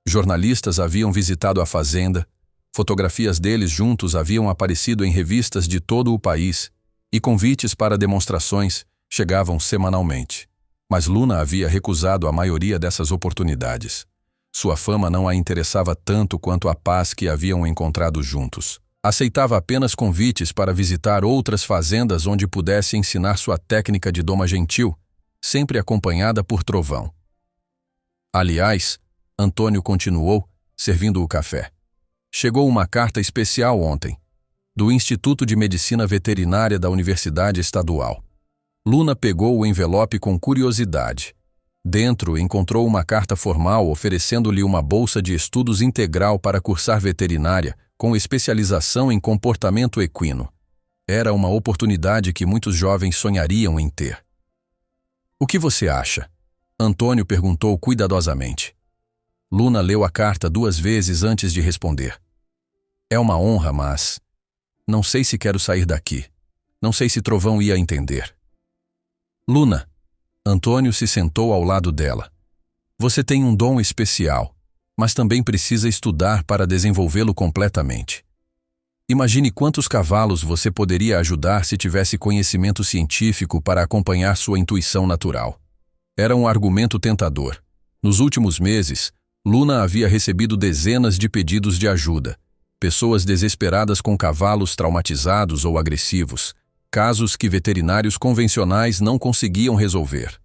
Jornalistas haviam visitado a fazenda, Fotografias deles juntos haviam aparecido em revistas de todo o país, e convites para demonstrações chegavam semanalmente. Mas Luna havia recusado a maioria dessas oportunidades. Sua fama não a interessava tanto quanto a paz que haviam encontrado juntos. Aceitava apenas convites para visitar outras fazendas onde pudesse ensinar sua técnica de doma gentil, sempre acompanhada por Trovão. Aliás, Antônio continuou, servindo o café. Chegou uma carta especial ontem, do Instituto de Medicina Veterinária da Universidade Estadual. Luna pegou o envelope com curiosidade. Dentro, encontrou uma carta formal oferecendo-lhe uma bolsa de estudos integral para cursar veterinária, com especialização em comportamento equino. Era uma oportunidade que muitos jovens sonhariam em ter. O que você acha? Antônio perguntou cuidadosamente. Luna leu a carta 2 vezes antes de responder. É uma honra, mas... não sei se quero sair daqui. Não sei se Trovão ia entender. Luna. Antônio se sentou ao lado dela. Você tem um dom especial, mas também precisa estudar para desenvolvê-lo completamente. Imagine quantos cavalos você poderia ajudar se tivesse conhecimento científico para acompanhar sua intuição natural. Era um argumento tentador. Nos últimos meses, Luna havia recebido dezenas de pedidos de ajuda. Pessoas desesperadas com cavalos traumatizados ou agressivos, casos que veterinários convencionais não conseguiam resolver.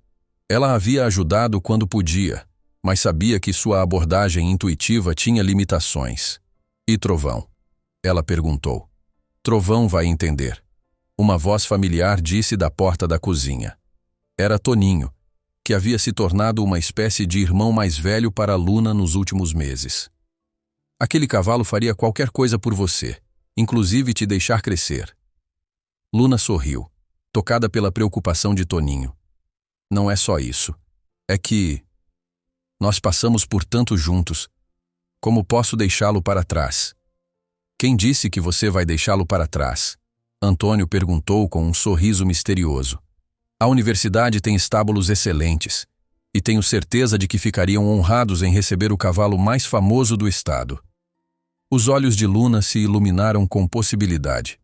Ela havia ajudado quando podia, mas sabia que sua abordagem intuitiva tinha limitações. E Trovão? Ela perguntou. Trovão vai entender. Uma voz familiar disse da porta da cozinha. Era Toninho, que havia se tornado uma espécie de irmão mais velho para Luna nos últimos meses. Aquele cavalo faria qualquer coisa por você, inclusive te deixar crescer. Luna sorriu, tocada pela preocupação de Toninho. Não é só isso. É que... nós passamos por tanto juntos. Como posso deixá-lo para trás? Quem disse que você vai deixá-lo para trás? Antônio perguntou com um sorriso misterioso. A universidade tem estábulos excelentes, e tenho certeza de que ficariam honrados em receber o cavalo mais famoso do estado. Os olhos de Luna se iluminaram com possibilidade.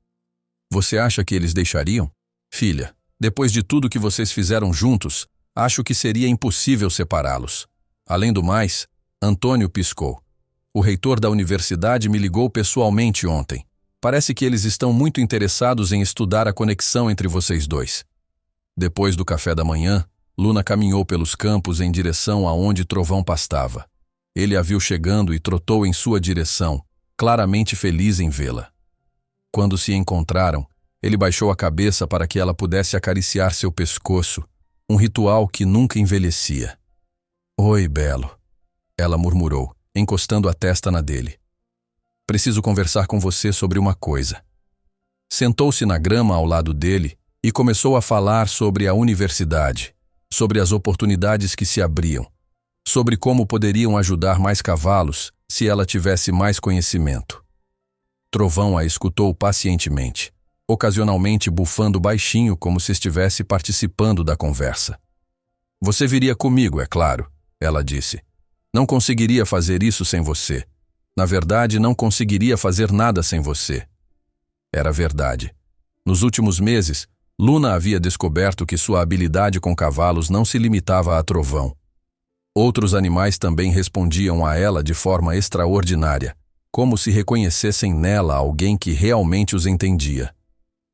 Você acha que eles deixariam? Filha, depois de tudo que vocês fizeram juntos, acho que seria impossível separá-los. Além do mais, Antônio piscou. O reitor da universidade me ligou pessoalmente ontem. Parece que eles estão muito interessados em estudar a conexão entre vocês dois. Depois do café da manhã, Luna caminhou pelos campos em direção aonde Trovão pastava. Ele a viu chegando e trotou em sua direção, claramente feliz em vê-la. Quando se encontraram, ele baixou a cabeça para que ela pudesse acariciar seu pescoço, um ritual que nunca envelhecia. Oi, Belo, ela murmurou, encostando a testa na dele. Preciso conversar com você sobre uma coisa. Sentou-se na grama ao lado dele e começou a falar sobre a universidade, sobre as oportunidades que se abriam, sobre como poderiam ajudar mais cavalos se ela tivesse mais conhecimento. Trovão a escutou pacientemente, ocasionalmente bufando baixinho como se estivesse participando da conversa. Você viria comigo, é claro, ela disse. Não conseguiria fazer isso sem você. Na verdade, não conseguiria fazer nada sem você. Era verdade. Nos últimos meses, Luna havia descoberto que sua habilidade com cavalos não se limitava a Trovão. Outros animais também respondiam a ela de forma extraordinária, como se reconhecessem nela alguém que realmente os entendia.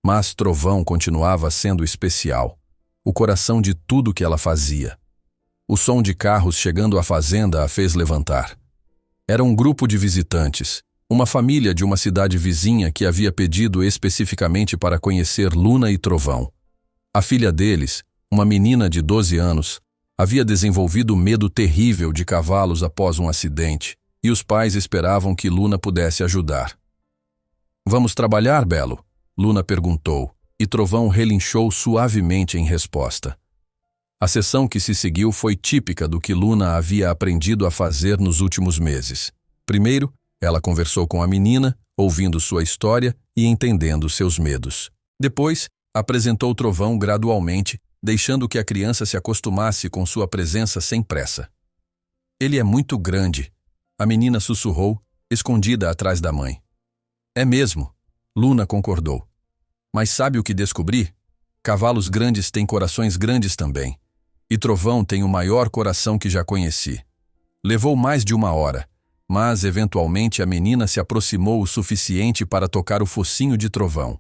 Mas Trovão continuava sendo especial, o coração de tudo que ela fazia. O som de carros chegando à fazenda a fez levantar. Era um grupo de visitantes, uma família de uma cidade vizinha que havia pedido especificamente para conhecer Luna e Trovão. A filha deles, uma menina de 12 anos, havia desenvolvido medo terrível de cavalos após um acidente, e os pais esperavam que Luna pudesse ajudar. Vamos trabalhar, Belo? Luna perguntou, e Trovão relinchou suavemente em resposta. A sessão que se seguiu foi típica do que Luna havia aprendido a fazer nos últimos meses. Primeiro, ela conversou com a menina, ouvindo sua história e entendendo seus medos. Depois, apresentou Trovão gradualmente, deixando que a criança se acostumasse com sua presença sem pressa. Ele é muito grande, a menina sussurrou, escondida atrás da mãe. É mesmo, Luna concordou. Mas sabe o que descobri? Cavalos grandes têm corações grandes também. E Trovão tem o maior coração que já conheci. Levou mais de 1 hora, mas eventualmente a menina se aproximou o suficiente para tocar o focinho de Trovão.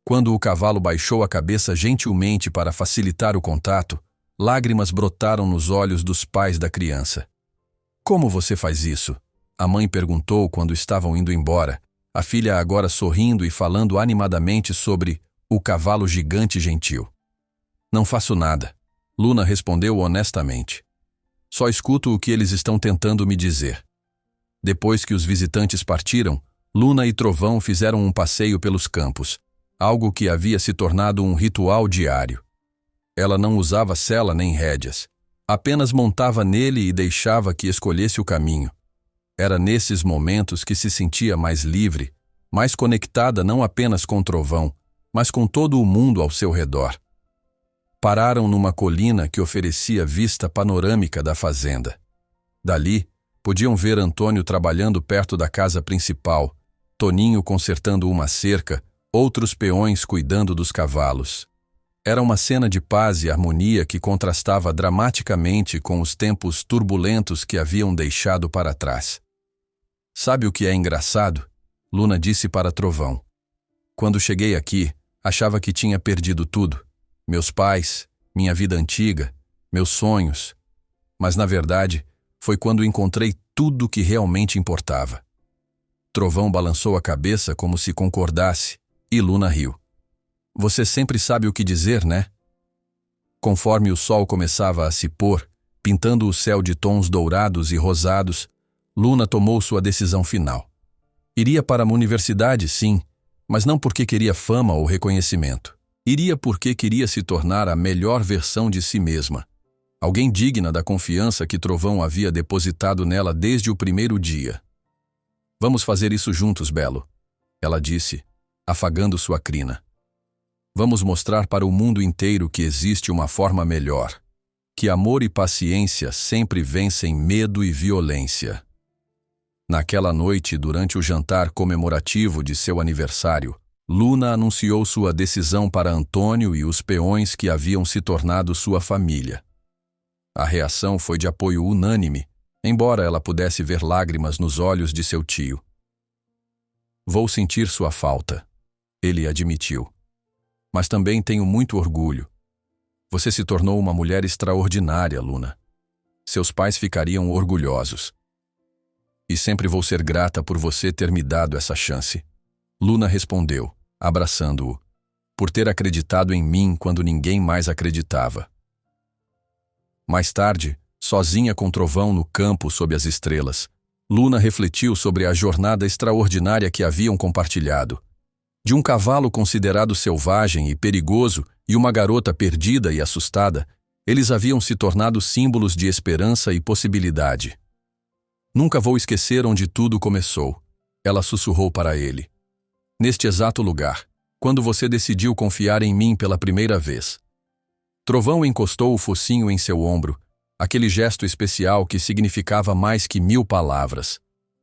Quando o cavalo baixou a cabeça gentilmente para facilitar o contato, lágrimas brotaram nos olhos dos pais da criança. Como você faz isso? A mãe perguntou quando estavam indo embora, a filha agora sorrindo e falando animadamente sobre o cavalo gigante gentil. Não faço nada, Luna respondeu honestamente. Só escuto o que eles estão tentando me dizer. Depois que os visitantes partiram, Luna e Trovão fizeram um passeio pelos campos, algo que havia se tornado um ritual diário. Ela não usava sela nem rédeas, apenas montava nele e deixava que escolhesse o caminho. Era nesses momentos que se sentia mais livre, mais conectada não apenas com Trovão, mas com todo o mundo ao seu redor. Pararam numa colina que oferecia vista panorâmica da fazenda. Dali, podiam ver Antônio trabalhando perto da casa principal, Toninho consertando uma cerca, outros peões cuidando dos cavalos. Era uma cena de paz e harmonia que contrastava dramaticamente com os tempos turbulentos que haviam deixado para trás. Sabe o que é engraçado? Luna disse para Trovão. Quando cheguei aqui, achava que tinha perdido tudo. Meus pais, minha vida antiga, meus sonhos. Mas, na verdade, foi quando encontrei tudo que realmente importava. Trovão balançou a cabeça como se concordasse, e Luna riu. Você sempre sabe o que dizer, né? Conforme o sol começava a se pôr, pintando o céu de tons dourados e rosados, Luna tomou sua decisão final. Iria para uma universidade, sim, mas não porque queria fama ou reconhecimento. Iria porque queria se tornar a melhor versão de si mesma. Alguém digna da confiança que Trovão havia depositado nela desde o primeiro dia. Vamos fazer isso juntos, Belo, ela disse, afagando sua crina. Vamos mostrar para o mundo inteiro que existe uma forma melhor, que amor e paciência sempre vencem medo e violência. Naquela noite, durante o jantar comemorativo de seu aniversário, Luna anunciou sua decisão para Antônio e os peões que haviam se tornado sua família. A reação foi de apoio unânime, embora ela pudesse ver lágrimas nos olhos de seu tio. Vou sentir sua falta, ele admitiu. Mas também tenho muito orgulho. Você se tornou uma mulher extraordinária, Luna. Seus pais ficariam orgulhosos. E sempre vou ser grata por você ter me dado essa chance. Luna respondeu, abraçando-o, por ter acreditado em mim quando ninguém mais acreditava. Mais tarde, sozinha com Trovão no campo sob as estrelas, Luna refletiu sobre a jornada extraordinária que haviam compartilhado. De um cavalo considerado selvagem e perigoso e uma garota perdida e assustada, eles haviam se tornado símbolos de esperança e possibilidade. Nunca vou esquecer onde tudo começou, ela sussurrou para ele. Neste exato lugar, quando você decidiu confiar em mim pela primeira vez. Trovão encostou o focinho em seu ombro, aquele gesto especial que significava mais que 1000 palavras.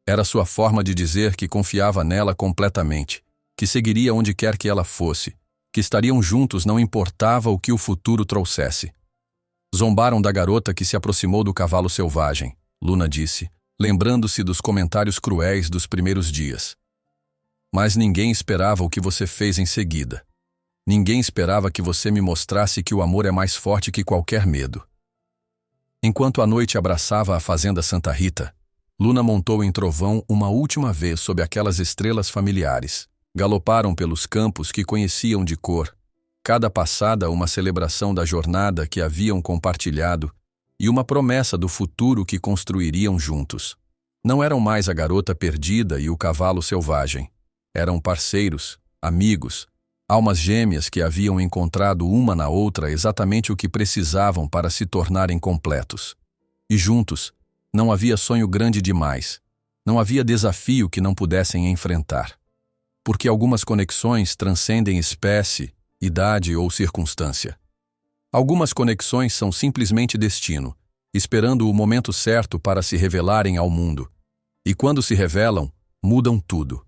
Era sua forma de dizer que confiava nela completamente, que seguiria onde quer que ela fosse, que estariam juntos não importava o que o futuro trouxesse. Zombaram da garota que se aproximou do cavalo selvagem, Luna disse, lembrando-se dos comentários cruéis dos primeiros dias. Mas ninguém esperava o que você fez em seguida. Ninguém esperava que você me mostrasse que o amor é mais forte que qualquer medo. Enquanto a noite abraçava a fazenda Santa Rita, Luna montou em Trovão uma última vez sob aquelas estrelas familiares. Galoparam pelos campos que conheciam de cor, cada passada uma celebração da jornada que haviam compartilhado e uma promessa do futuro que construiriam juntos. Não eram mais a garota perdida e o cavalo selvagem. Eram parceiros, amigos, almas gêmeas que haviam encontrado uma na outra exatamente o que precisavam para se tornarem completos. E juntos, não havia sonho grande demais, não havia desafio que não pudessem enfrentar. Porque algumas conexões transcendem espécie, idade ou circunstância. Algumas conexões são simplesmente destino, esperando o momento certo para se revelarem ao mundo. E quando se revelam, mudam tudo.